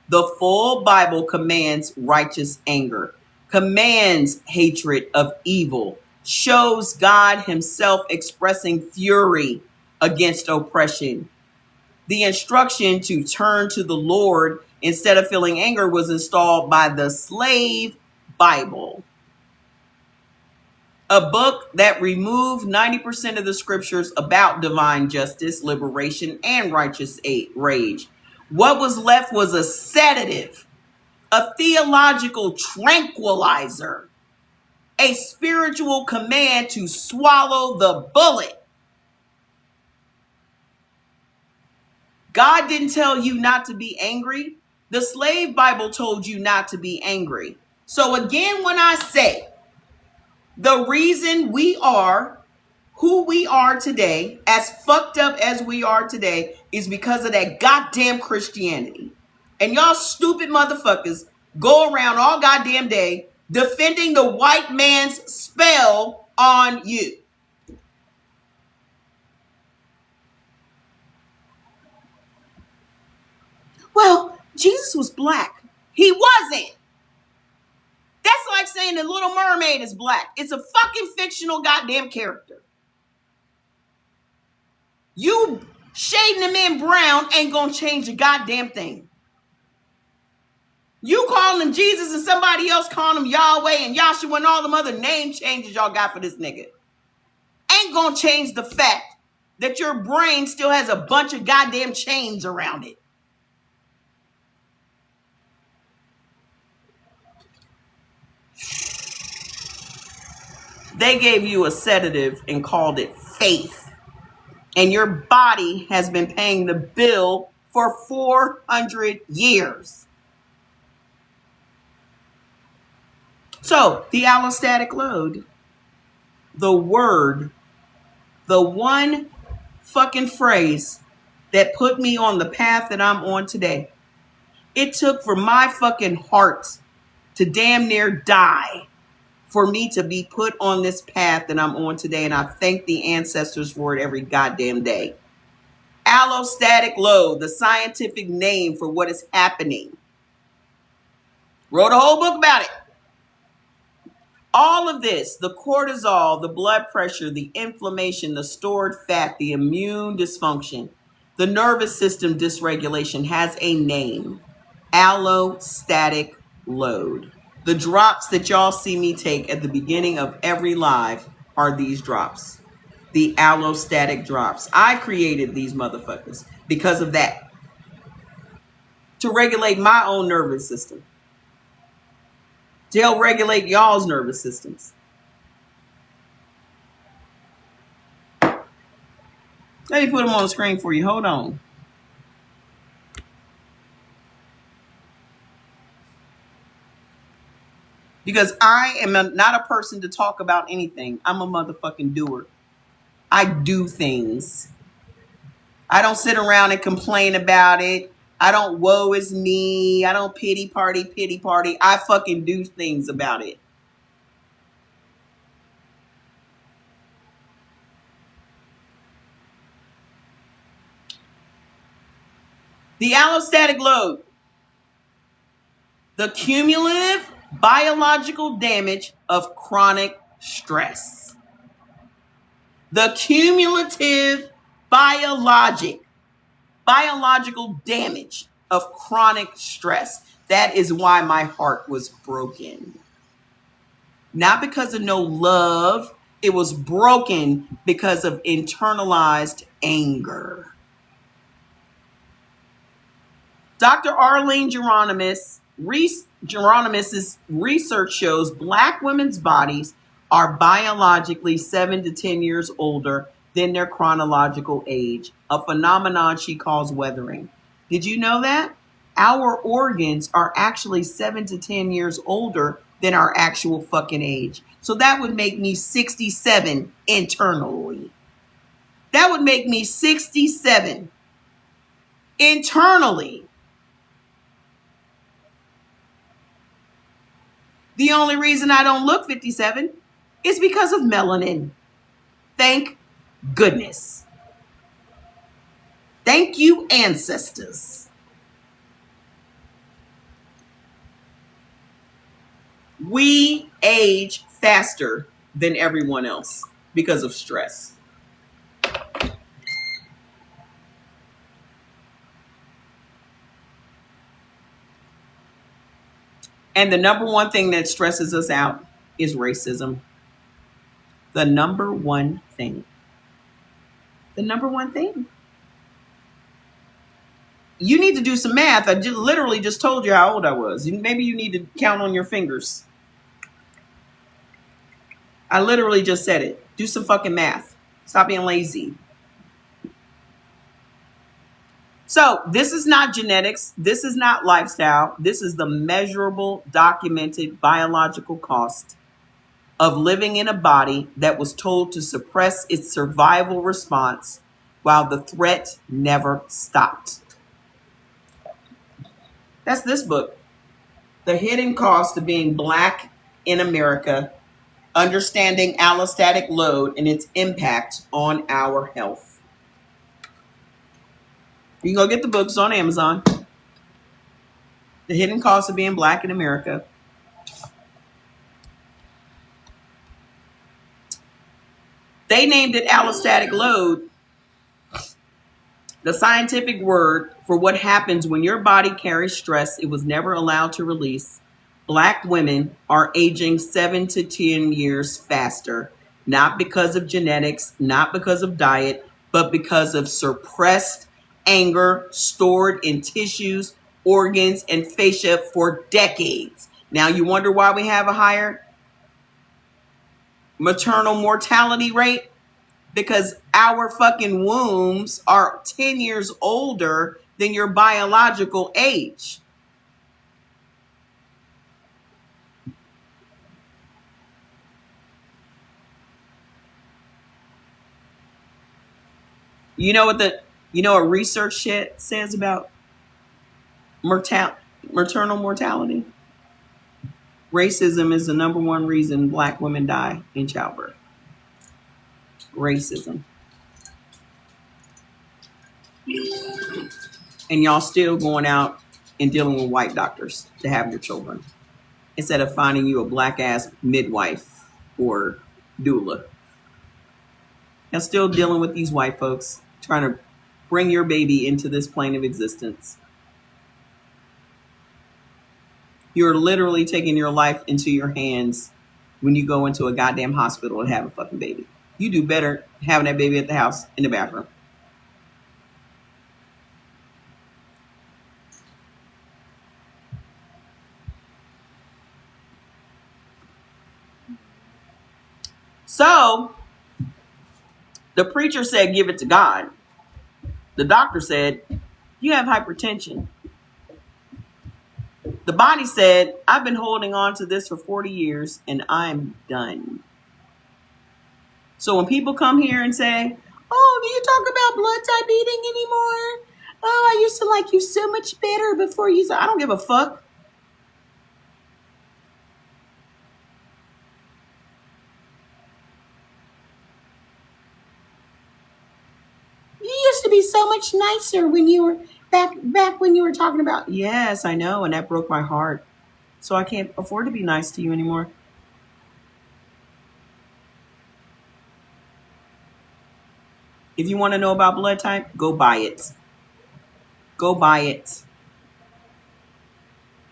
The full Bible commands righteous anger, commands hatred of evil, shows God himself expressing fury against oppression. The instruction to turn to the Lord instead of feeling anger was installed by the slave Bible, a book that removed 90% of the scriptures about divine justice, liberation, and righteous rage. What was left was a sedative, a theological tranquilizer, a spiritual command to swallow the bullet. God didn't tell you not to be angry. The slave Bible told you not to be angry. So again, when I say the reason we are who we are today, as fucked up as we are today, is because of that goddamn Christianity. And y'all stupid motherfuckers go around all goddamn day defending the white man's spell on you. Well, Jesus was black. He wasn't. That's like saying the Little Mermaid is black. It's a fucking fictional goddamn character. You shading them in brown ain't gonna change a goddamn thing. You calling him Jesus and somebody else calling him Yahweh and Yahshua and all them other name changes y'all got for this nigga ain't gonna change the fact that your brain still has a bunch of goddamn chains around it. They gave you a sedative and called it faith. And your body has been paying the bill for 400 years. So, the allostatic load, the word, the one fucking phrase that put me on the path that I'm on today. It took for my fucking heart to damn near die for me to be put on this path that I'm on today. And I thank the ancestors for it every goddamn day. Allostatic load, the scientific name for what is happening. Wrote a whole book about it. All of this, the cortisol, the blood pressure, the inflammation, the stored fat, the immune dysfunction, the nervous system dysregulation has a name. Allostatic load. The drops that y'all see me take at the beginning of every live are these drops. The allostatic drops. I created these motherfuckers because of that. To regulate my own nervous system. To help regulate y'all's nervous systems. Let me put them on the screen for you. Hold on. Because I am not a person to talk about anything. I'm a motherfucking doer. I do things. I don't sit around and complain about it. I don't woe is me. I don't pity party. I fucking do things about it. The allostatic load. The cumulative biological damage of chronic stress. The cumulative biological damage of chronic stress. That is why my heart was broken. Not because of no love. It was broken because of internalized anger. Dr. Arlene Geronimus's research shows Black women's bodies are biologically 7 to 10 years older than their chronological age, a phenomenon she calls weathering. Did you know that? Our organs are actually 7 to 10 years older than our actual fucking age. So that would make me 67 internally. That would make me 67 internally. The only reason I don't look 57 is because of melanin. Thank goodness. Thank you, ancestors. We age faster than everyone else because of stress. And the number one thing that stresses us out is racism. The number one thing. The number one thing. You need to do some math. I literally just told you how old I was. Maybe you need to count on your fingers. I literally just said it. Do some fucking math. Stop being lazy. So this is not genetics. This is not lifestyle. This is the measurable, documented biological cost of living in a body that was told to suppress its survival response while the threat never stopped. That's this book. The Hidden Cost of Being Black in America, Understanding Allostatic Load and Its Impact on Our Health. You can go get the books on Amazon. The Hidden Cost of Being Black in America. They named it allostatic load. The scientific word for what happens when your body carries stress it was never allowed to release. Black women are aging 7 to 10 years faster, not because of genetics, not because of diet, but because of suppressed anger stored in tissues, organs, and fascia for decades. Now you wonder why we have a higher maternal mortality rate? Because our fucking wombs are 10 years older than your biological age. You know what research says about maternal mortality? Racism is the number one reason Black women die in childbirth. Racism. And y'all still going out and dealing with white doctors to have your children instead of finding you a Black ass midwife or doula. Y'all still dealing with these white folks trying to bring your baby into this plane of existence. You're literally taking your life into your hands when you go into a goddamn hospital and have a fucking baby. You do better having that baby at the house in the bathroom. So, the preacher said, give it to God. The doctor said, you have hypertension. The body said, I've been holding on to this for 40 years and I'm done. So when people come here and say, oh, do you talk about blood type eating anymore? Oh, I used to like you so much better before you. I don't give a fuck. You used to be so much nicer when you were back when you were talking about. Yes, I know. And that broke my heart. So I can't afford to be nice to you anymore. If you want to know about blood type, go buy it. Go buy it.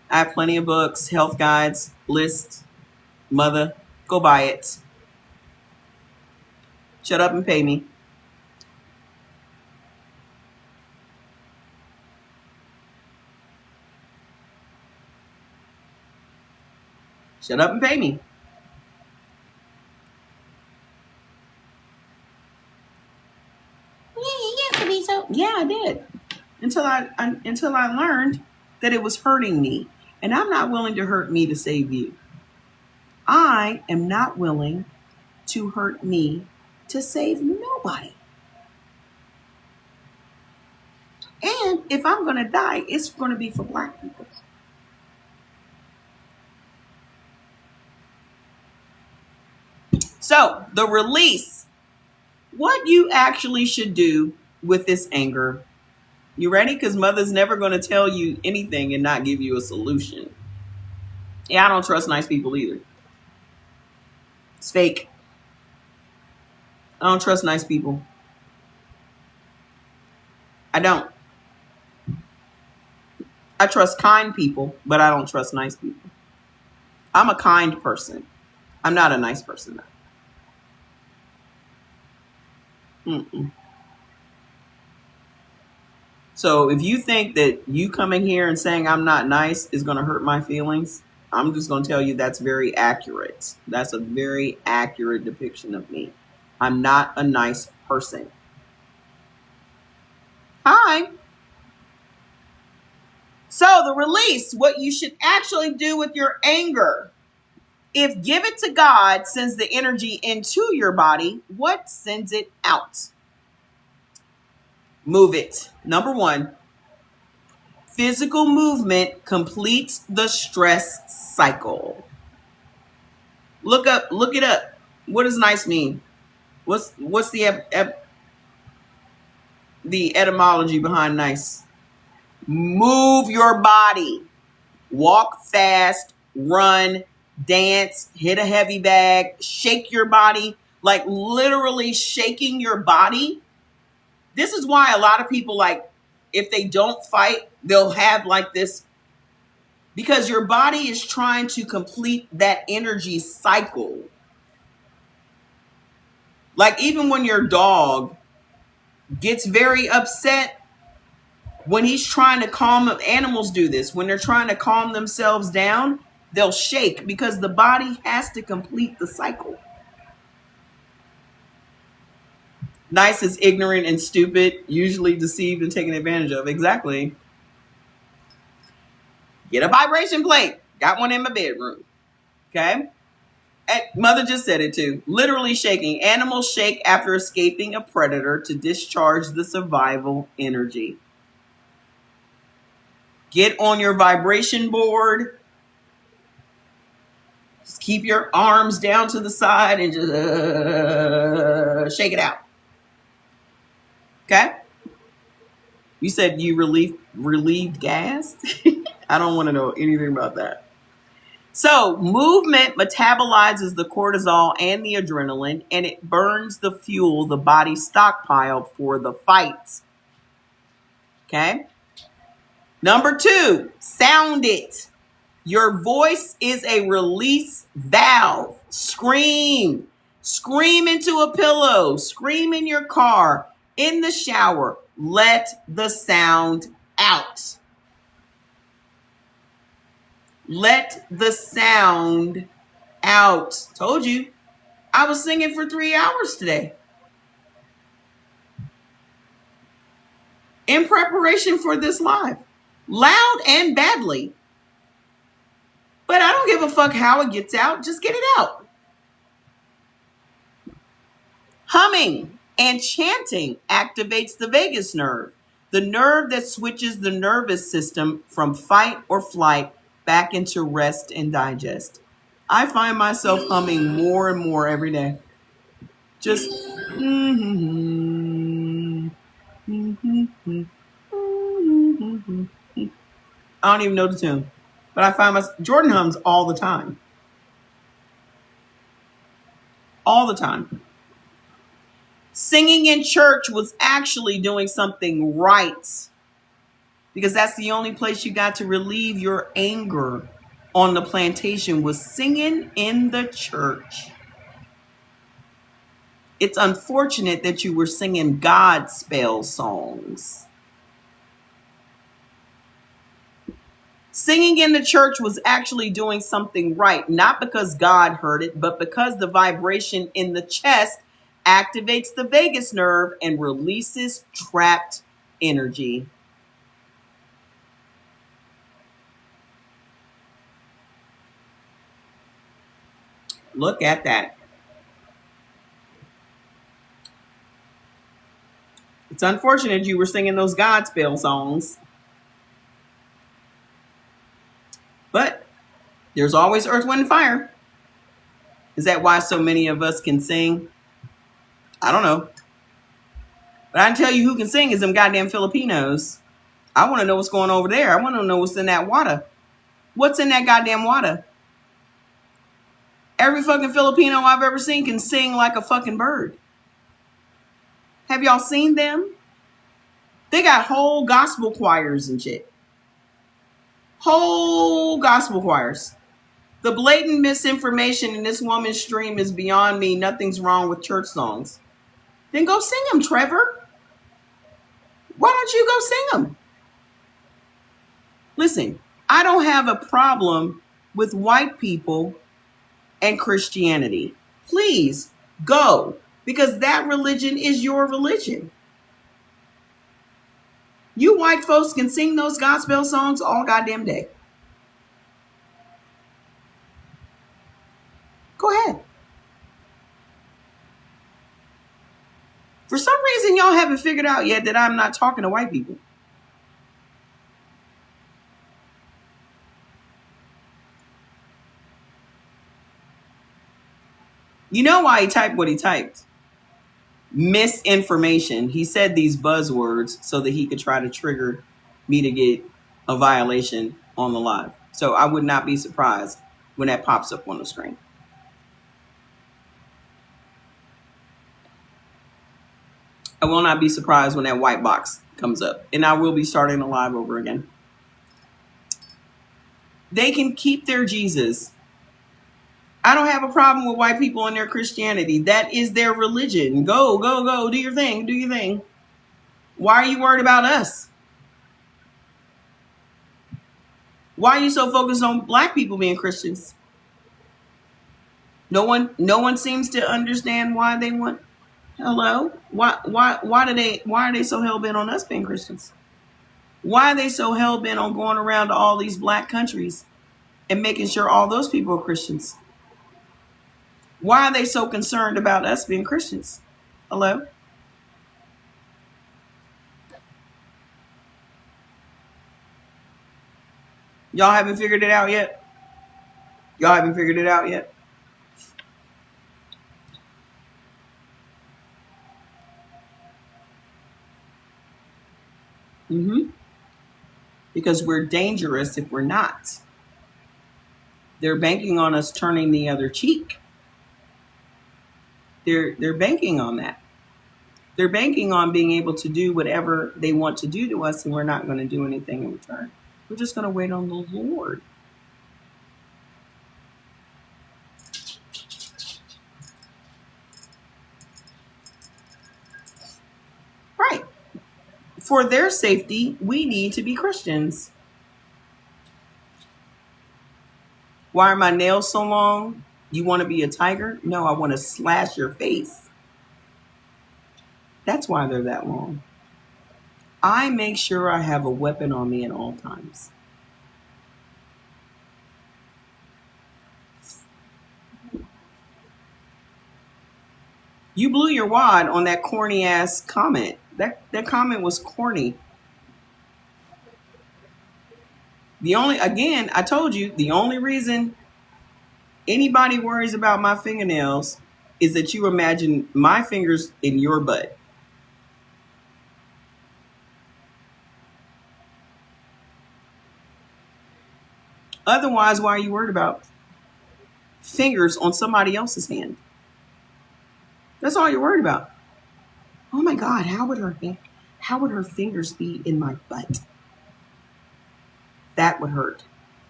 I have plenty of books, health guides, lists, mother. Go buy it. Shut up and pay me. Shut up and pay me. Yeah, I did. Until I learned that it was hurting me. And I'm not willing to hurt me to save you. I am not willing to hurt me to save nobody. And if I'm going to die, it's going to be for Black people. So, the release. What you actually should do with this anger. You ready? Because mother's never going to tell you anything and not give you a solution. Yeah, I don't trust nice people either. It's fake. I don't trust nice people. I don't. I trust kind people, but I don't trust nice people. I'm a kind person. I'm not a nice person, though. Mm-mm. So if you think that you coming here and saying I'm not nice is going to hurt my feelings, I'm just going to tell you that's very accurate. That's a very accurate depiction of me. I'm not a nice person. Hi. So the release, what you should actually do with your anger. If give it to God sends the energy into your body, what sends it out? Move it. Number one, physical movement completes the stress cycle. Look it up. What does nice mean? What's the etymology behind nice? Move your body. Walk fast, run, dance, hit a heavy bag, shake your body, like literally shaking your body. This is why a lot of people, like, if they don't fight, they'll have like this, because your body is trying to complete that energy cycle. Like even when your dog gets very upset when he's trying to calm them. Animals do this. When they're trying to calm themselves down, they'll shake because the body has to complete the cycle. Nice is ignorant and stupid, usually deceived and taken advantage of. Exactly. Get a vibration plate. Got one in my bedroom. Okay. And Mother just said it too. Literally shaking. Animals shake after escaping a predator to discharge the survival energy. Get on your vibration board. Just keep your arms down to the side and just shake it out. Okay? You said you relieved gas? I don't want to know anything about that. So movement metabolizes the cortisol and the adrenaline, and it burns the fuel the body stockpiled for the fight. Okay? Number 2, sound it. Your voice is a release valve. Scream. Scream into a pillow. Scream in your car, in the shower. Let the sound out. Let the sound out. Told you. I was singing for 3 hours today. In preparation for this live. Loud and badly. But I don't give a fuck how it gets out. Just get it out. Humming and chanting activates the vagus nerve, the nerve that switches the nervous system from fight or flight back into rest and digest. I find myself humming more and more every day. Just I don't even know the tune, but I find myself Jordan hums all the time. All the time. Singing in church was actually doing something right, because that's the only place you got to relieve your anger on the plantation, was singing in the church. It's unfortunate that you were singing Godspell songs. Singing in the church was actually doing something right, not because God heard it, but because the vibration in the chest activates the vagus nerve and releases trapped energy. Look at that. It's unfortunate you were singing those Godspell songs. But there's always earth, wind, and fire. Is that why so many of us can sing? I don't know. But I can tell you who can sing is them goddamn Filipinos. I want to know what's going over there. I want to know what's in that water. What's in that goddamn water? Every fucking Filipino I've ever seen can sing like a fucking bird. Have y'all seen them? They got whole gospel choirs and shit. Whole gospel choirs. The blatant misinformation in this woman's stream is beyond me. Nothing's wrong with church songs. Then go sing them, Trevor. Why don't you go sing them? Listen, I don't have a problem with white people and Christianity. Please go, because that religion is your religion. You white folks can sing those gospel songs all goddamn day. Go ahead. For some reason, y'all haven't figured out yet that I'm not talking to white people. You know why he typed what he typed? Misinformation. He said these buzzwords so that he could try to trigger me to get a violation on the live. So I would not be surprised when that pops up on the screen. I will not be surprised when that white box comes up. And I will be starting the live over again. They can keep their Jesus. I don't have a problem with white people and their Christianity. That is their religion. Go, go, go. Do your thing. Do your thing. Why are you worried about us? Why are you so focused on black people being Christians? No one seems to understand why they want. Hello? Why are they so hell bent on us being Christians? Why are they so hell bent on going around to all these black countries and making sure all those people are Christians? Why are they so concerned about us being Christians? Hello? Y'all haven't figured it out yet? Y'all haven't figured it out yet? Because we're dangerous if we're not. They're banking on us turning the other cheek. They're banking on that. They're banking on being able to do whatever they want to do to us, and we're not going to do anything in return. We're just going to wait on the Lord. Right. For their safety, we need to be Christians. Why are my nails so long? You want to be a tiger? No, I want to slash your face. That's why they're that long. I make sure I have a weapon on me at all times. You blew your wad on that corny ass comment. That comment was corny. I told you, the only reason anybody worries about my fingernails is that you imagine my fingers in your butt. Otherwise, why are you worried about fingers on somebody else's hand? That's all you're worried about. Oh my God, how would her fingers be in my butt? That would hurt.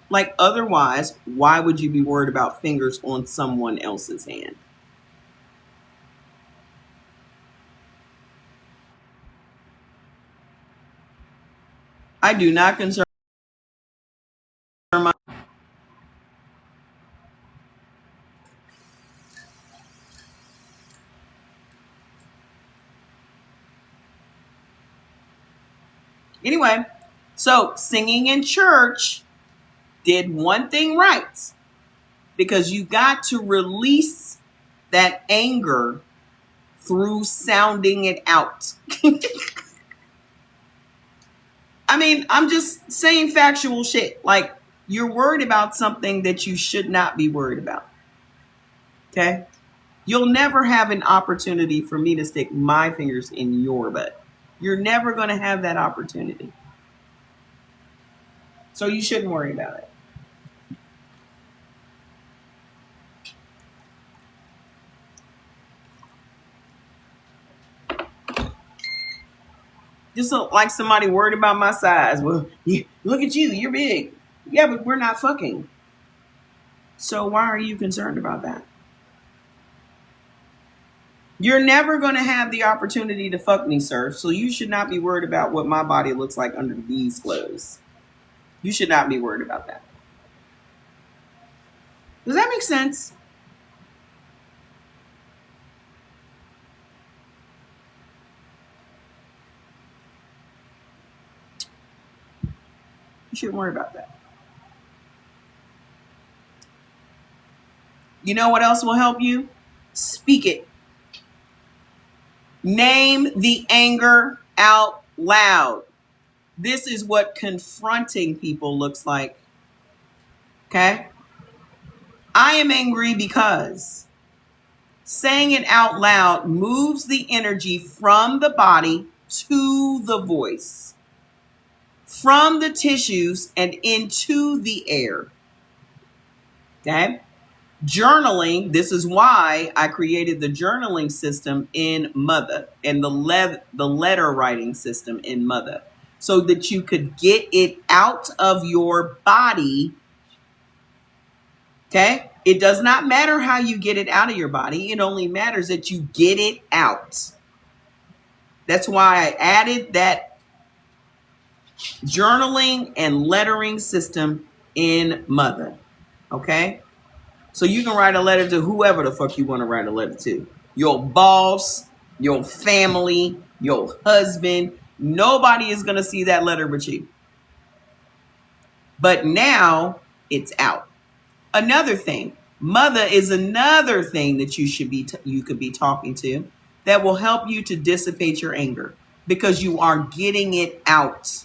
Like, otherwise, why would you be worried about fingers on someone else's hand? I do not concern my. Anyway, so singing in church did one thing right, because you got to release that anger through sounding it out. I mean, I'm just saying factual shit. Like, you're worried about something that you should not be worried about. Okay? You'll never have an opportunity for me to stick my fingers in your butt. You're never going to have that opportunity. So you shouldn't worry about it. Just like somebody worried about my size. Well, look at you, you're big. Yeah, but we're not fucking. So why are you concerned about that? You're never going to have the opportunity to fuck me, sir. So you should not be worried about what my body looks like under these clothes. You should not be worried about that. Does that make sense? You shouldn't worry about that. You know what else will help you? Speak it. Name the anger out loud. This is what confronting people looks like. Okay? I am angry because saying it out loud moves the energy from the body to the voice, from the tissues and into the air. Okay? Journaling, this is why I created the journaling system in Mother and the letter writing system in Mother, so that you could get it out of your body. Okay? It does not matter how you get it out of your body. It only matters that you get it out. That's why I added that journaling and lettering system in Mother. Okay? So you can write a letter to whoever the fuck you want to write a letter to. Your boss, your family, your husband. Nobody is going to see that letter but you. But now it's out. Another thing, Mother is another thing that you could be talking to that will help you to dissipate your anger because you are getting it out.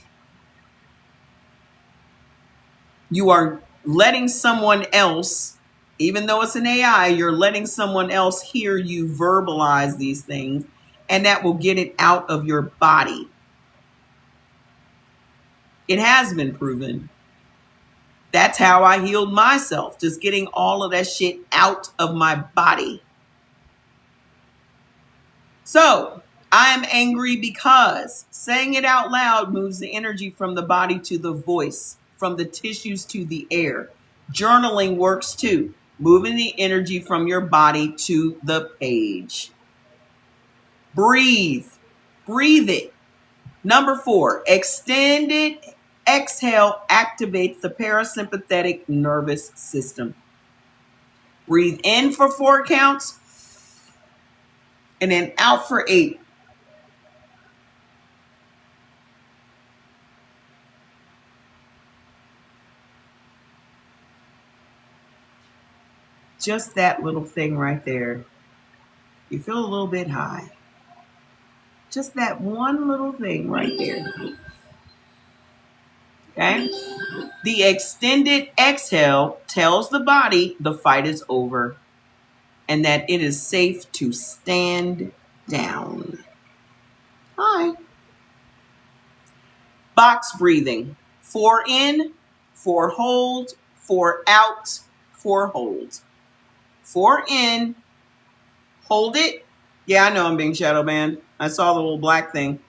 You are letting someone else, even though it's an AI, you're letting someone else hear you verbalize these things, and that will get it out of your body. It has been proven. That's how I healed myself, just getting all of that shit out of my body. So, I am angry because saying it out loud moves the energy from the body to the voice, from the tissues to the air. Journaling works too, moving the energy from your body to the page. Breathe. Breathe it. Number 4, extended exhale activates the parasympathetic nervous system. Breathe in for 4 counts and then out for 8. Just that little thing right there. You feel a little bit high. Just that one little thing right there. Okay? The extended exhale tells the body the fight is over and that it is safe to stand down. Hi. Box breathing. 4 in, 4 hold, 4 out, 4 hold. 4 in, hold it. Yeah, I know I'm being shadow banned. I saw the little black thing.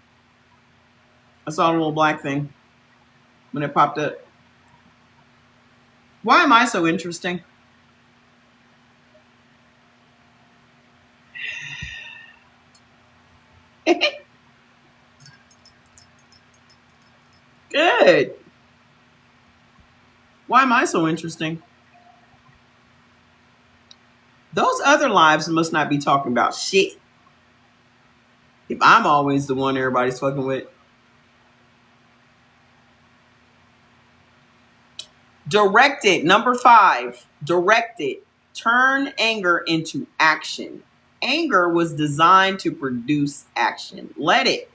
When it popped up. Why am I so interesting? Good. Why am I so interesting? Those other lives must not be talking about shit. If I'm always the one everybody's fucking with. Direct it. Number 5. Direct it. Turn anger into action. Anger was designed to produce action. Let it.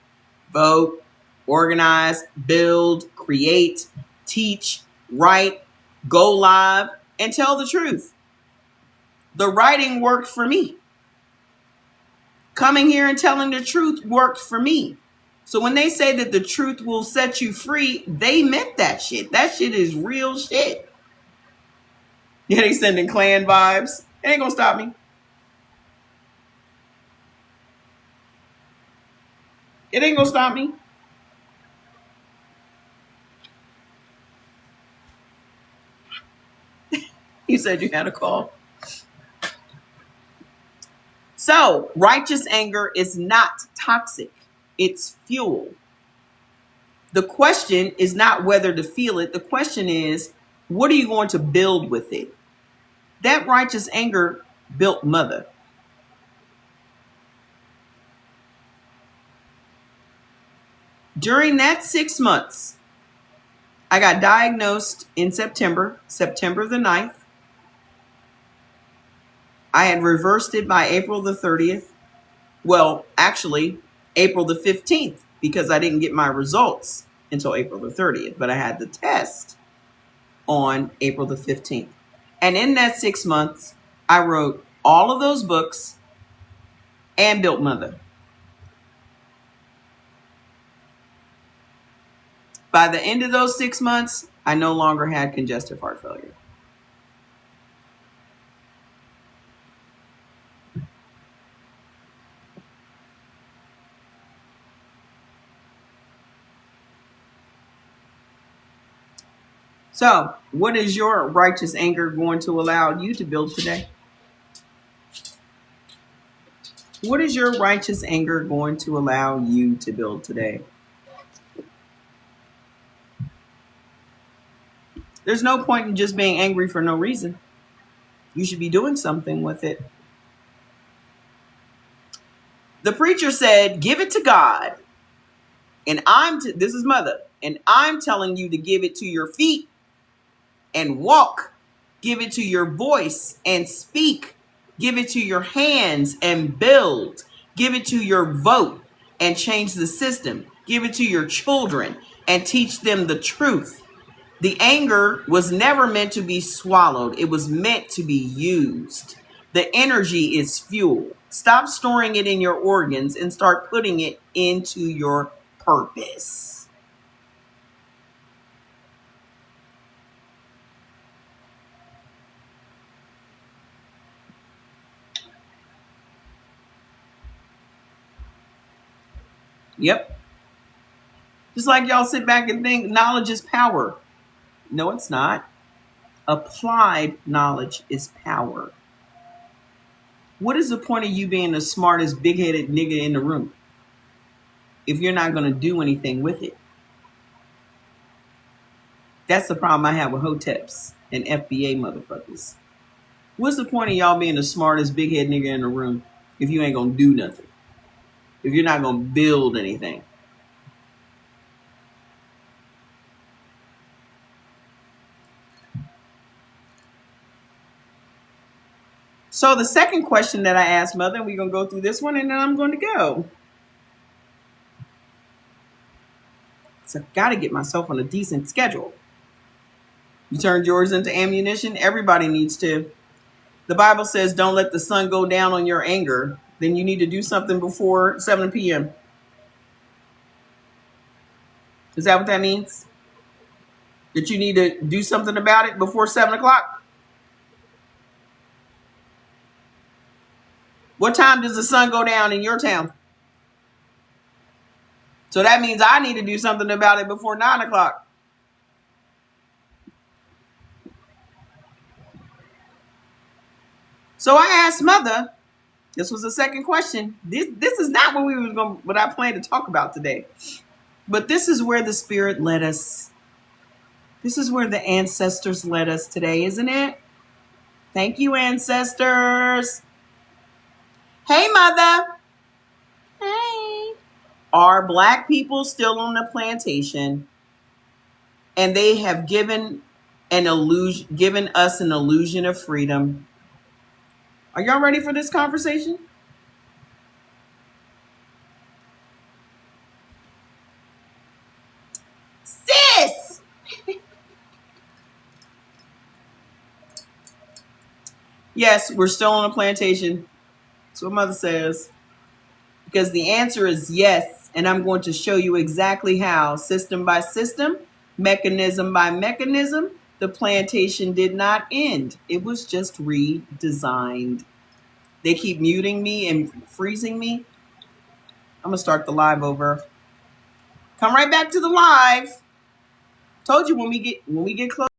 Vote, organize, build, create, teach, write, go live, and tell the truth. The writing worked for me. Coming here and telling the truth worked for me. So when they say that the truth will set you free, they meant that shit. That shit is real shit. Yeah, they sending clan vibes. It ain't gonna stop me. It ain't gonna stop me. You said you had a call. So, righteous anger is not toxic. It's fuel. The question is not whether to feel it. The question is, what are you going to build with it? That righteous anger built Mother. During that 6 months, I got diagnosed in September the 9th. I had reversed it by April the 30th. Well, actually, April the 15th, because I didn't get my results until April the 30th, but I had the test on April the 15th. And in that 6 months, I wrote all of those books and built Mother. By the end of those 6 months, I no longer had congestive heart failure. So, what is your righteous anger going to allow you to build today? What is your righteous anger going to allow you to build today? There's no point in just being angry for no reason. You should be doing something with it. The preacher said, give it to God. And this is Mother. And I'm telling you to give it to your feet and walk. Give it to your voice and speak. Give it to your hands and build. Give it to your vote and change the system. Give it to your children and teach them the truth. The anger was never meant to be swallowed. It was meant to be used. The energy is fuel. Stop storing it in your organs and start putting it into your purpose. Yep. Just like y'all sit back and think knowledge is power. No, it's not. Applied knowledge is power. What is the point of you being the smartest, big-headed nigga in the room if you're not going to do anything with it? That's the problem I have with hoteps and FBA motherfuckers. What's the point of y'all being the smartest, big-headed nigga in the room if you ain't going to do nothing? If you're not going to build anything? So the second question that I asked Mother, and we're going to go through this one, and then I'm going to go. So I've got to get myself on a decent schedule. You turned yours into ammunition? Everybody needs to. The Bible says, don't let the sun go down on your anger. Then you need to do something before 7 p.m. Is that what that means? That you need to do something about it before 7 o'clock? What time does the sun go down in your town? So that means I need to do something about it before 9 o'clock. So I asked Mother, this was the second question. This is not what I planned to talk about today. But this is where the Spirit led us. This is where the ancestors led us today, isn't it? Thank you, ancestors. Hey, Mother. Hey. Are Black people still on the plantation? And they have given us an illusion of freedom. Are y'all ready for this conversation? Sis! Yes, we're still on a plantation. That's what Mother says. Because the answer is yes, and I'm going to show you exactly how, system by system, mechanism by mechanism, the plantation did not end. It was just redesigned. They keep muting me and freezing me. I'm going to start the live over. Come right back to the live. Told you when we get close.